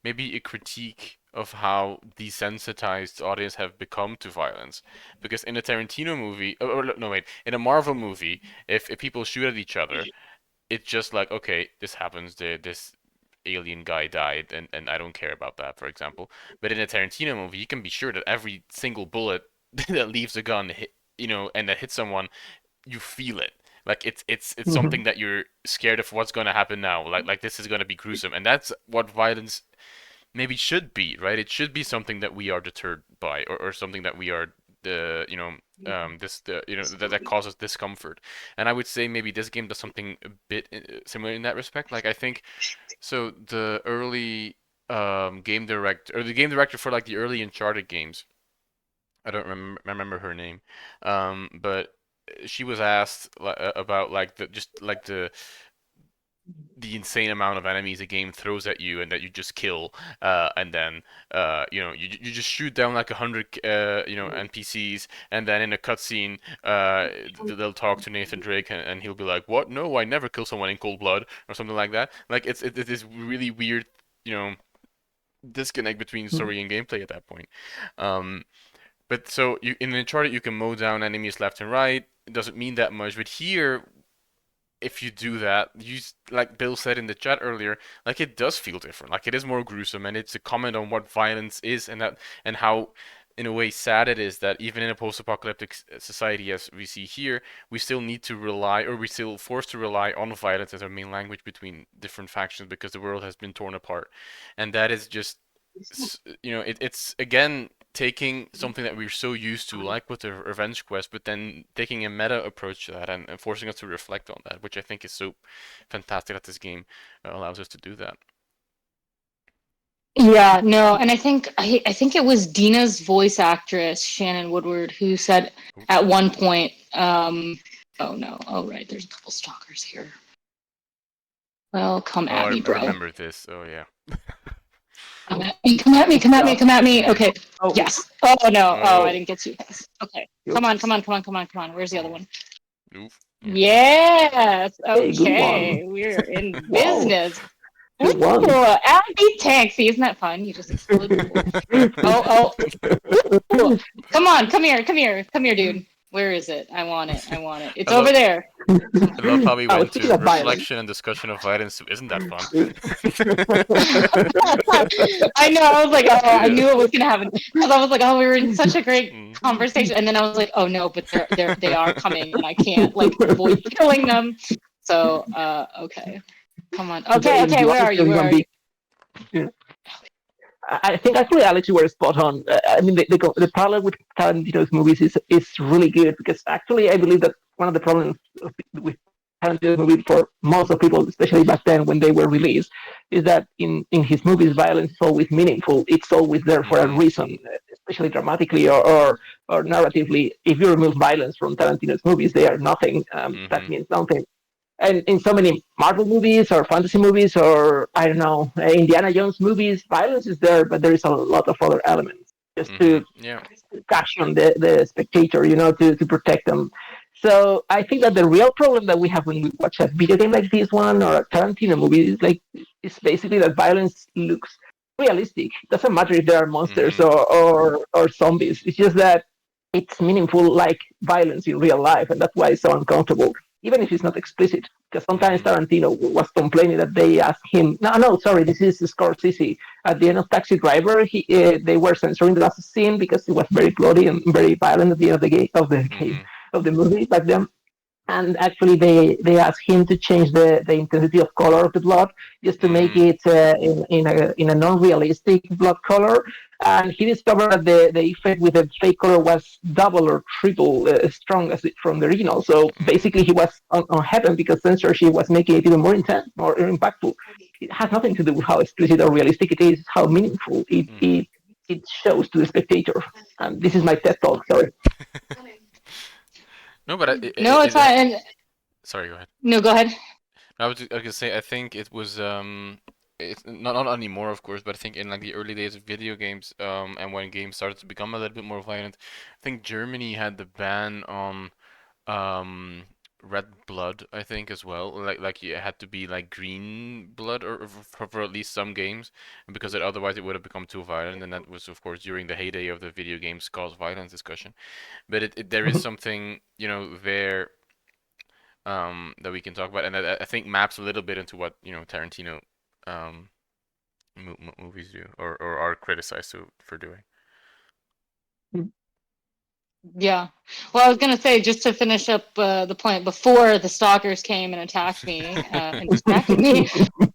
maybe a critique of how desensitized audience have become to violence. Because in a Tarantino movie, or no, wait, in a Marvel movie, if people shoot at each other, it's just like, okay, this happens, this alien guy died, and I don't care about that, for example. But in a Tarantino movie, you can be sure that every single bullet that leaves a gun, and that hits someone, you feel it. Like it's something that you're scared of what's gonna happen now. Like this is gonna be gruesome, and that's what violence maybe should be, right? It should be something that we are deterred by, or something that we are that causes discomfort. And I would say maybe this game does something a bit similar in that respect. Like I think so the early the game director for like the early Uncharted games, I don't remember her name, but she was asked about like the insane amount of enemies a game throws at you and that you just kill, and then you just shoot down like 100 NPCs, and then in a cutscene they'll talk to Nathan Drake, and he'll be like, what, no, I never kill someone in cold blood, or something like that. Like it is really weird, disconnect between story and gameplay at that point. But so in Uncharted you can mow down enemies left and right. It doesn't mean that much, but here, if you do that, like Bill said in the chat earlier, like it does feel different. Like it is more gruesome, and it's a comment on what violence is, and how in a way sad it is that even in a post-apocalyptic society as we see here, we still need to rely, or we still forced to rely on violence as our main language between different factions because the world has been torn apart, and that is just, it's again taking something that we're so used to, like with the revenge quest, but then taking a meta approach to that and forcing us to reflect on that, which I think is so fantastic that this game allows us to do that. Yeah, no, and I think it was Dina's voice actress, Shannon Woodward, who said at one point, oh no, oh right, there's a couple stalkers here. Well, come Oh, at me, I bro. remember this. Oh yeah. Come at me, come at me, come at me, come at me. Okay. Oh, Yes. Oh no. Oh, Oh. I didn't get you. Okay. Yep. Come on, come on, come on, come on, come on. Where's the other one? Oof. Yes. Hey, good Okay. one. We're in Wow. business. Good one. Ooh, beat tank. See, isn't that fun? You just explode people. Oh. Ooh. Come on, come here, dude. Where is it? I want it. It's over there. I love how we Oh, went speaking to of violence. reflection and discussion of violence. Isn't that fun? I know. I was like, oh, I knew it was gonna happen because I was like, oh, we were in such a great Mm. conversation, and then I was like, oh no, but they are coming, and I can't like avoid killing them. So, okay, come on. Okay, where are you? Yeah. I think actually, Alex, you were spot on. I mean, the parallel with Tarantino's movies is really good because actually, I believe that one of the problems with Tarantino's movies for most of people, especially back then when they were released, is that in his movies, violence is always meaningful. It's always there for a reason, especially dramatically or narratively. If you remove violence from Tarantino's movies, they are nothing. That means nothing. And in so many Marvel movies or fantasy movies or I don't know Indiana Jones movies, violence is there, but there is a lot of other elements just to caution the spectator, to protect them. So I think that the real problem that we have when we watch a video game like this one or a Tarantino movie is basically that violence looks realistic. It doesn't matter if there are monsters or zombies. It's just that it's meaningful like violence in real life, and that's why it's so uncomfortable even if it's not explicit, because sometimes Tarantino was complaining that they asked him, no, sorry, this is Scorsese. At the end of Taxi Driver, they were censoring the last scene because it was very bloody and very violent at the end of the movie back then. And actually, they asked him to change the intensity of color of the blood just to make it in a non-realistic blood color. And he discovered that the effect with the fake color was double or triple strong as from the original. So basically, he was on heaven because censorship was making it even more intense, more impactful. It has nothing to do with how explicit or realistic it is, how meaningful it shows to the spectator. And this is my TED talk. Sorry. No, but it's fine. Sorry, go ahead. No, go ahead. I was gonna say I think it was it's not anymore, of course, but I think in like the early days of video games, and when games started to become a little bit more violent, I think Germany had the ban on red blood, I think as well. Like it had to be like green blood or for at least some games, and because otherwise it would have become too violent, and that was of course during the heyday of the video games cause violence discussion. But there is something there that we can talk about, and I think maps a little bit into what Tarantino movies do or are criticized for doing. Yeah. Well, I was gonna say just to finish up the point before the stalkers came and attacked me and distracted me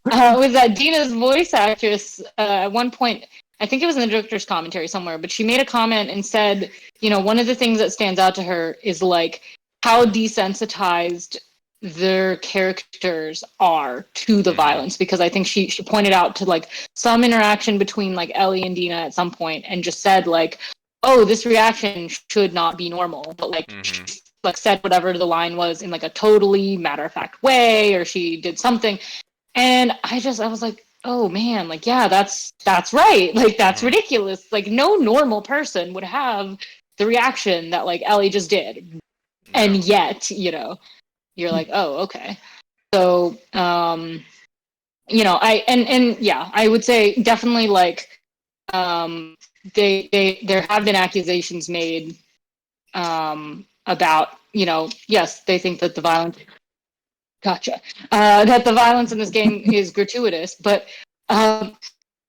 was that Dina's voice actress at one point. I think it was in the director's commentary somewhere, but she made a comment and said, one of the things that stands out to her is like how desensitized their characters are to the violence, because I think she pointed out to like some interaction between like Ellie and Dina at some point and just said like, oh, this reaction should not be normal, but like like said whatever the line was in like a totally matter-of-fact way, or she did something, and I was like, oh man, like yeah, that's right, like that's ridiculous, like no normal person would have the reaction that like Ellie just did, and yet you're like, oh, okay. So I would say definitely like there have been accusations made about yes, they think that the violence that the violence in this game is gratuitous, but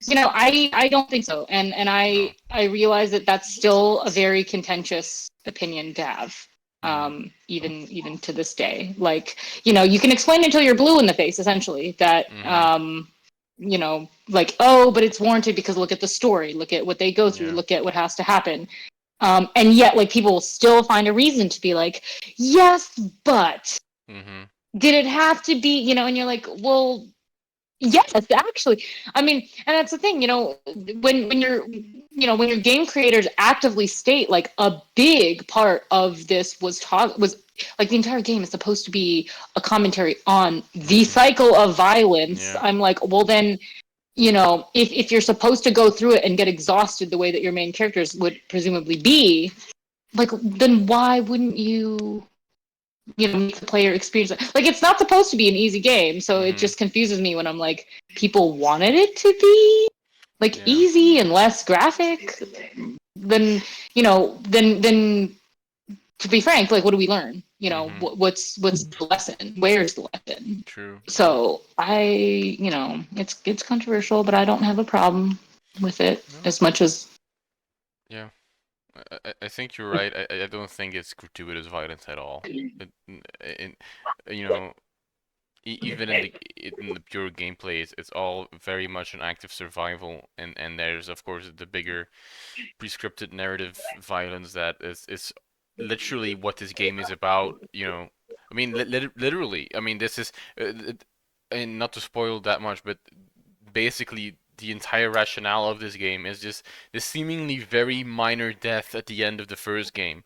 I don't think so, and I realize that that's still a very contentious opinion to have, even to this day. Like, you can explain until you're blue in the face, essentially. That like, oh, but it's warranted because look at the story, look at what they go through, look at what has to happen, and yet, like, people will still find a reason to be like, yes, but did it have to be, and you're like, well. Yes, actually. I mean, and that's the thing, when your game creators actively state like a big part of this was like the entire game is supposed to be a commentary on the cycle of violence. Yeah. I'm like, well then, if you're supposed to go through it and get exhausted the way that your main characters would presumably be, like, then why wouldn't you make the player experience it? Like, it's not supposed to be an easy game, so it just confuses me when I'm like, people wanted it to be like easy and less graphic. Then then to be frank, like, what do we learn? What's the lesson? Where's the lesson? True. So it's controversial, but I don't have a problem with it as much as. Yeah. I think you're right. I don't think it's gratuitous violence at all. Even in the pure gameplay, it's all very much an active survival, and there's of course the bigger prescripted narrative violence that is literally what this game is about. I mean, literally. I mean, this is, and not to spoil that much, but basically the entire rationale of this game is just the seemingly very minor death at the end of the first game,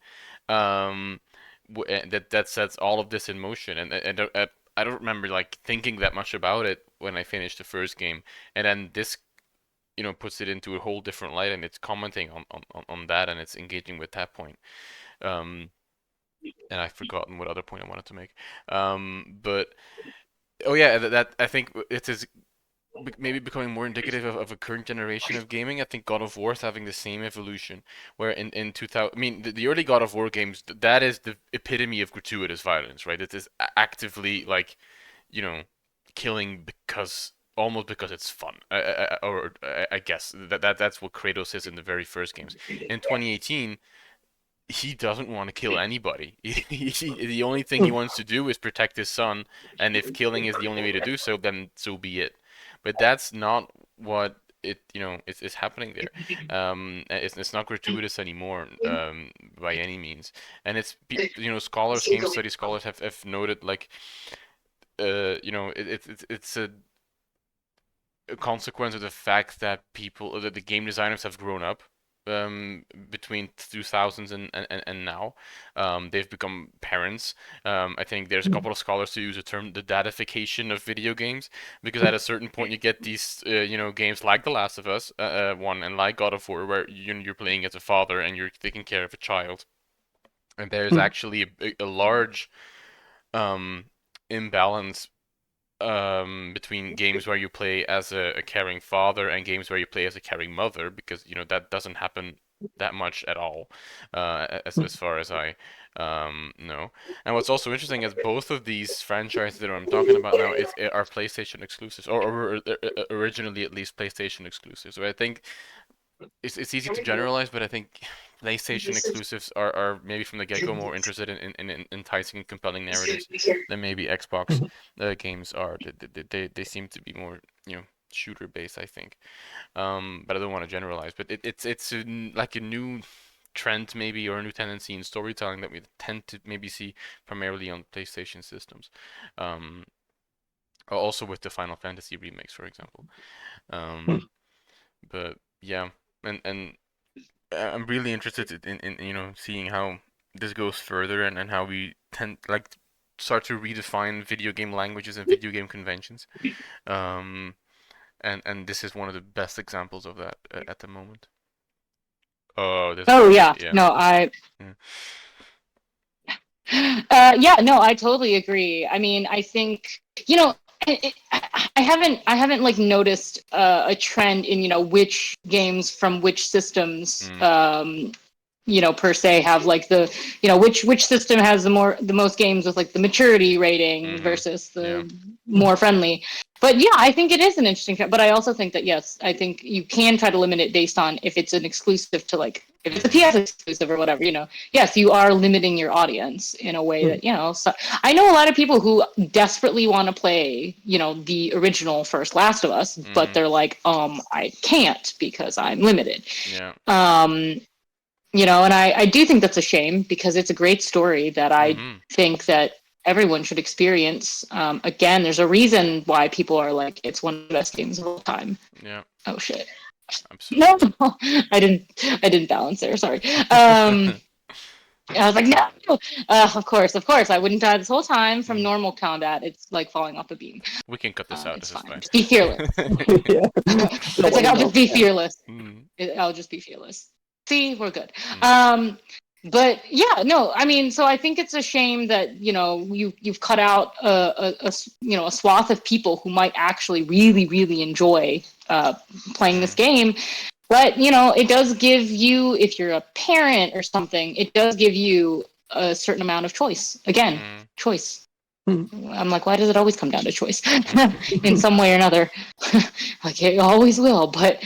that sets all of this in motion. And I don't remember like thinking that much about it when I finished the first game, and then this puts it into a whole different light, and it's commenting on that, and it's engaging with that point. And I've forgotten what other point I wanted to make. But oh yeah, that I think it is maybe becoming more indicative of a current generation of gaming. I think God of War is having the same evolution, where in 2000, I mean, the early God of War games, that is the epitome of gratuitous violence, right? It is actively like, killing almost because it's fun, or I guess that's what Kratos is in the very first games. In 2018, he doesn't want to kill anybody. The only thing he wants to do is protect his son, and if killing is the only way to do so, then so be it. But that's not what it's happening there. It's not gratuitous anymore, by any means. And it's scholars, game study scholars have noted like, it's a consequence of the fact that the game designers have grown up between 2000s and now. They've become parents. I think there's a couple of scholars who use the term the dadification of video games, because at a certain point you get these games like The Last of Us 1 and like God of War, where you're playing as a father and you're taking care of a child, and there's actually a large imbalance between games where you play as a caring father and games where you play as a caring mother, because that doesn't happen that much at all, as far as I know. And what's also interesting is both of these franchises that I'm talking about now are PlayStation exclusives, or originally at least PlayStation exclusives. So I think it's easy to generalize, but I think PlayStation exclusives are maybe from the get-go more interested in enticing and compelling narratives than maybe Xbox games are. They seem to be more shooter based, I think. But I don't want to generalize. But it's like a new trend maybe, or a new tendency in storytelling that we tend to maybe see primarily on PlayStation systems. Also with the Final Fantasy remakes, for example. But yeah, and I'm really interested in seeing how this goes further, and how we start to redefine video game languages and video game conventions. And this is one of the best examples of that at the moment. Oh, Yeah. yeah. No, yeah, no, I totally agree. I mean, I think, I haven't like noticed a trend in which games from which systems per se have like the which system has the most games with like the maturity rating versus the more friendly. But yeah, I think it is an interesting trend. But I also think that yes, I think you can try to limit it based on if it's an exclusive to like if it's a PS exclusive or whatever. Yes, you are limiting your audience in a way that So I know a lot of people who desperately want to play the original first Last of Us, but they're like, I can't because I'm limited. Yeah. And I do think that's a shame because it's a great story that I think that everyone should experience. Again, there's a reason why people are like, it's one of the best games of all time. Yeah. Oh shit. Absolutely. No, I didn't balance there. Sorry. I was like, no. Of course. I wouldn't die this whole time from normal combat. It's like falling off a beam. We can cut this out. It's This is fine. fine. Just be fearless. It's like I'll just be fearless. I'll just be fearless. See, we're good. But yeah, no, I mean, so I think it's a shame that you've cut out a swath of people who might actually really really enjoy playing this game. But it does give you, if you're a parent or something, it does give you a certain amount of choice. Again, choice. I'm like, why does it always come down to choice in some way or another? Like it always will. But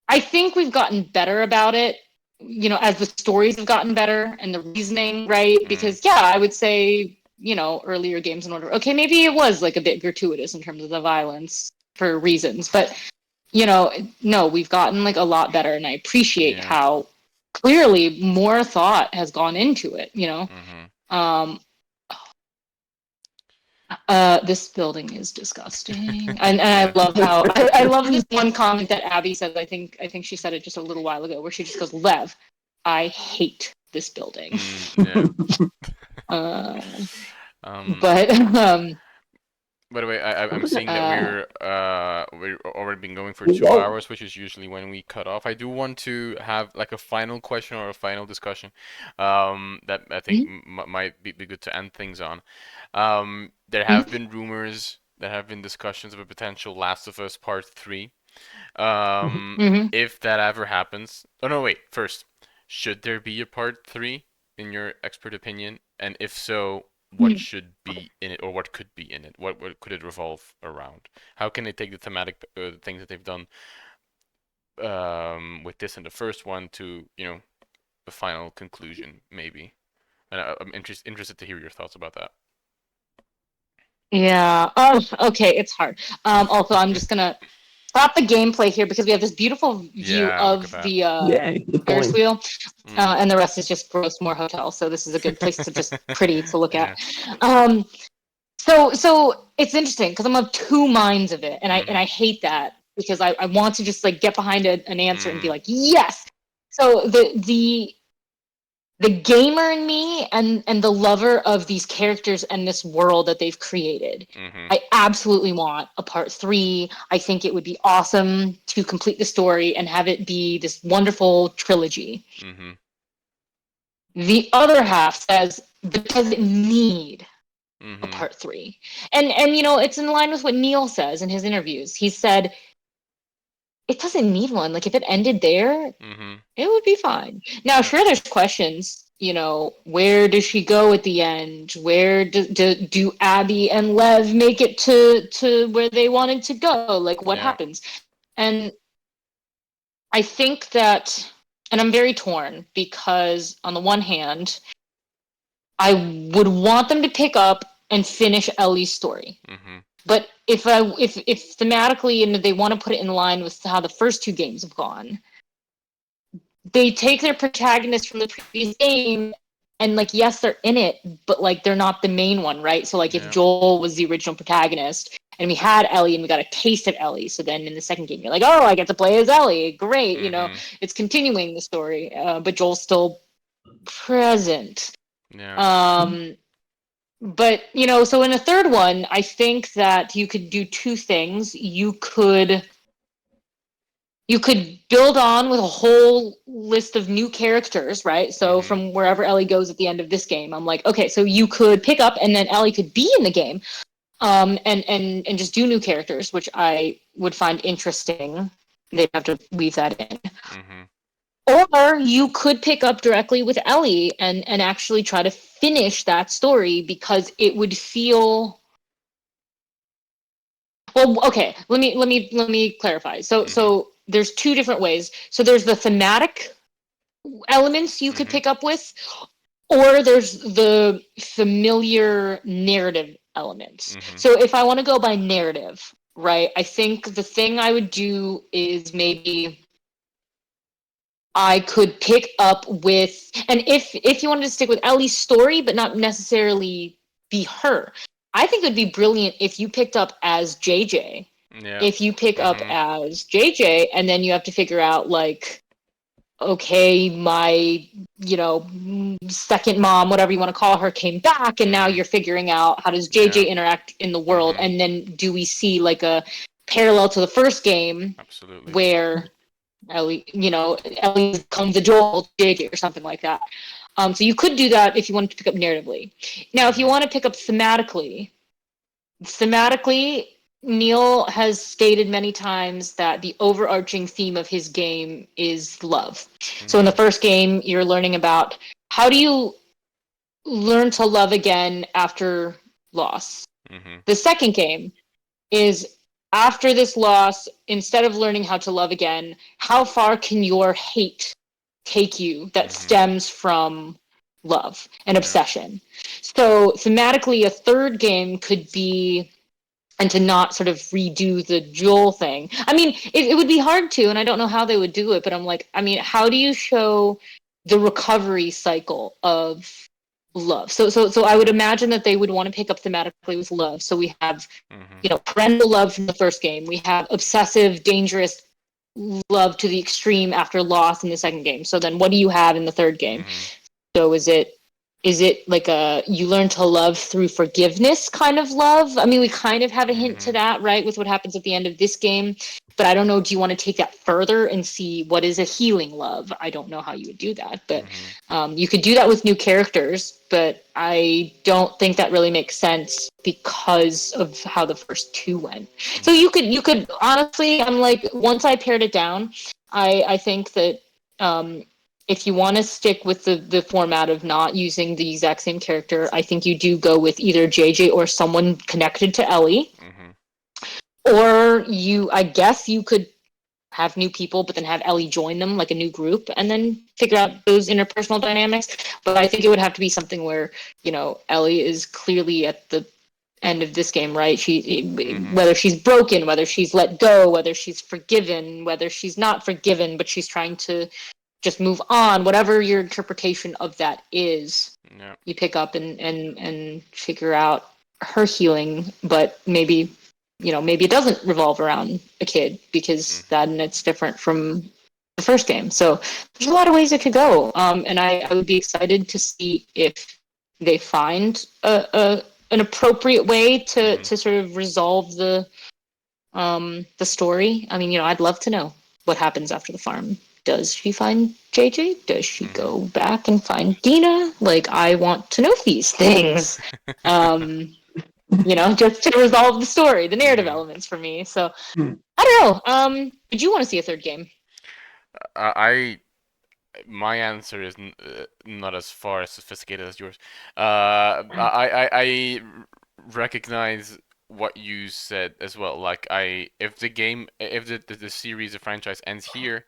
I think we've gotten better about it, as the stories have gotten better and the reasoning, right? Because, I would say, earlier games in order, okay, maybe it was like a bit gratuitous in terms of the violence for reasons, but, no, we've gotten like a lot better, and I appreciate how clearly more thought has gone into it, This building is disgusting, and I love how I love this one comment that Abby says. I think she said it just a little while ago, where she just goes, "Lev, I hate this building." But by the way, I'm seeing that we're already been going for 2 hours, which is usually when we cut off. I do want to have like a final question or a final discussion that I think might be good to end things on. There have been rumors, there have been discussions of a potential Last of Us Part 3. If that ever happens. Oh no, wait. First, should there be a Part 3 in your expert opinion? And if so, what should be in it, or what could be in it? What could it revolve around? How can they take the thematic things that they've done with this and the first one to the final conclusion, maybe? And I'm interested to hear your thoughts about that. Yeah. Oh, okay. It's hard. Also, I'm just gonna stop the gameplay here because we have this beautiful view of the Ferris wheel, and the rest is just gross more hotels. So this is a good place to just pretty to look at. So it's interesting because I'm of two minds of it, and I hate that because I want to just like get behind an answer and be like yes. So the gamer in me and the lover of these characters and this world that they've created. I absolutely want a part 3. I think it would be awesome to complete the story and have it be this wonderful trilogy. The other half says, does it need a part 3? And it's in line with what Neil says in his interviews. He said, it doesn't need one. Like, if it ended there, it would be fine. Now, sure, there's questions. Where does she go at the end? Where do Abby and Lev make it to where they wanted to go? Like, what happens? And I think that, and I'm very torn because on the one hand, I would want them to pick up and finish Ellie's story. But if thematically and they want to put it in line with how the first 2 games have gone, they take their protagonist from the previous game and like, yes, they're in it, but like they're not the main one, right? So like if Joel was the original protagonist and we had Ellie and we got a taste of Ellie, so then in the second game you're like, oh, I get to play as Ellie, great, it's continuing the story, but Joel's still present. But, so in a third one, I think that you could do 2 things. You could build on with a whole list of new characters, right? So from wherever Ellie goes at the end of this game, I'm like, okay, so you could pick up and then Ellie could be in the game, and just do new characters, which I would find interesting. They'd have to weave that in. Or you could pick up directly with Ellie and actually try to finish that story, because it would feel well. Okay, let me clarify. So there's two different ways. So there's the thematic elements you could pick up with, or there's the familiar narrative elements. So if I want to go by narrative, right, I think the thing I would do is maybe I could pick up with, and if you wanted to stick with Ellie's story but not necessarily be her, I think it would be brilliant if you picked up as JJ. Yeah. If you pick up as JJ, and then you have to figure out, like, okay, my, second mom, whatever you want to call her, came back, and now you're figuring out how does JJ interact in the world, and then do we see like a parallel to the first game? Absolutely. Where Ellie becomes a Joel JJ or something like that. So you could do that if you wanted to pick up narratively. Now, if you want to pick up thematically, Neil has stated many times that the overarching theme of his game is love. So in the first game, you're learning about how do you learn to love again after loss. The second game is, after this loss, instead of learning how to love again, how far can your hate take you that stems from love and obsession? So thematically, a third game could be, and to not sort of redo the Joel thing. I mean, it would be hard to, and I don't know how they would do it, but I'm like, I mean, how do you show the recovery cycle of love? So I would imagine that they would want to pick up thematically with love. So we have, parental love from the first game. We have obsessive, dangerous love to the extreme after loss in the second game. So then what do you have in the third game? So is it like a you learn to love through forgiveness kind of love? I mean, we kind of have a hint to that, right, with what happens at the end of this game. But I don't know, do you want to take that further and see what is a healing love? I don't know how you would do that. But you could do that with new characters, but I don't think that really makes sense because of how the first two went. So you could honestly, I'm like, once I pared it down, I think that if you want to stick with the format of not using the exact same character, I think you do go with either JJ or someone connected to Ellie. Or I guess you could have new people, but then have Ellie join them, like a new group, and then figure out those interpersonal dynamics. But I think it would have to be something where, Ellie is clearly at the end of this game, right? Whether she's broken, whether she's let go, whether she's forgiven, whether she's not forgiven, but she's trying to just move on, whatever your interpretation of that is, you pick up and figure out her healing. But maybe it doesn't revolve around a kid, because then it's different from the first game. So there's a lot of ways it could go, and I would be excited to see if they find an appropriate way to sort of resolve the story. I mean, I'd love to know what happens after the farm. Does she find JJ? Does she go back and find Dina? Like, I want to know these things. Just to resolve the story, the narrative elements for me. So I don't know. Did you want to see a third game? My answer is not as far as sophisticated as yours. I recognize what you said as well. Like, if the series, the franchise ends here,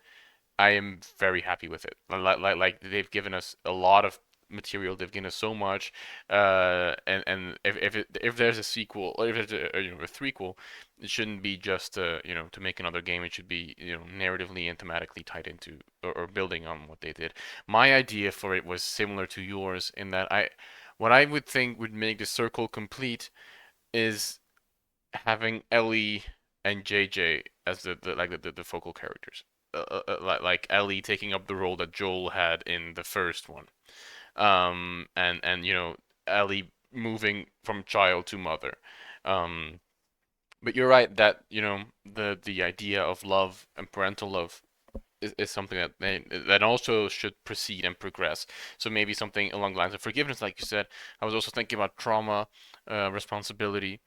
I am very happy with it. Like they've given us a lot of material. They've given us so much. And if there's a sequel, or if there's a threequel, it shouldn't be just to make another game. It should be narratively and thematically tied into, or building on what they did. My idea for it was similar to yours in that what I would think would make the circle complete is having Ellie and JJ as the focal characters. Like Ellie taking up the role that Joel had in the first one, and Ellie moving from child to mother. Um, but you're right that the idea of love and parental love is something that also should proceed and progress. So maybe something along the lines of forgiveness, like you said. I was also thinking about trauma, responsibility,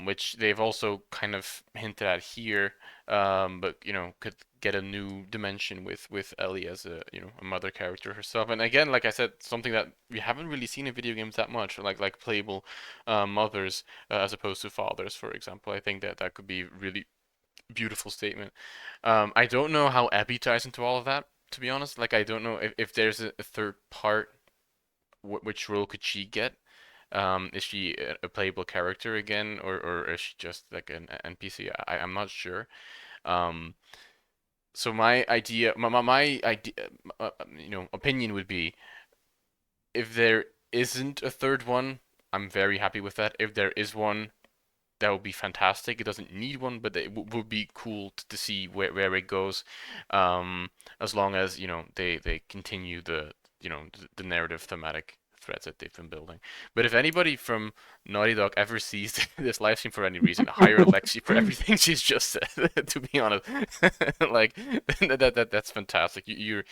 which they've also kind of hinted at here, but could get a new dimension with Ellie as a mother character herself. And again, like I said, something that we haven't really seen in video games that much, like playable mothers as opposed to fathers, for example. I think that could be really beautiful statement. I don't know how Abby ties into all of that, to be honest. Like, I don't know if there's a third part, which role could she get? Is she a playable character again, or is she just like an NPC? I'm not sure. Um, so my idea, opinion would be if there isn't a third one, I'm very happy with that. If there is one, that would be fantastic. It doesn't need one, but it would be cool to see where it goes, as long as they continue the narrative thematic threads that they've been building. But if anybody from Naughty Dog ever sees this live stream for any reason, hire Lexie for everything she's just said. To be honest, like that's fantastic. You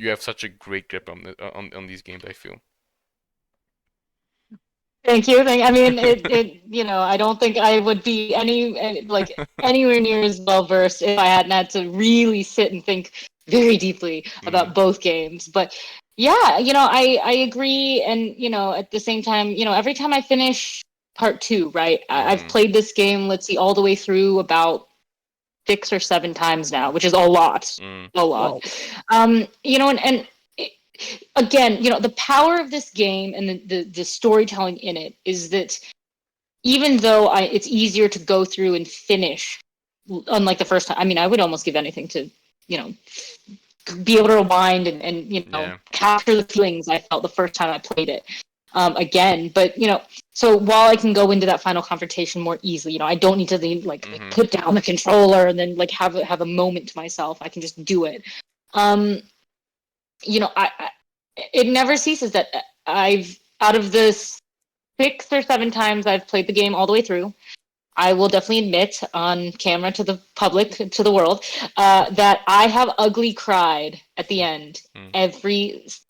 have such a great grip on these games, I feel. Thank you. I mean, I don't think I would be anywhere near as well versed if I hadn't had to really sit and think very deeply about both games. But yeah, I agree. And, at the same time, every time I finish part 2, right, I've played this game, let's see, all the way through about 6 or 7 times now, which is a lot. A lot. Wow. And again, the power of this game and the storytelling in it is that even though it's easier to go through and finish, unlike the first time. I mean, I would almost give anything to, be able to rewind and capture the feelings I felt the first time I played it again. But, so while I can go into that final confrontation more easily, I don't need to put down the controller and then have a moment to myself. I can just do it. It never ceases that out of the 6 or 7 times I've played the game all the way through, I will definitely admit on camera to the public, to the world, that I have ugly cried at the end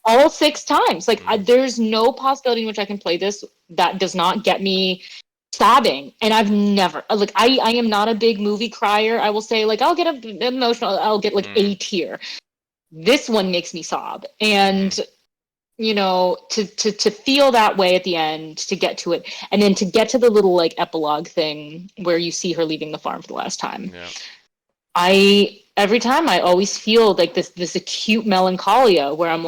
all 6 times. There's no possibility in which I can play this that does not get me sobbing. And I've never, I am not a big movie crier. I will say, I'll get emotional. I'll get a tear. This one makes me sob. And to feel that way at the end, to get to it, and then to get to the little epilogue thing where you see her leaving the farm for the last time. Yeah. Every time I always feel this acute melancholia where I'm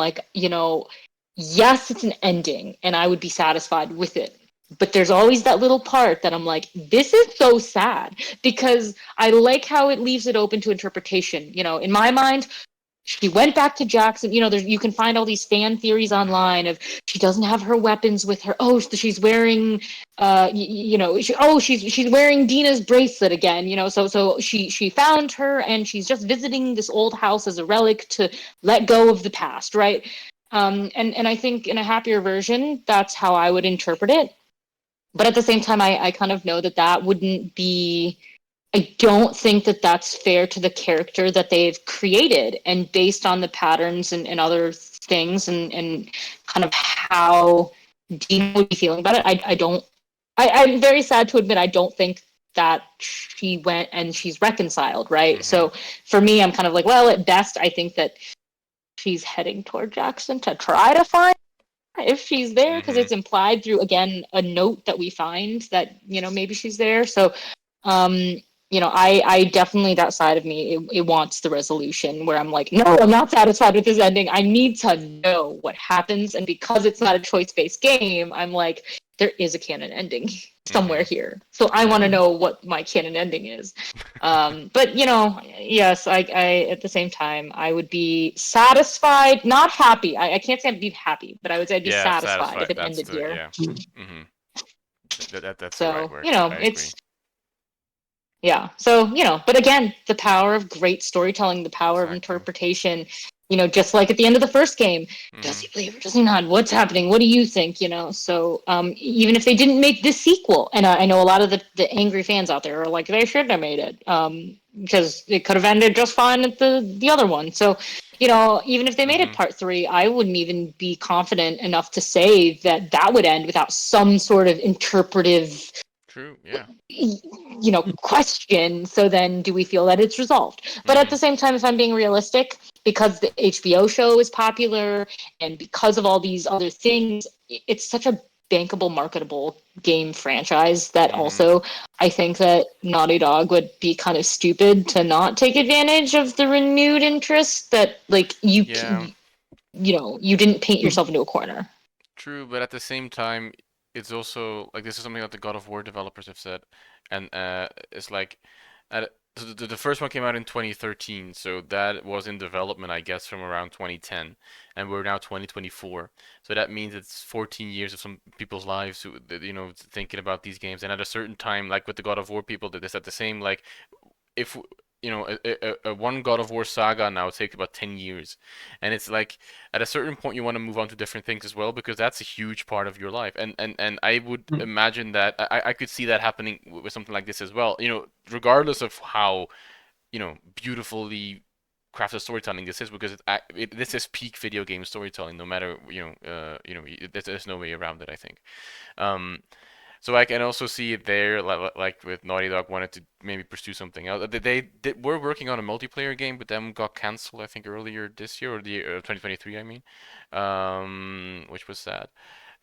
yes, it's an ending and I would be satisfied with it. But there's always that little part that I'm this is so sad, because I like how it leaves it open to interpretation. In my mind, she went back to Jackson. You can find all these fan theories online of she doesn't have her weapons with her. Oh, she's wearing, she's wearing Dina's bracelet again. So she found her and she's just visiting this old house as a relic to let go of the past, right? And I think in a happier version, that's how I would interpret it. But at the same time, I kind of know that wouldn't be. I don't think that that's fair to the character that they've created, and based on the patterns and other things and kind of how Dean would be feeling about it. I'm very sad to admit I don't think that she went and she's reconciled, right? So for me, I'm kind of well, at best, I think that she's heading toward Jackson to try to find if she's there, because it's implied through, again, a note that we find that, maybe she's there. So, I definitely, that side of me, it wants the resolution where I'm no, I'm not satisfied with this ending. I need to know what happens. And because it's not a choice-based game, I'm there is a canon ending somewhere here. So I want to know what my canon ending is. But, yes, I at the same time, I would be satisfied, not happy. I can't say I'd be happy, but I would say I'd be satisfied if it ended here. Yeah. That's so, the right word. it's... Yeah. So, but again, the power of great storytelling, the power of interpretation, just like at the end of the first game, does he believe or does he not? What's happening? What do you think? So even if they didn't make this sequel, and I know a lot of the angry fans out there are they shouldn't have made it because it could have ended just fine at the other one. So, even if they made it part 3, I wouldn't even be confident enough to say that would end without some sort of interpretive True. Yeah. question. So then do we feel that it's resolved? But at the same time, if I'm being realistic, because the HBO show is popular and because of all these other things, it's such a bankable, marketable game franchise that also I think that Naughty Dog would be kind of stupid to not take advantage of the renewed interest that like Yeah. you didn't paint yourself into a corner. True, but at the same time, it's also like this is something that the God of War developers have said, and it's like, so the first one came out in 2013, so that was in development, I guess, from around 2010, and we're now 2024, so that means it's 14 years of some people's lives who, thinking about these games, and at a certain time, like with the God of War people, did this at the same like if a one God of War saga now takes about 10 years, and it's like at a certain point you want to move on to different things as well because that's a huge part of your life, and I would imagine that I could see that happening with something like this as well, regardless of how beautifully crafted storytelling this is, because this is peak video game storytelling, no matter there's no way around it, I think. um so I can also see it there, like with Naughty Dog wanted to maybe pursue something else. They were working on a multiplayer game, but then got canceled, I think, earlier this year or the 2023, I mean, which was sad.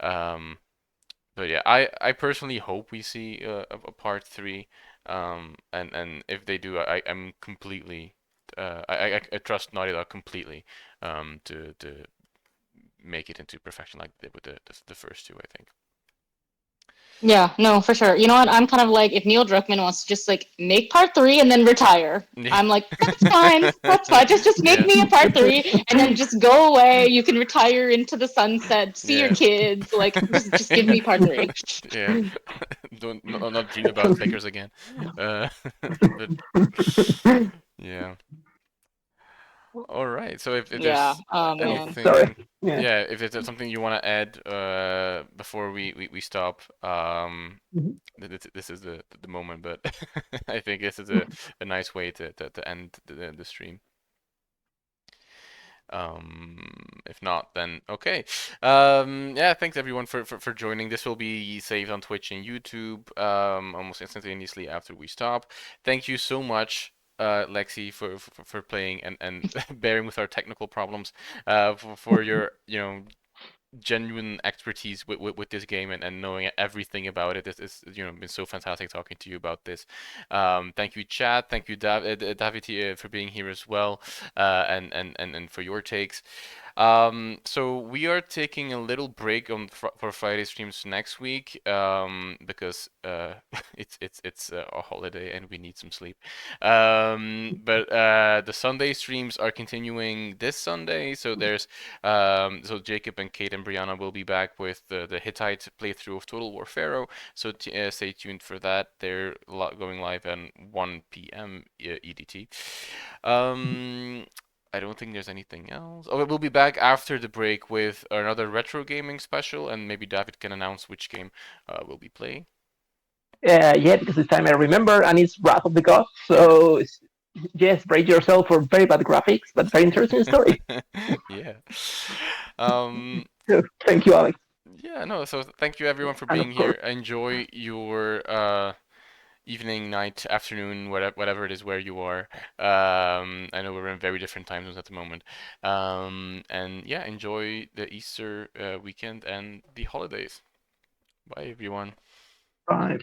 Um, but yeah, I personally hope we see a part three. And if they do, I'm completely, I trust Naughty Dog completely, to make it into perfection like they did with the first two, I think. Yeah, no, for sure. You know what? I'm kind of like, if Neil Druckmann wants to just like make part three and then retire, Yeah. I'm like, that's fine. That's fine. Just make Yeah. me a part three and then just go away. You can retire into the sunset, see your Yeah. kids. Like, just give me part three. Yeah. Don't not dream about clickers again. But yeah. All right. So if Yeah. there's Oh man. Sorry. anything, Yeah. yeah, if there's something you want to add before we stop, Mhm. this is the moment. But I think this is a nice way to end the stream. If not, then okay. Yeah, thanks everyone for joining. This will be saved on Twitch and YouTube almost instantaneously after we stop. Thank you so much, Lexie, for playing and bearing with our technical problems, for your genuine expertise with this game and knowing everything about it. It's been so fantastic talking to you about this. Thank you, Chad. Thank you, David, for being here as well, and for your takes. So we are taking a little break for Friday streams next week, because it's a holiday and we need some sleep. But the Sunday streams are continuing this Sunday. So so Jacob and Kate and Brianna will be back with the Hittite playthrough of Total War Pharaoh. So stay tuned for that. They're going live at 1 p.m. EDT. I don't think there's anything else. Oh, we'll be back after the break with another retro gaming special, and maybe David can announce which game we'll be playing. Yeah, because this time I remember, and it's Wrath of the Gods. So yes, brace yourself for very bad graphics, but very interesting story. Yeah. So, thank you, Alex. Yeah, no, so thank you everyone for And being of course, here. Enjoy your evening, night, afternoon, whatever it is where you are. I know we're in very different time zones at the moment. And yeah, enjoy the Easter weekend and the holidays. Bye, everyone. bye.